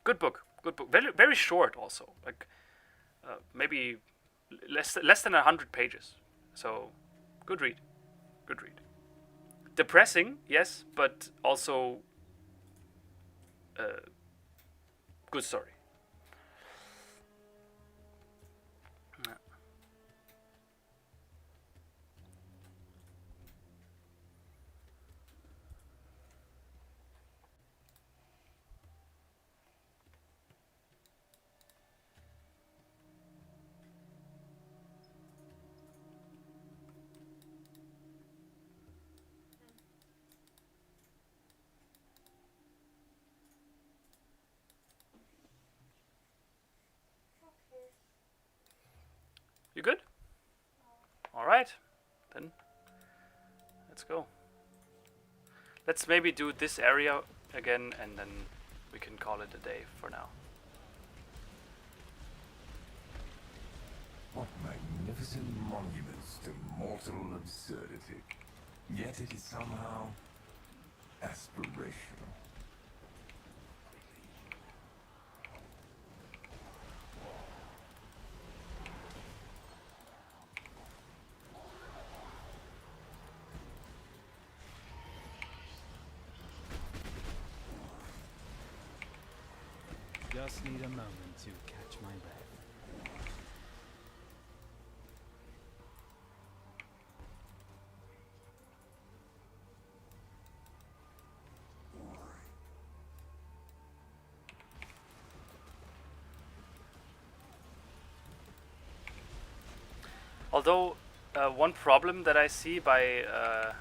Good book. Very very short also, like maybe less than 100 pages. So good read. Depressing, yes, but also good story. Yeah. You good? Alright. Then let's go. Let's maybe do this area again and then we can call it a day for now. What magnificent monuments to mortal absurdity. Yet it is somehow aspirational. Just need a moment to catch my breath. Although, one problem that I see by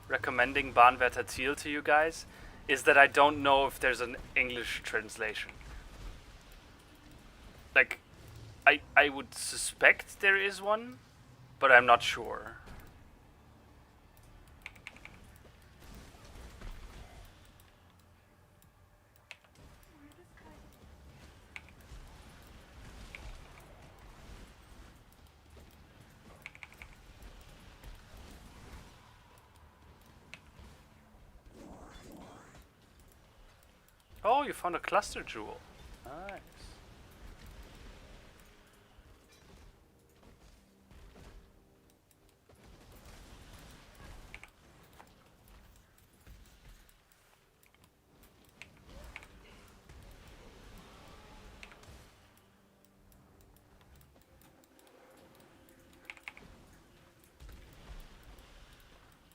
recommending Bahnwärter Ziel to you guys is that I don't know if there's an English translation. Like, I would suspect there is one, but I'm not sure. Oh, you found a cluster jewel. Nice.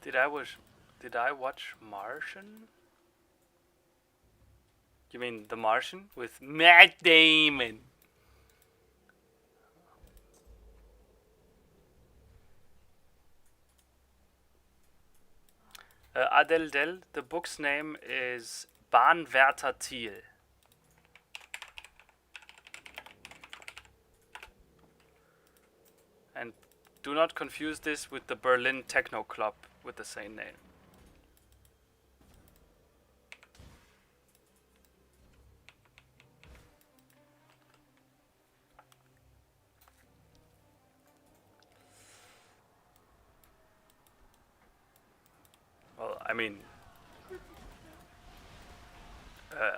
Did I watch Martian? You mean The Martian with Matt Damon? Adel Del, the book's name is Bahnwärter Ziel. And do not confuse this with the Berlin Techno Club with the same name. Well, I mean,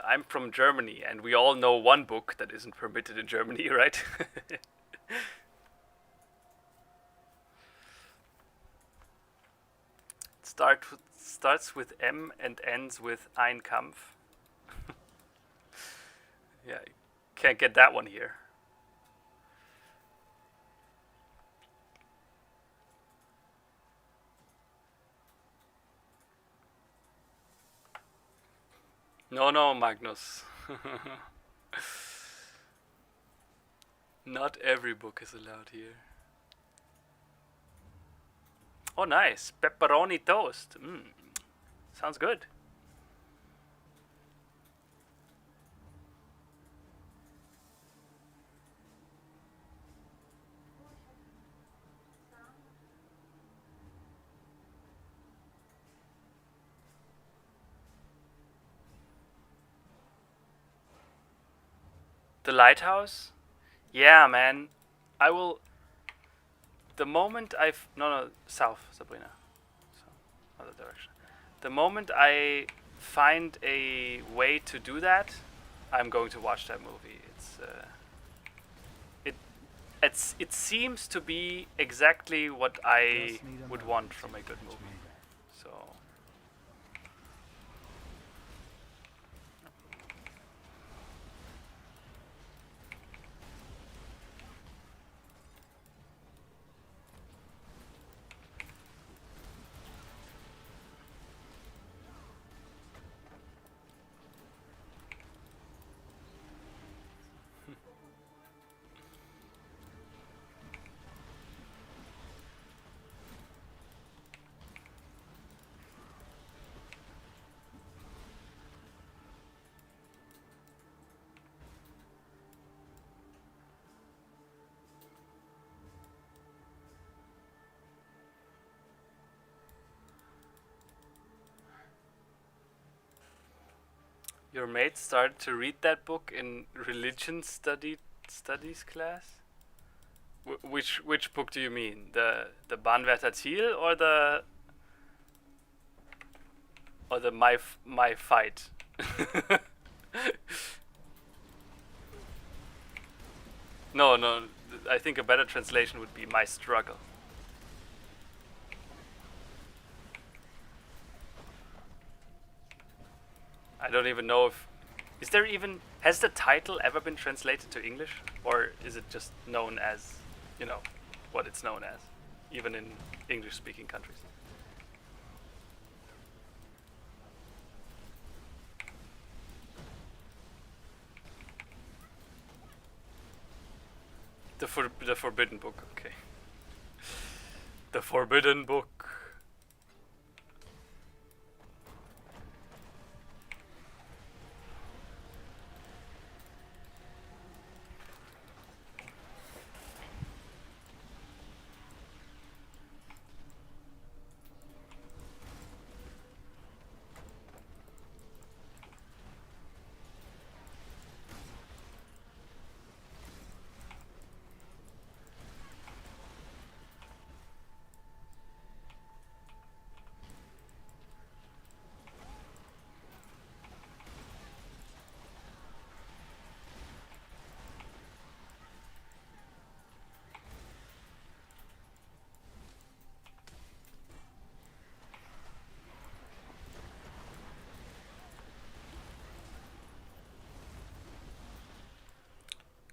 I'm from Germany, and we all know one book that isn't permitted in Germany, right? Starts with M and ends with Ein Kampf. Yeah, can't get that one here. No, Magnus. Not every book is allowed here. Oh, nice. Pepperoni toast. Sounds good. The lighthouse? Yeah, man. I will... The moment I've... No, south, Sabrina. So, other direction. The moment I find a way to do that, I'm going to watch that movie. It seems to be exactly what I would want from a good movie. So... Your mate started to read that book in religion studies class. Which book do you mean? The Bahnwärter Thiel or the my fight? No. I think a better translation would be my struggle. I don't even know if has the title ever been translated to English, or is it just known as, what it's known as, even in English-speaking countries? The Forbidden Book, okay. The Forbidden Book.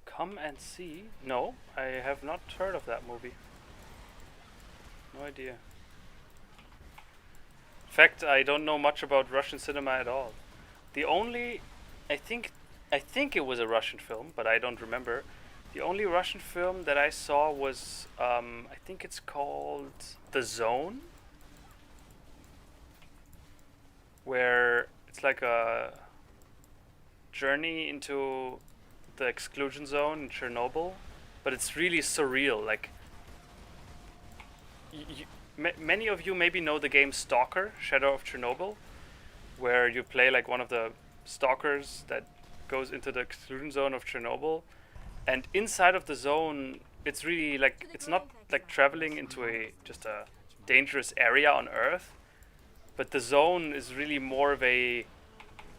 Come and See? No, I have not heard of that movie. No idea. In fact, I don't know much about Russian cinema at all. The only, I think it was a Russian film, but I don't remember. The only Russian film that I saw was, I think it's called The Zone, where it's like a journey into the exclusion zone in Chernobyl, but it's really surreal. Like, many of you maybe know the game Stalker, Shadow of Chernobyl, where you play like one of the stalkers that goes into the exclusion zone of Chernobyl, and inside of the zone, it's really like, it's not like traveling into just a dangerous area on Earth, but the zone is really more of a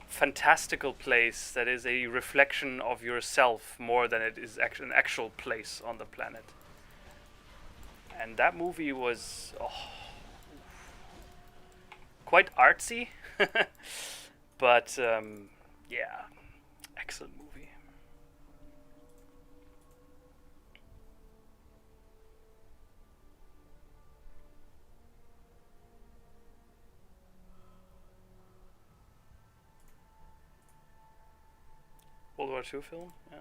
fantastical place that is a reflection of yourself more than it is an actual place on the planet. And that movie was quite artsy, but yeah, excellent movie. World War II film, yeah.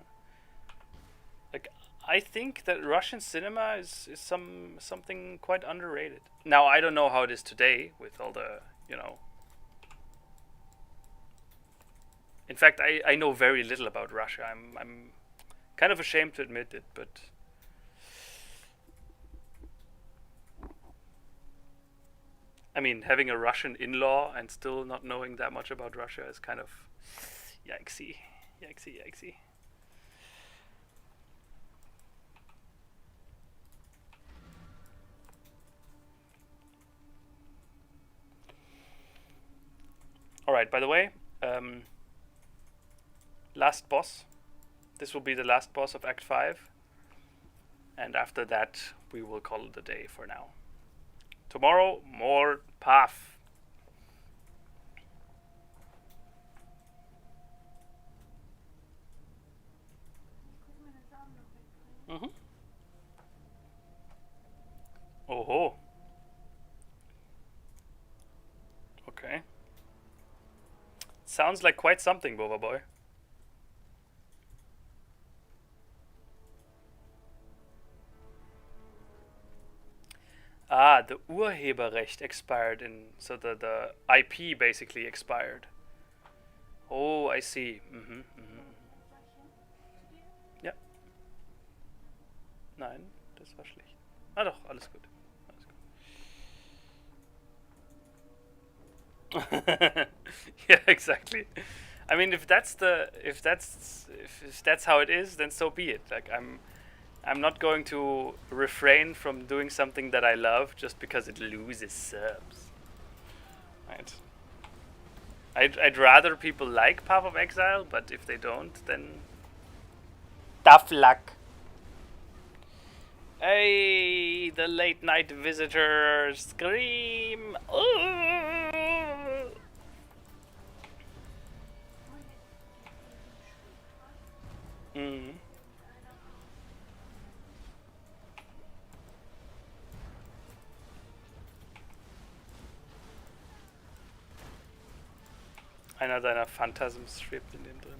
Like, I think that Russian cinema is something quite underrated. Now, I don't know how it is today with all the, In fact, I know very little about Russia. I'm kind of ashamed to admit it, but I mean, having a Russian in-law and still not knowing that much about Russia is kind of yikesy. Alright, by the way, last boss. This will be the last boss of Act 5. And after that, we will call it a day for now. Tomorrow, more path. Mhm. Oho. Okay. Sounds like quite something, Boba Boy. Ah, the Urheberrecht expired so the IP basically expired. Oh, I see. Ja. Nein, das war schlecht. Ah doch, alles gut. Yeah, exactly. I mean, if that's how it is, then so be it. Like I'm not going to refrain from doing something that I love just because it loses subs. Right. I'd rather people like Path of Exile, but if they don't, then tough luck. Hey, the late night visitor scream. Ooh. Mhm. Einer deiner Phantasms schwebt in dem drin.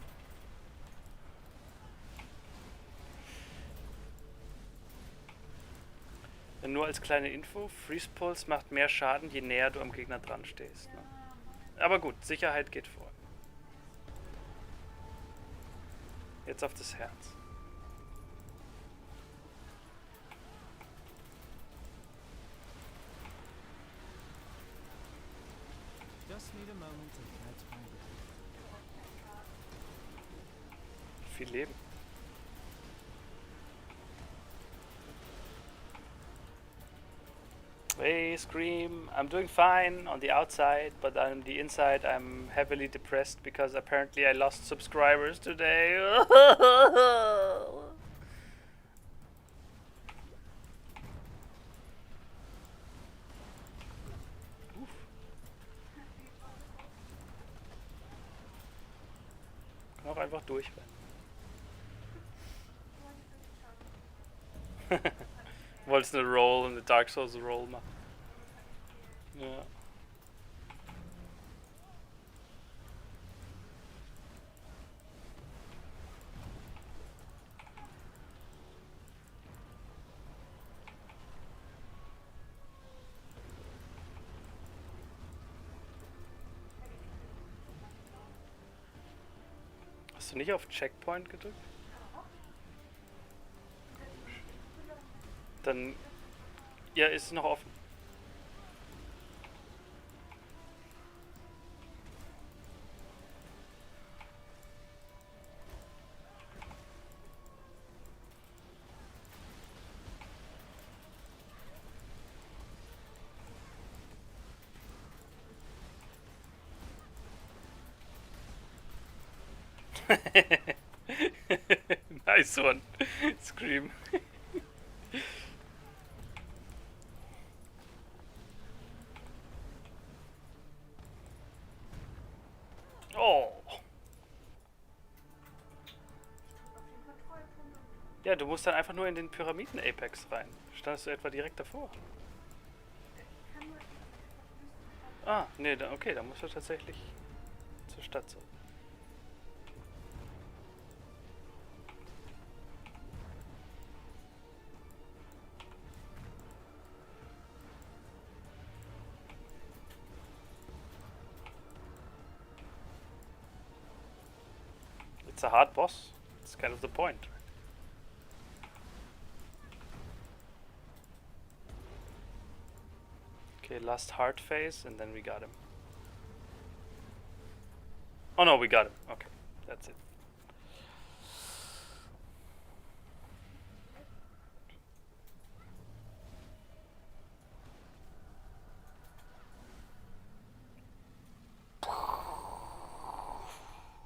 Nur als kleine Info, Freeze Pulse macht mehr Schaden, je näher du am Gegner dran stehst. Ne? Aber gut, Sicherheit geht vor. Jetzt auf das Herz. Just need a moment to catch my breath. Viel Leben. Hey, Scream, I'm doing fine on the outside, but on the inside I'm heavily depressed because apparently I lost subscribers today. Kann auch einfach durchrennen. Wolltest eine Roll, eine Dark Souls Roll machen. Ja. Hast du nicht auf Checkpoint gedrückt? Dann... Ja, ist es noch offen. Nice one. Scream. Oh. Ja, du musst dann einfach nur in den Pyramiden-Apex rein. Standest du etwa direkt davor? Ah, nee, okay, dann musst du tatsächlich zur Stadt zurück. It's a hard boss. It's kind of the point. Okay, last hard phase, and then we got him. Oh no, we got him. Okay, that's it.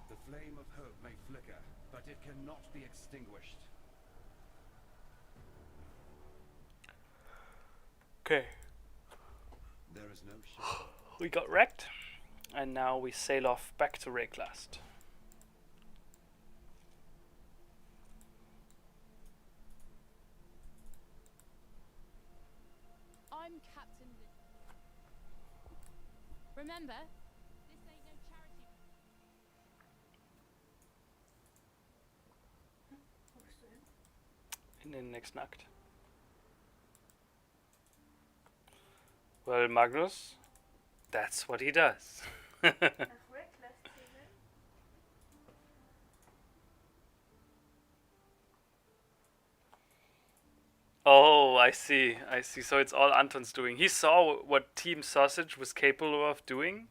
The flame of hope may flicker, but it cannot be extinguished. Okay. There is no shadow. We got wrecked, and now we sail off back to Rayclast. I'm Captain. Remember, this ain't no charity. In den nächsten Akt. Well, Magnus, that's what he does. Oh, I see. I see. So it's all Anton's doing. He saw what Team Sausage was capable of doing,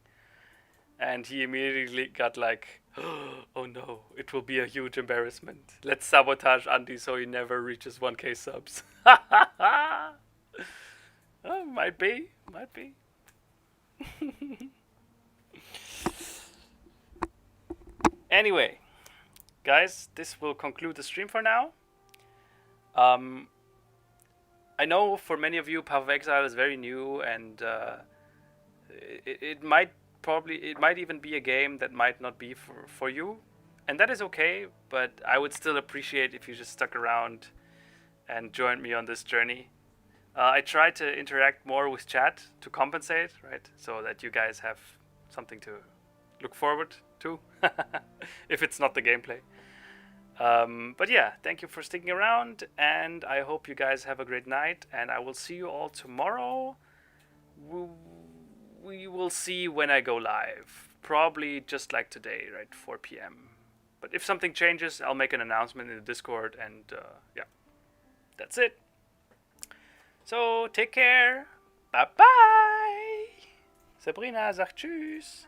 and he immediately got like, oh no, it will be a huge embarrassment. Let's sabotage Andy so he never reaches 1K subs. Oh, might be. Anyway, guys, this will conclude the stream for now. I know for many of you, Path of Exile is very new, and it might even be a game that might not be for you, and that is okay. But I would still appreciate if you just stuck around and joined me on this journey. I try to interact more with chat to compensate, right? So that you guys have something to look forward to, if it's not the gameplay. But yeah, thank you for sticking around, and I hope you guys have a great night, and I will see you all tomorrow. We will see when I go live. Probably just like today, right? 4 p.m. But if something changes, I'll make an announcement in the Discord, and yeah, that's it. So, take care. Bye-bye. Sabrina sagt tschüss.